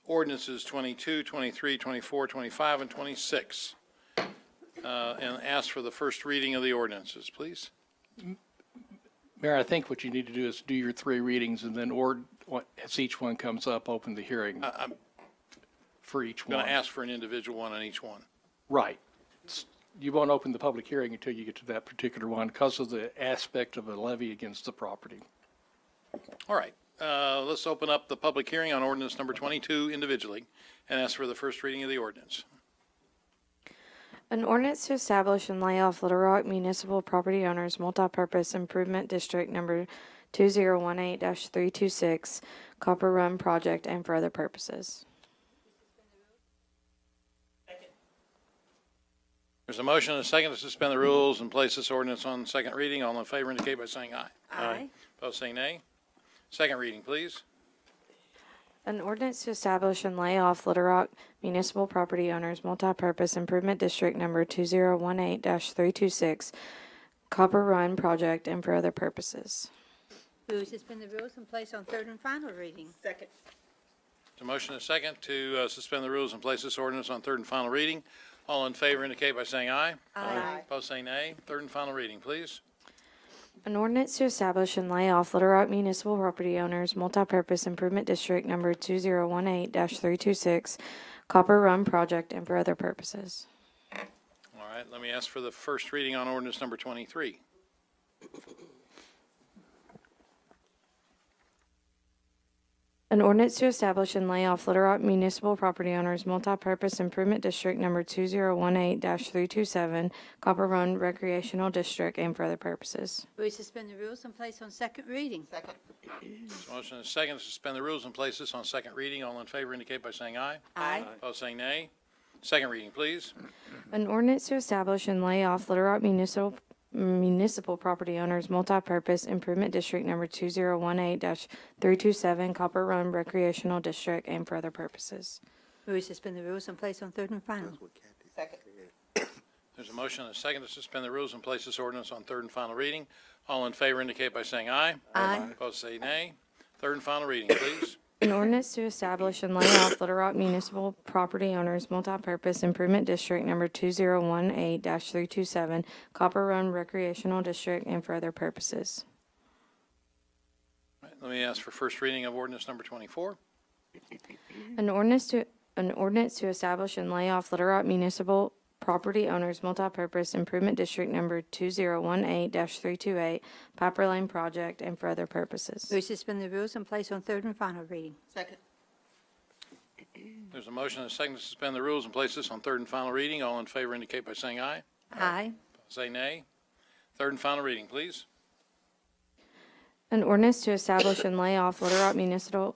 Speaker 1: ordinances 22, 23, 24, 25, and 26, and ask for the first reading of the ordinances, please.
Speaker 13: Mayor, I think what you need to do is do your three readings and then as each one comes up, open the hearing
Speaker 1: I'm
Speaker 13: for each
Speaker 1: going
Speaker 13: one.
Speaker 1: to ask for an individual one on each one.
Speaker 13: Right. You won't open the public hearing until you get to that particular one because of the aspect of a levy against the property.
Speaker 1: All right, let's open up the public hearing on ordinance number 22 individually and ask for the first reading of the ordinance.
Speaker 2: An ordinance to establish and lay off Little Rock Municipal Property Owners Multipurpose Improvement District Number 2018-326, Copper Run Project, and for other purposes.
Speaker 1: There's a motion and a second to suspend the rules and place this ordinance on second reading. All in favor indicate by saying aye.
Speaker 9: Aye.
Speaker 1: Opposed, say nay. Second reading, please.
Speaker 2: An ordinance to establish and lay off Little Rock Municipal Property Owners Multipurpose Improvement District Number 2018-326, Copper Run Project, and for other purposes.
Speaker 11: Move to suspend the rules and place on third and final reading.
Speaker 10: Second.
Speaker 1: There's a motion and a second to suspend the rules and place this ordinance on third and final reading. All in favor indicate by saying aye.
Speaker 11: Aye.
Speaker 1: Opposed, say nay. Third and final reading, please.
Speaker 2: An ordinance to establish and lay off Little Rock Municipal Property Owners Multipurpose Improvement District Number 2018-326, Copper Run Project, and for other purposes.
Speaker 1: All right, let me ask for the first reading on ordinance number 23.
Speaker 2: An ordinance to establish and lay off Little Rock Municipal Property Owners Multipurpose Improvement District Number 2018-327, Copper Run Recreational District, and for other purposes.
Speaker 11: Move to suspend the rules and place on second reading.
Speaker 10: Second.
Speaker 1: There's a motion and a second to suspend the rules and place this on second reading. All in favor indicate by saying aye.
Speaker 11: Aye.
Speaker 1: Opposed, saying nay. Second reading, please.
Speaker 2: An ordinance to establish and lay off Little Rock Municipal Property Owners Multipurpose Improvement District Number 2018-327, Copper Run Recreational District, and for other purposes.
Speaker 11: Move to suspend the rules and place on third and final.
Speaker 10: Second.
Speaker 1: There's a motion and a second to suspend the rules and place this ordinance on third and final reading. All in favor indicate by saying aye.
Speaker 11: Aye.
Speaker 1: Opposed, say nay. Third and final reading, please.
Speaker 2: An ordinance to establish and lay off Little Rock Municipal Property Owners Multipurpose Improvement District Number 2018-327, Copper Run Recreational District, and for other purposes.
Speaker 1: All right, let me ask for first reading of ordinance number 24.
Speaker 2: An ordinance to establish and lay off Little Rock Municipal Property Owners Multipurpose Improvement District Number 2018-328, Piper Lane Project, and for other purposes.
Speaker 11: Move to suspend the rules and place on third and final reading.
Speaker 10: Second.
Speaker 1: There's a motion and a second to suspend the rules and place this on third and final reading. All in favor indicate by saying aye.
Speaker 11: Aye.
Speaker 1: Say nay. Third and final reading, please.
Speaker 2: An ordinance to establish and lay off Little Rock Municipal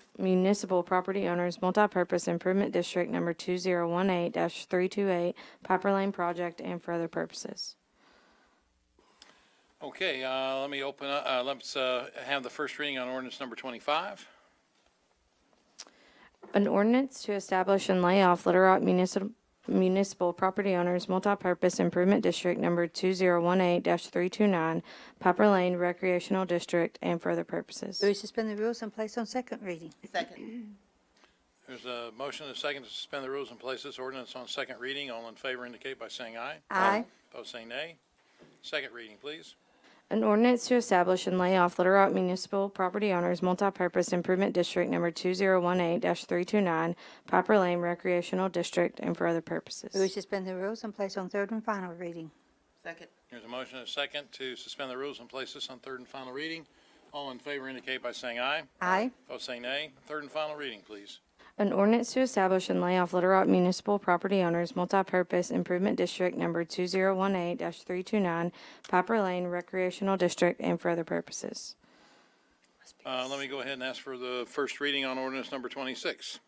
Speaker 2: Property Owners Multipurpose Improvement District Number 2018-328, Piper Lane Project, and for other purposes.
Speaker 1: Okay, let me open up, let's have the first reading on ordinance number 25.
Speaker 2: An ordinance to establish and lay off Little Rock Municipal Property Owners Multipurpose Improvement District Number 2018-329, Piper Lane Recreational District, and for other purposes.
Speaker 11: Move to suspend the rules and place on second reading.
Speaker 10: Second.
Speaker 1: There's a motion and a second to suspend the rules and place this ordinance on second reading. All in favor indicate by saying aye.
Speaker 11: Aye.
Speaker 1: Opposed, say nay. Second reading, please.
Speaker 2: An ordinance to establish and lay off Little Rock Municipal Property Owners Multipurpose Improvement District Number 2018-329, Piper Lane Recreational District, and for other purposes.
Speaker 11: Move to suspend the rules and place on third and final reading.
Speaker 10: Second.
Speaker 1: There's a motion and a second to suspend the rules and place this on third and final reading. All in favor indicate by saying aye.
Speaker 11: Aye.
Speaker 1: Opposed, say nay. Third and final reading, please.
Speaker 2: An ordinance to establish and lay off Little Rock Municipal Property Owners Multipurpose Improvement District Number 2018-329, Piper Lane Recreational District, and for other purposes.
Speaker 1: Let me go ahead and ask for the first reading on ordinance number 26.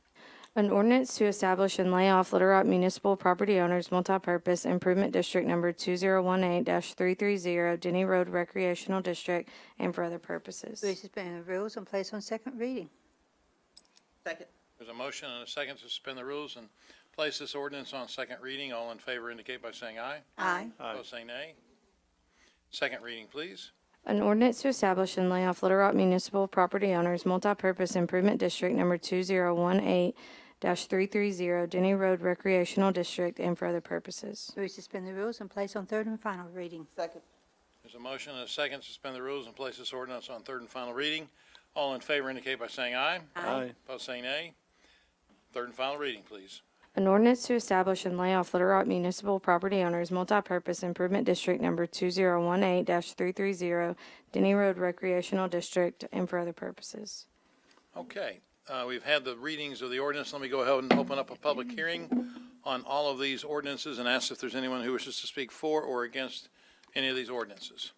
Speaker 2: An ordinance to establish and lay off Little Rock Municipal Property Owners Multipurpose Improvement District Number 2018-330, Denny Road Recreational District, and for other purposes.
Speaker 11: Move to suspend the rules and place on second reading.
Speaker 10: Second.
Speaker 1: There's a motion and a second to suspend the rules and place this ordinance on second reading. All in favor indicate by saying aye.
Speaker 11: Aye.
Speaker 1: Opposed, say nay. Second reading, please.
Speaker 2: An ordinance to establish and lay off Little Rock Municipal Property Owners Multipurpose Improvement District Number 2018-330, Denny Road Recreational District, and for other purposes.
Speaker 11: Move to suspend the rules and place on third and final reading.
Speaker 10: Second.
Speaker 1: There's a motion and a second to suspend the rules and place this ordinance on third and final reading. All in favor indicate by saying aye.
Speaker 11: Aye.
Speaker 1: Opposed, say nay. Third and final reading, please.
Speaker 2: An ordinance to establish and lay off Little Rock Municipal Property Owners Multipurpose Improvement District Number 2018-330, Denny Road Recreational District, and for other purposes.
Speaker 1: Okay, we've had the readings of the ordinance. Let me go ahead and open up a public hearing on all of these ordinances and ask if there's anyone who wishes to speak for or against any of these ordinances.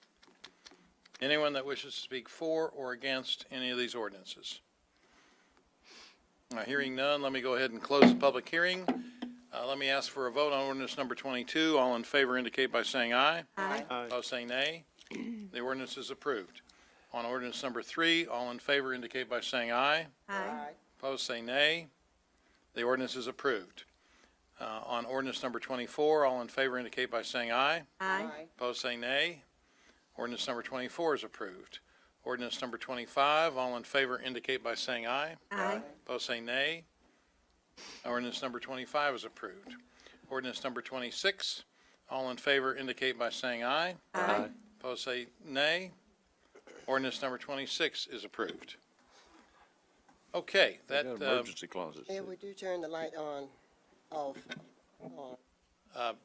Speaker 1: Anyone that wishes to speak for or against any of these ordinances? Hearing none, let me go ahead and close the public hearing. Let me ask for a vote on ordinance number 22. All in favor indicate by saying aye.
Speaker 11: Aye.
Speaker 1: Opposed, say nay. The ordinance is approved. On ordinance number 3, all in favor indicate by saying aye.
Speaker 11: Aye.
Speaker 1: Opposed, say nay. The ordinance is approved. On ordinance number 24, all in favor indicate by saying aye.
Speaker 11: Aye.
Speaker 1: Opposed, say nay. Ordinance number 24 is approved. Ordinance number 25, all in favor indicate by saying aye.
Speaker 11: Aye.
Speaker 1: Opposed, say nay. Ordinance number 25 is approved. Ordinance number 26, all in favor indicate by saying aye.
Speaker 11: Aye.
Speaker 1: Opposed, say nay. Ordinance number 26 is approved. Okay, that,
Speaker 15: Emergency clauses.
Speaker 3: And would you turn the light on, off, on?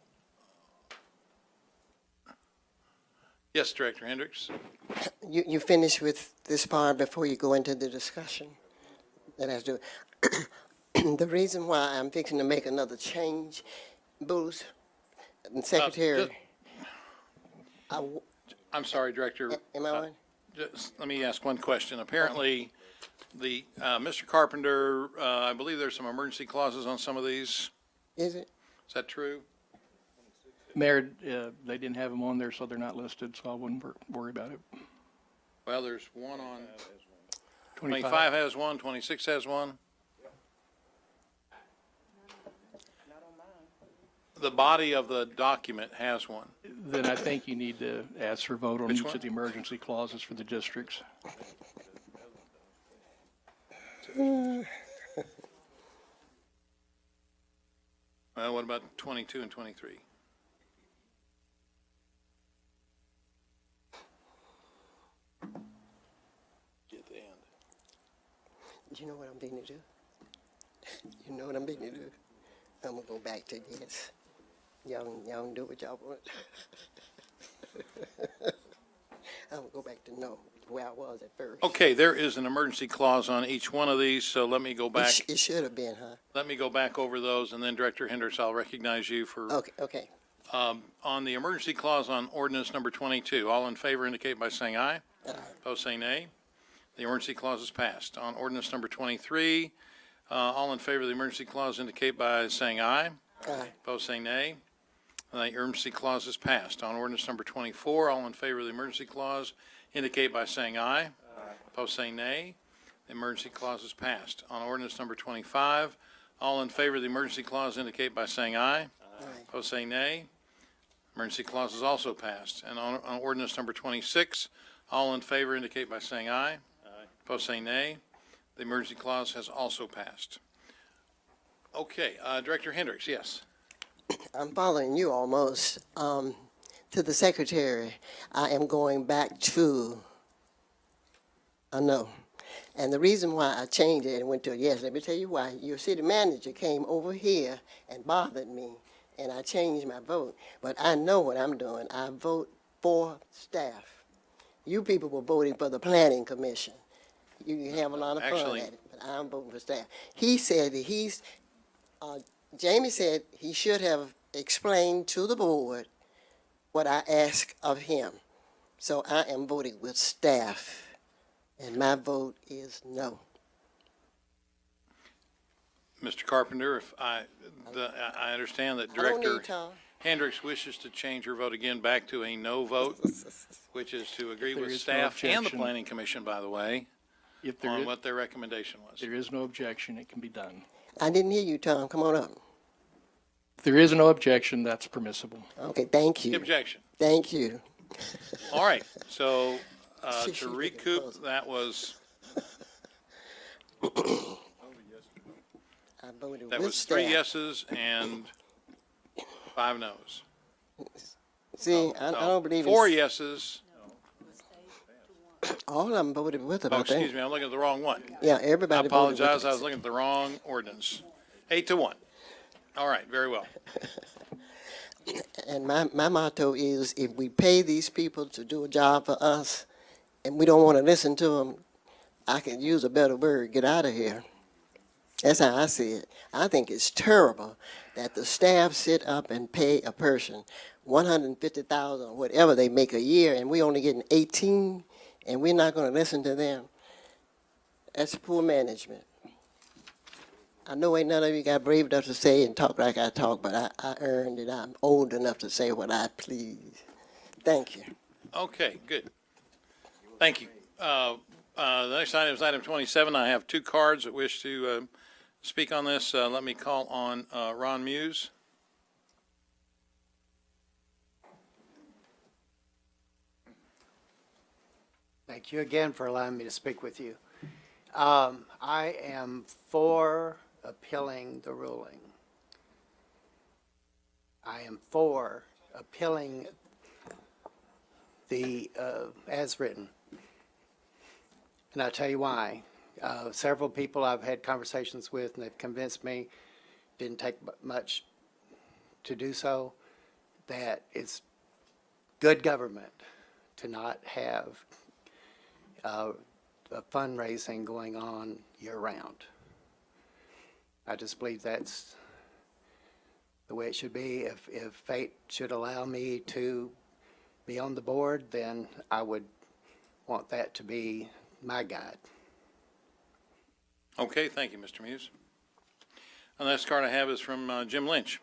Speaker 1: yes, Director Hendricks.
Speaker 3: You finish with this part before you go into the discussion that has to do. The reason why I'm fixing to make another change, Booth, and Secretary,
Speaker 1: I'm sorry, Director.
Speaker 3: am I on?
Speaker 1: Just let me ask one question. Apparently, Mr. Carpenter, I believe there's some emergency clauses on some of these.
Speaker 3: Is it?
Speaker 1: Is that true?
Speaker 13: Mayor, they didn't have them on there, so they're not listed, so I wouldn't worry about it.
Speaker 1: Well, there's one on,
Speaker 13: 25.
Speaker 1: 25 has one, 26 has one. The body of the document has one.
Speaker 13: Then I think you need to ask for a vote on
Speaker 1: Which
Speaker 13: each
Speaker 1: one?
Speaker 13: of the emergency clauses for the districts.
Speaker 1: Well, what about 22 and 23? Get the end.
Speaker 3: You know what I'm beginning to do? You know what I'm beginning to do? I'm gonna go back to yes. Y'all can do what y'all want. I'm gonna go back to no, where I was at first.
Speaker 1: Okay, there is an emergency clause on each one of these, so let me go back.
Speaker 3: It should have been, huh?
Speaker 1: Let me go back over those, and then Director Hendricks, I'll recognize you for.
Speaker 3: Okay.
Speaker 1: On the emergency clause on ordinance number 22, all in favor indicate by saying aye. Opposed, say nay. The emergency clause is passed. On ordinance number 23, all in favor of the emergency clause indicate by saying aye.
Speaker 3: Aye.
Speaker 1: Opposed, say nay. The emergency clause is passed. On ordinance number 24, all in favor of the emergency clause indicate by saying aye. Opposed, say nay. The emergency clause is passed. On ordinance number 25, all in favor of the emergency clause indicate by saying aye. Opposed, say nay. Emergency clause is also passed. And on ordinance number 26, all in favor indicate by saying aye. Opposed, say nay. The emergency clause has also passed. Okay, Director Hendricks, yes.
Speaker 3: I'm following you almost. To the Secretary, I am going back to a no. And the reason why I changed it and went to a yes, let me tell you why. Your city manager came over here and bothered me, and I changed my vote. But I know what I'm doing. I vote for staff. You people were voting for the Planning Commission. You have a lot of fun
Speaker 1: Actually-
Speaker 3: at it, but I'm voting for staff. He said that Jamie said he should have explained to the board what I asked of him. So I am voting with staff, and my vote is no.
Speaker 1: Mr. Carpenter, if I understand that
Speaker 3: I don't
Speaker 1: Director
Speaker 3: need Tom.
Speaker 1: Hendricks wishes to change her vote again back to a no vote, which is to agree
Speaker 13: There
Speaker 1: with
Speaker 13: is no
Speaker 1: staff and the
Speaker 13: objection.
Speaker 1: Planning Commission, by the way,
Speaker 13: If there
Speaker 1: on
Speaker 13: is,
Speaker 1: what their recommendation was.
Speaker 13: there is no objection, it can be done.
Speaker 3: I didn't hear you, Tom. Come on up.
Speaker 13: If there is no objection, that's permissible.
Speaker 3: Okay, thank you.
Speaker 1: Objection.
Speaker 3: Thank you.
Speaker 1: All right, so
Speaker 3: She
Speaker 1: to
Speaker 3: should get
Speaker 1: recoup,
Speaker 3: closer.
Speaker 1: that was,
Speaker 3: I voted
Speaker 1: that
Speaker 3: with
Speaker 1: was 3
Speaker 3: staff.
Speaker 1: yeses and 5 noes.
Speaker 3: See, I don't believe in
Speaker 1: 4 yeses.
Speaker 3: all of them voted with
Speaker 1: Oh,
Speaker 3: about that.
Speaker 1: excuse me, I'm looking at the wrong one.
Speaker 3: Yeah,
Speaker 1: I
Speaker 3: everybody voted with
Speaker 1: apologize,
Speaker 3: it.
Speaker 1: I was looking at the wrong ordinance. 8-1. All right, very well.
Speaker 3: And my motto is, if we pay these people to do a job for us, and we don't want to listen to them, I can use a better word, get out of here. That's how I see it. I think it's terrible that the staff sit up and pay a person $150,000 or whatever they make a year, and we only getting 18, and we're not going to listen to them. That's poor management. I know ain't none of you got brave enough to say and talk like I talk, but I earned it. I'm old enough to say what I please. Thank you.
Speaker 1: Okay, good. Thank you. The next item is item 27. I have two cards that wish to speak on this. Let me call on Ron Muse.
Speaker 19: Thank you again for allowing me to speak with you. I am for appealing the ruling. I am for appealing the, as written. And I'll tell you why. Several people I've had conversations with, and they've convinced me, didn't take much to do so, that it's good government to not have a fundraising going on year-round. I just believe that's the way it should be. If fate should allow me to be on the board, then I would want that to be my guide.
Speaker 1: Okay, thank you, Mr. Muse. The next card I have is from Jim Lynch.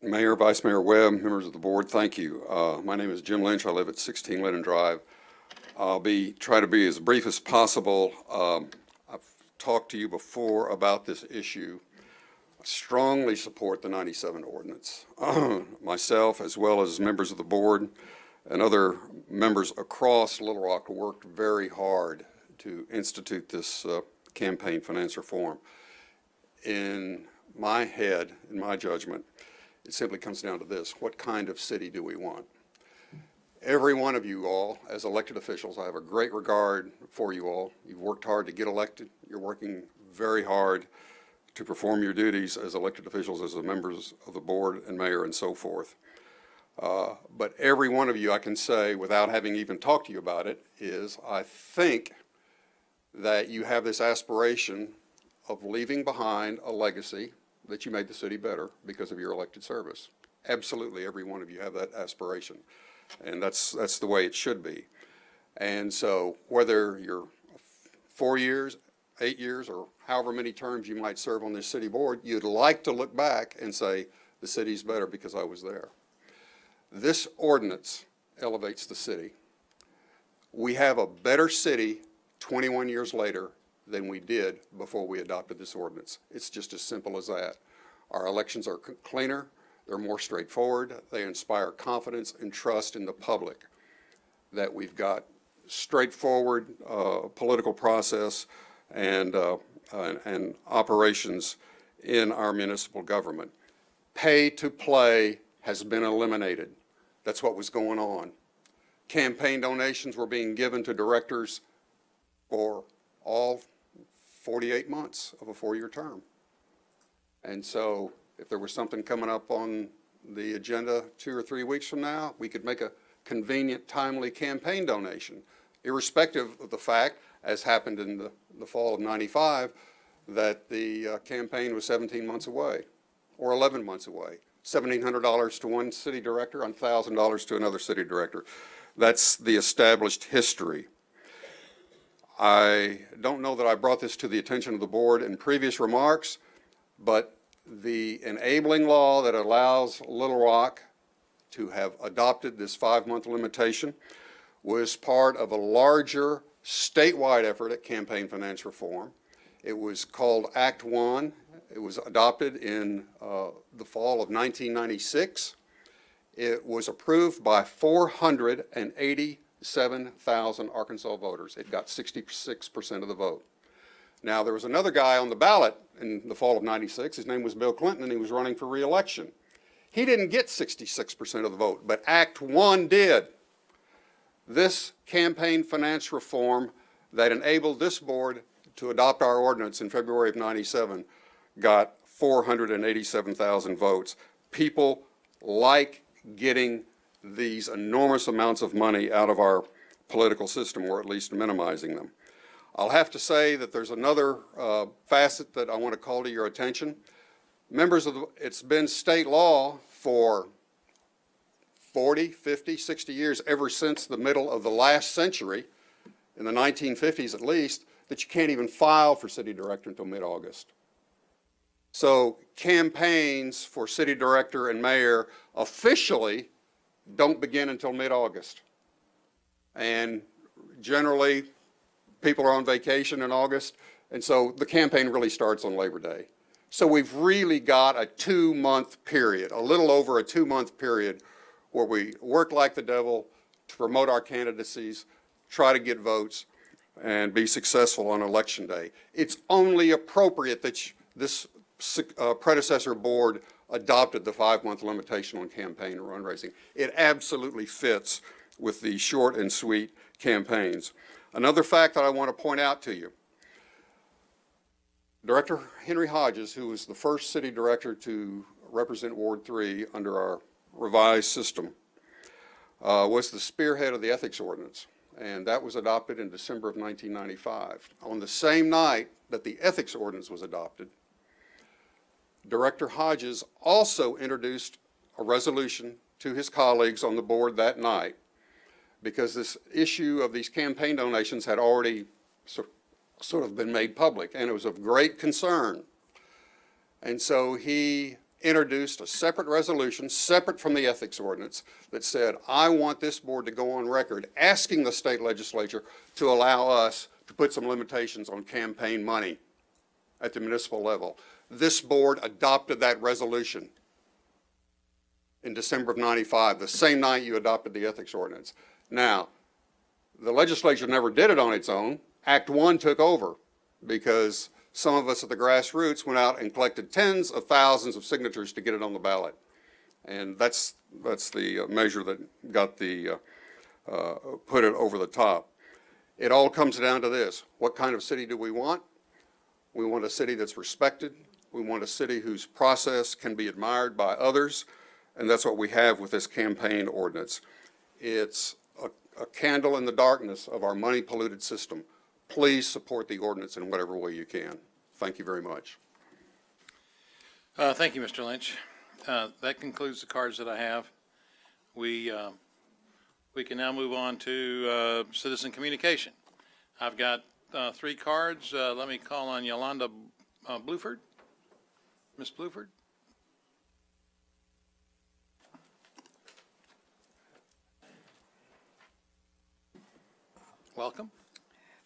Speaker 4: Mayor, Vice Mayor Webb, members of the board, thank you. My name is Jim Lynch. I live at 16 Lennon Drive. I'll try to be as brief as possible. I've talked to you before about this issue. I strongly support the 97 ordinance. Myself, as well as members of the board and other members across Little Rock, worked very hard to institute this campaign finance reform. In my head, in my judgment, it simply comes down to this: what kind of city do we want? Every one of you all, as elected officials, I have a great regard for you all. You've worked hard to get elected. You're working very hard to perform your duties as elected officials, as the members of the board and mayor and so forth. But every one of you, I can say, without having even talked to you about it, is I think that you have this aspiration of leaving behind a legacy that you made the city better because of your elected service. Absolutely, every one of you have that aspiration, and that's the way it should be. And so whether you're 4 years, 8 years, or however many terms you might serve on this city board, you'd like to look back and say, the city's better because I was there. This ordinance elevates the city. We have a better city 21 years later than we did before we adopted this ordinance. It's just as simple as that. Our elections are cleaner, they're more straightforward, they inspire confidence and trust in the public that we've got straightforward political process and operations in our municipal government. Pay to play has been eliminated. That's what was going on. Campaign donations were being given to directors for all 48 months of a 4-year term. And so if there was something coming up on the agenda 2 or 3 weeks from now, we could make a convenient, timely campaign donation, irrespective of the fact, as happened in the fall of '95, that the campaign was 17 months away or 11 months away. $1,700 to one city director and $1,000 to another city director. That's the established history. I don't know that I brought this to the attention of the board in previous remarks, but the enabling law that allows Little Rock to have adopted this 5-month limitation was part of a larger statewide effort at campaign finance reform. It was called Act 1. It was adopted in the fall of 1996. It was approved by 487,000 Arkansas voters. It got 66% of the vote. Now, there was another guy on the ballot in the fall of '96. His name was Bill Clinton, and he was running for re-election. He didn't get 66% of the vote, but Act 1 did. This campaign finance reform that enabled this board to adopt our ordinance in February of '97 got 487,000 votes. People like getting these enormous amounts of money out of our political system, or at least minimizing them. I'll have to say that there's another facet that I want to call to your attention. It's been state law for 40, 50, 60 years, ever since the middle of the last century, in the 1950s at least, that you can't even file for city director until mid-August. So campaigns for city director and mayor officially don't begin until mid-August. And generally, people are on vacation in August, and so the campaign really starts on Labor Day. So we've really got a 2-month period, a little over a 2-month period, where we work like the devil to promote our candidacies, try to get votes, and be successful on Election Day. It's only appropriate that this predecessor board adopted the 5-month limitation on campaign and fundraising. It absolutely fits with the short and sweet campaigns. Another fact that I want to point out to you, Director Henry Hodges, who was the first city director to represent Ward 3 under our revised system, was the spearhead of the ethics ordinance, and that was adopted in December of 1995. On the same night that the ethics ordinance was adopted, Director Hodges also introduced a resolution to his colleagues on the board that night, because this issue of these campaign donations had already sort of been made public, and it was of great concern. And so he introduced a separate resolution, separate from the ethics ordinance, that said, I want this board to go on record asking the state legislature to allow us to put some limitations on campaign money at the municipal level. This board adopted that resolution in December of '95, the same night you adopted the ethics ordinance. Now, the legislature never did it on its own. Act 1 took over because some of us at the grassroots went out and collected tens of thousands of signatures to get it on the ballot. And that's the measure that got put it over the top. It all comes down to this. What kind of city do we want? We want a city that's respected. We want a city whose process can be admired by others. And that's what we have with this campaign ordinance. It's a candle in the darkness of our money-polluted system. Please support the ordinance in whatever way you can. Thank you very much.
Speaker 1: Thank you, Mr. Lynch. That concludes the cards that I have. We can now move on to citizen communication. I've got 3 cards. Let me call on Yolanda Bluford. Ms. Bluford. Welcome.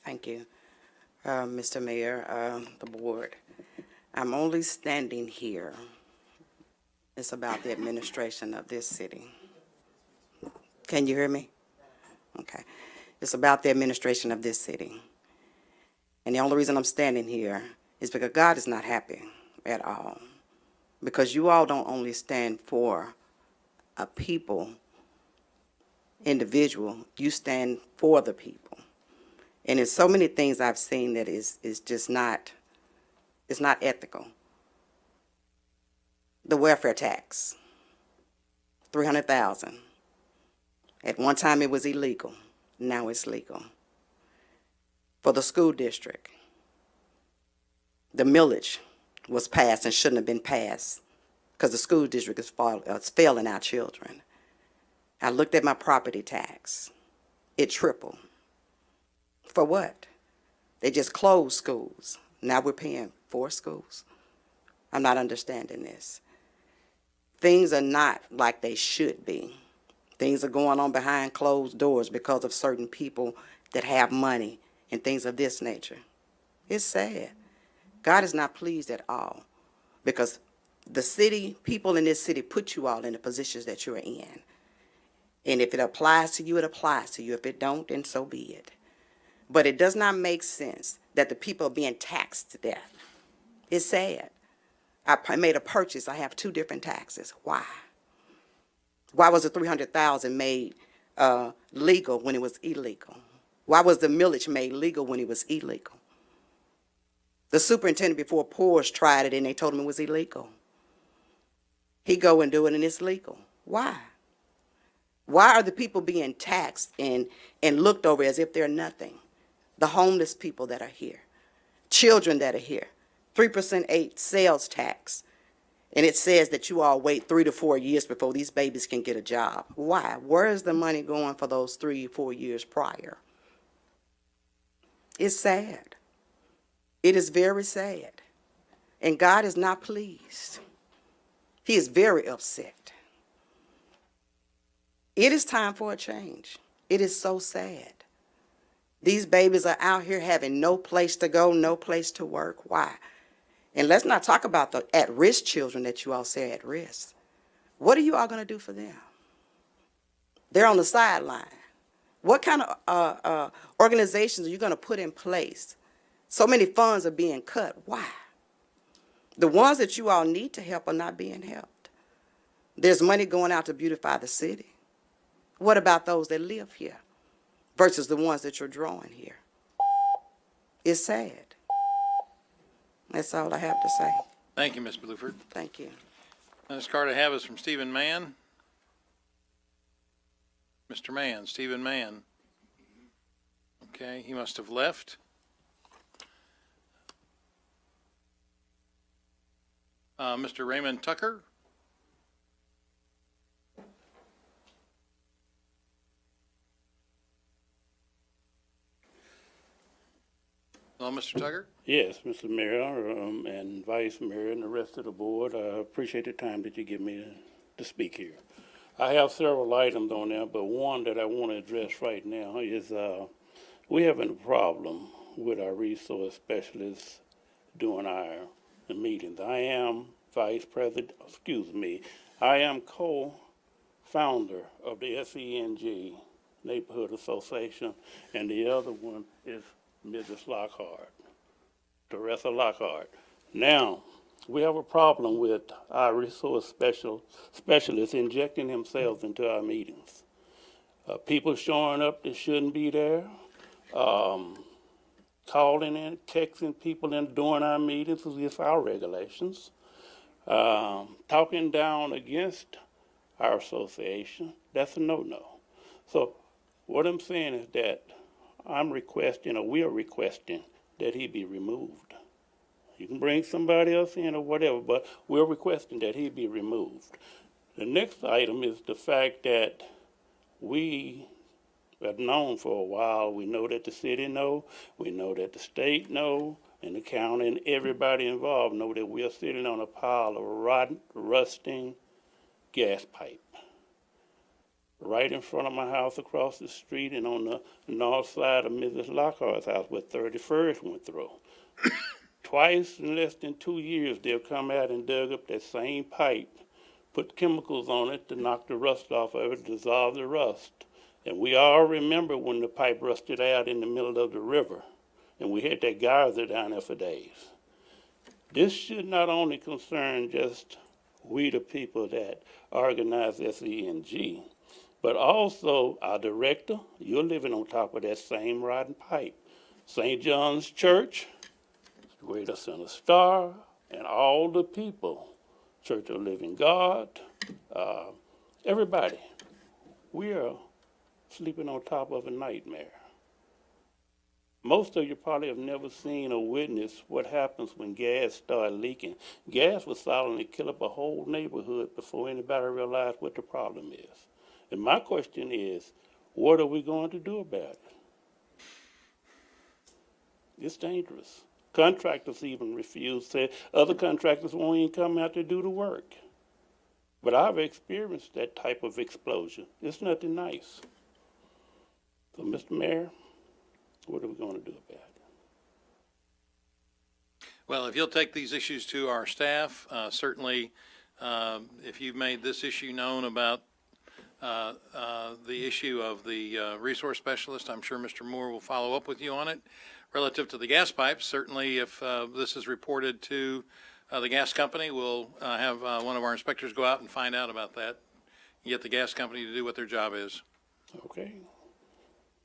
Speaker 16: Thank you, Mr. Mayor, the board. I'm only standing here. It's about the administration of this city. Can you hear me? Okay. It's about the administration of this city. And the only reason I'm standing here is because God is not happy at all. Because you all don't only stand for a people, individual, you stand for the people. And there's so many things I've seen that is just not, it's not ethical. The welfare tax, $300,000. At one time it was illegal, now it's legal. For the school district, the millage was passed and shouldn't have been passed because the school district is failing our children. I looked at my property tax, it tripled. For what? They just closed schools. Now we're paying for schools. I'm not understanding this. Things are not like they should be. Things are going on behind closed doors because of certain people that have money and things of this nature. It's sad. God is not pleased at all because the city, people in this city put you all in the positions that you're in. And if it applies to you, it applies to you. If it don't, then so be it. But it does not make sense that the people are being taxed to death. It's sad. I made a purchase. I have 2 different taxes. Why? Why was the $300,000 made legal when it was illegal? Why was the millage made legal when it was illegal? The superintendent before Poors tried it and they told him it was illegal. He go and do it and it's legal. Why? Why are the people being taxed and looked over as if they're nothing? The homeless people that are here, children that are here, 3% aid sales tax. And it says that you all wait 3 to 4 years before these babies can get a job. Why? Where is the money going for those 3 or 4 years prior? It's sad. It is very sad. And God is not pleased. He is very upset. It is time for a change. It is so sad. These babies are out here having no place to go, no place to work. Why? And let's not talk about the at-risk children that you all say are at risk. What are you all going to do for them? They're on the sideline. What kind of organizations are you going to put in place? So many funds are being cut. Why? The ones that you all need to help are not being helped. There's money going out to beautify the city. What about those that live here versus the ones that you're drawing here? It's sad. That's all I have to say.
Speaker 1: Thank you, Ms. Bluford.
Speaker 16: Thank you.
Speaker 1: Next card I have is from Stephen Mann. Mr. Mann, Stephen Mann. Okay, he must have left. Mr. Raymond Tucker. Hello, Mr. Tucker.
Speaker 20: Yes, Mr. Mayor, and Vice Mayor and the rest of the board, I appreciate the time that you give me to speak here. I have several items on there, but one that I want to address right now is we having a problem with our resource specialists doing our meetings. I am I am co-founder of the SENG Neighborhood Association, and the other one is Mrs. Lockhart, Teresa Lockhart. Now, we have a problem with our resource specialists injecting themselves into our meetings. People showing up that shouldn't be there, calling in, texting people in during our meetings against our regulations, talking down against our association. That's a no-no. So what I'm saying is that I'm requesting, or we are requesting, that he be removed. You can bring somebody else in or whatever, but we're requesting that he be removed. The next item is the fact that we have known for a while, we know that the city know, we know that the state know, and the county and everybody involved know that we are sitting on a pile of rotten, rusting gas pipe right in front of my house across the street and on the north side of Mrs. Lockhart's house where 31st went through. Twice in less than 2 years, they've come out and dug up that same pipe, put chemicals on it to knock the rust off of it, dissolve the rust. And we all remember when the pipe rusted out in the middle of the river, and we had that geyser down there for days. This should not only concern just we the people that organize SENG, but also our director. You're living on top of that same rotten pipe. St. John's Church, Greater Center Star, and all the people, Church of Living God, everybody. We are sleeping on top of a nightmare. Most of you probably have never seen or witnessed what happens when gas starts leaking. Gas will silently kill up a whole neighborhood before anybody realizes what the problem is. And my question is, what are we going to do about it? It's dangerous. Contractors even refuse, say other contractors won't even come out to do the work. But I've experienced that type of explosion. It's nothing nice. So, Mr. Mayor, what are we going to do about it?
Speaker 1: Well, if you'll take these issues to our staff, certainly if you've made this issue known about the issue of the resource specialist, I'm sure Mr. Moore will follow up with you on it. Relative to the gas pipes, certainly if this is reported to the gas company, we'll have one of our inspectors go out and find out about that and get the gas company to do what their job is.
Speaker 20: Okay.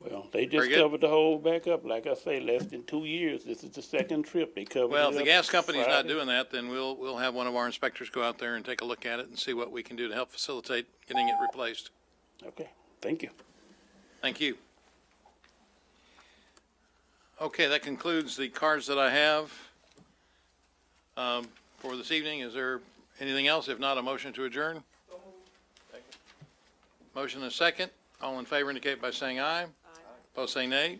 Speaker 20: Well, they just covered the whole back up. Like I say, less than 2 years. This is the second trip they covered.
Speaker 1: Well,
Speaker 20: it
Speaker 1: if the
Speaker 20: up
Speaker 1: gas company's not
Speaker 20: Friday.
Speaker 1: doing that, then we'll have one of our inspectors go out there and take a look at it and see what we can do to help facilitate getting it replaced.
Speaker 20: Okay, thank you.
Speaker 1: Thank you. Okay, that concludes the cards that I have for this evening. Is there anything else? If not, a motion to adjourn? Motion and a second. All in favor indicate by saying aye. Opposed, say nay.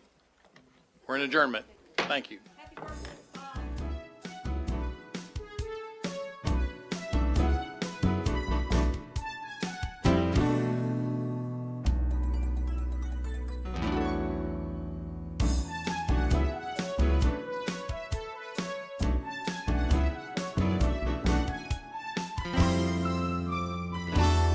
Speaker 1: We're in adjournment. Thank you.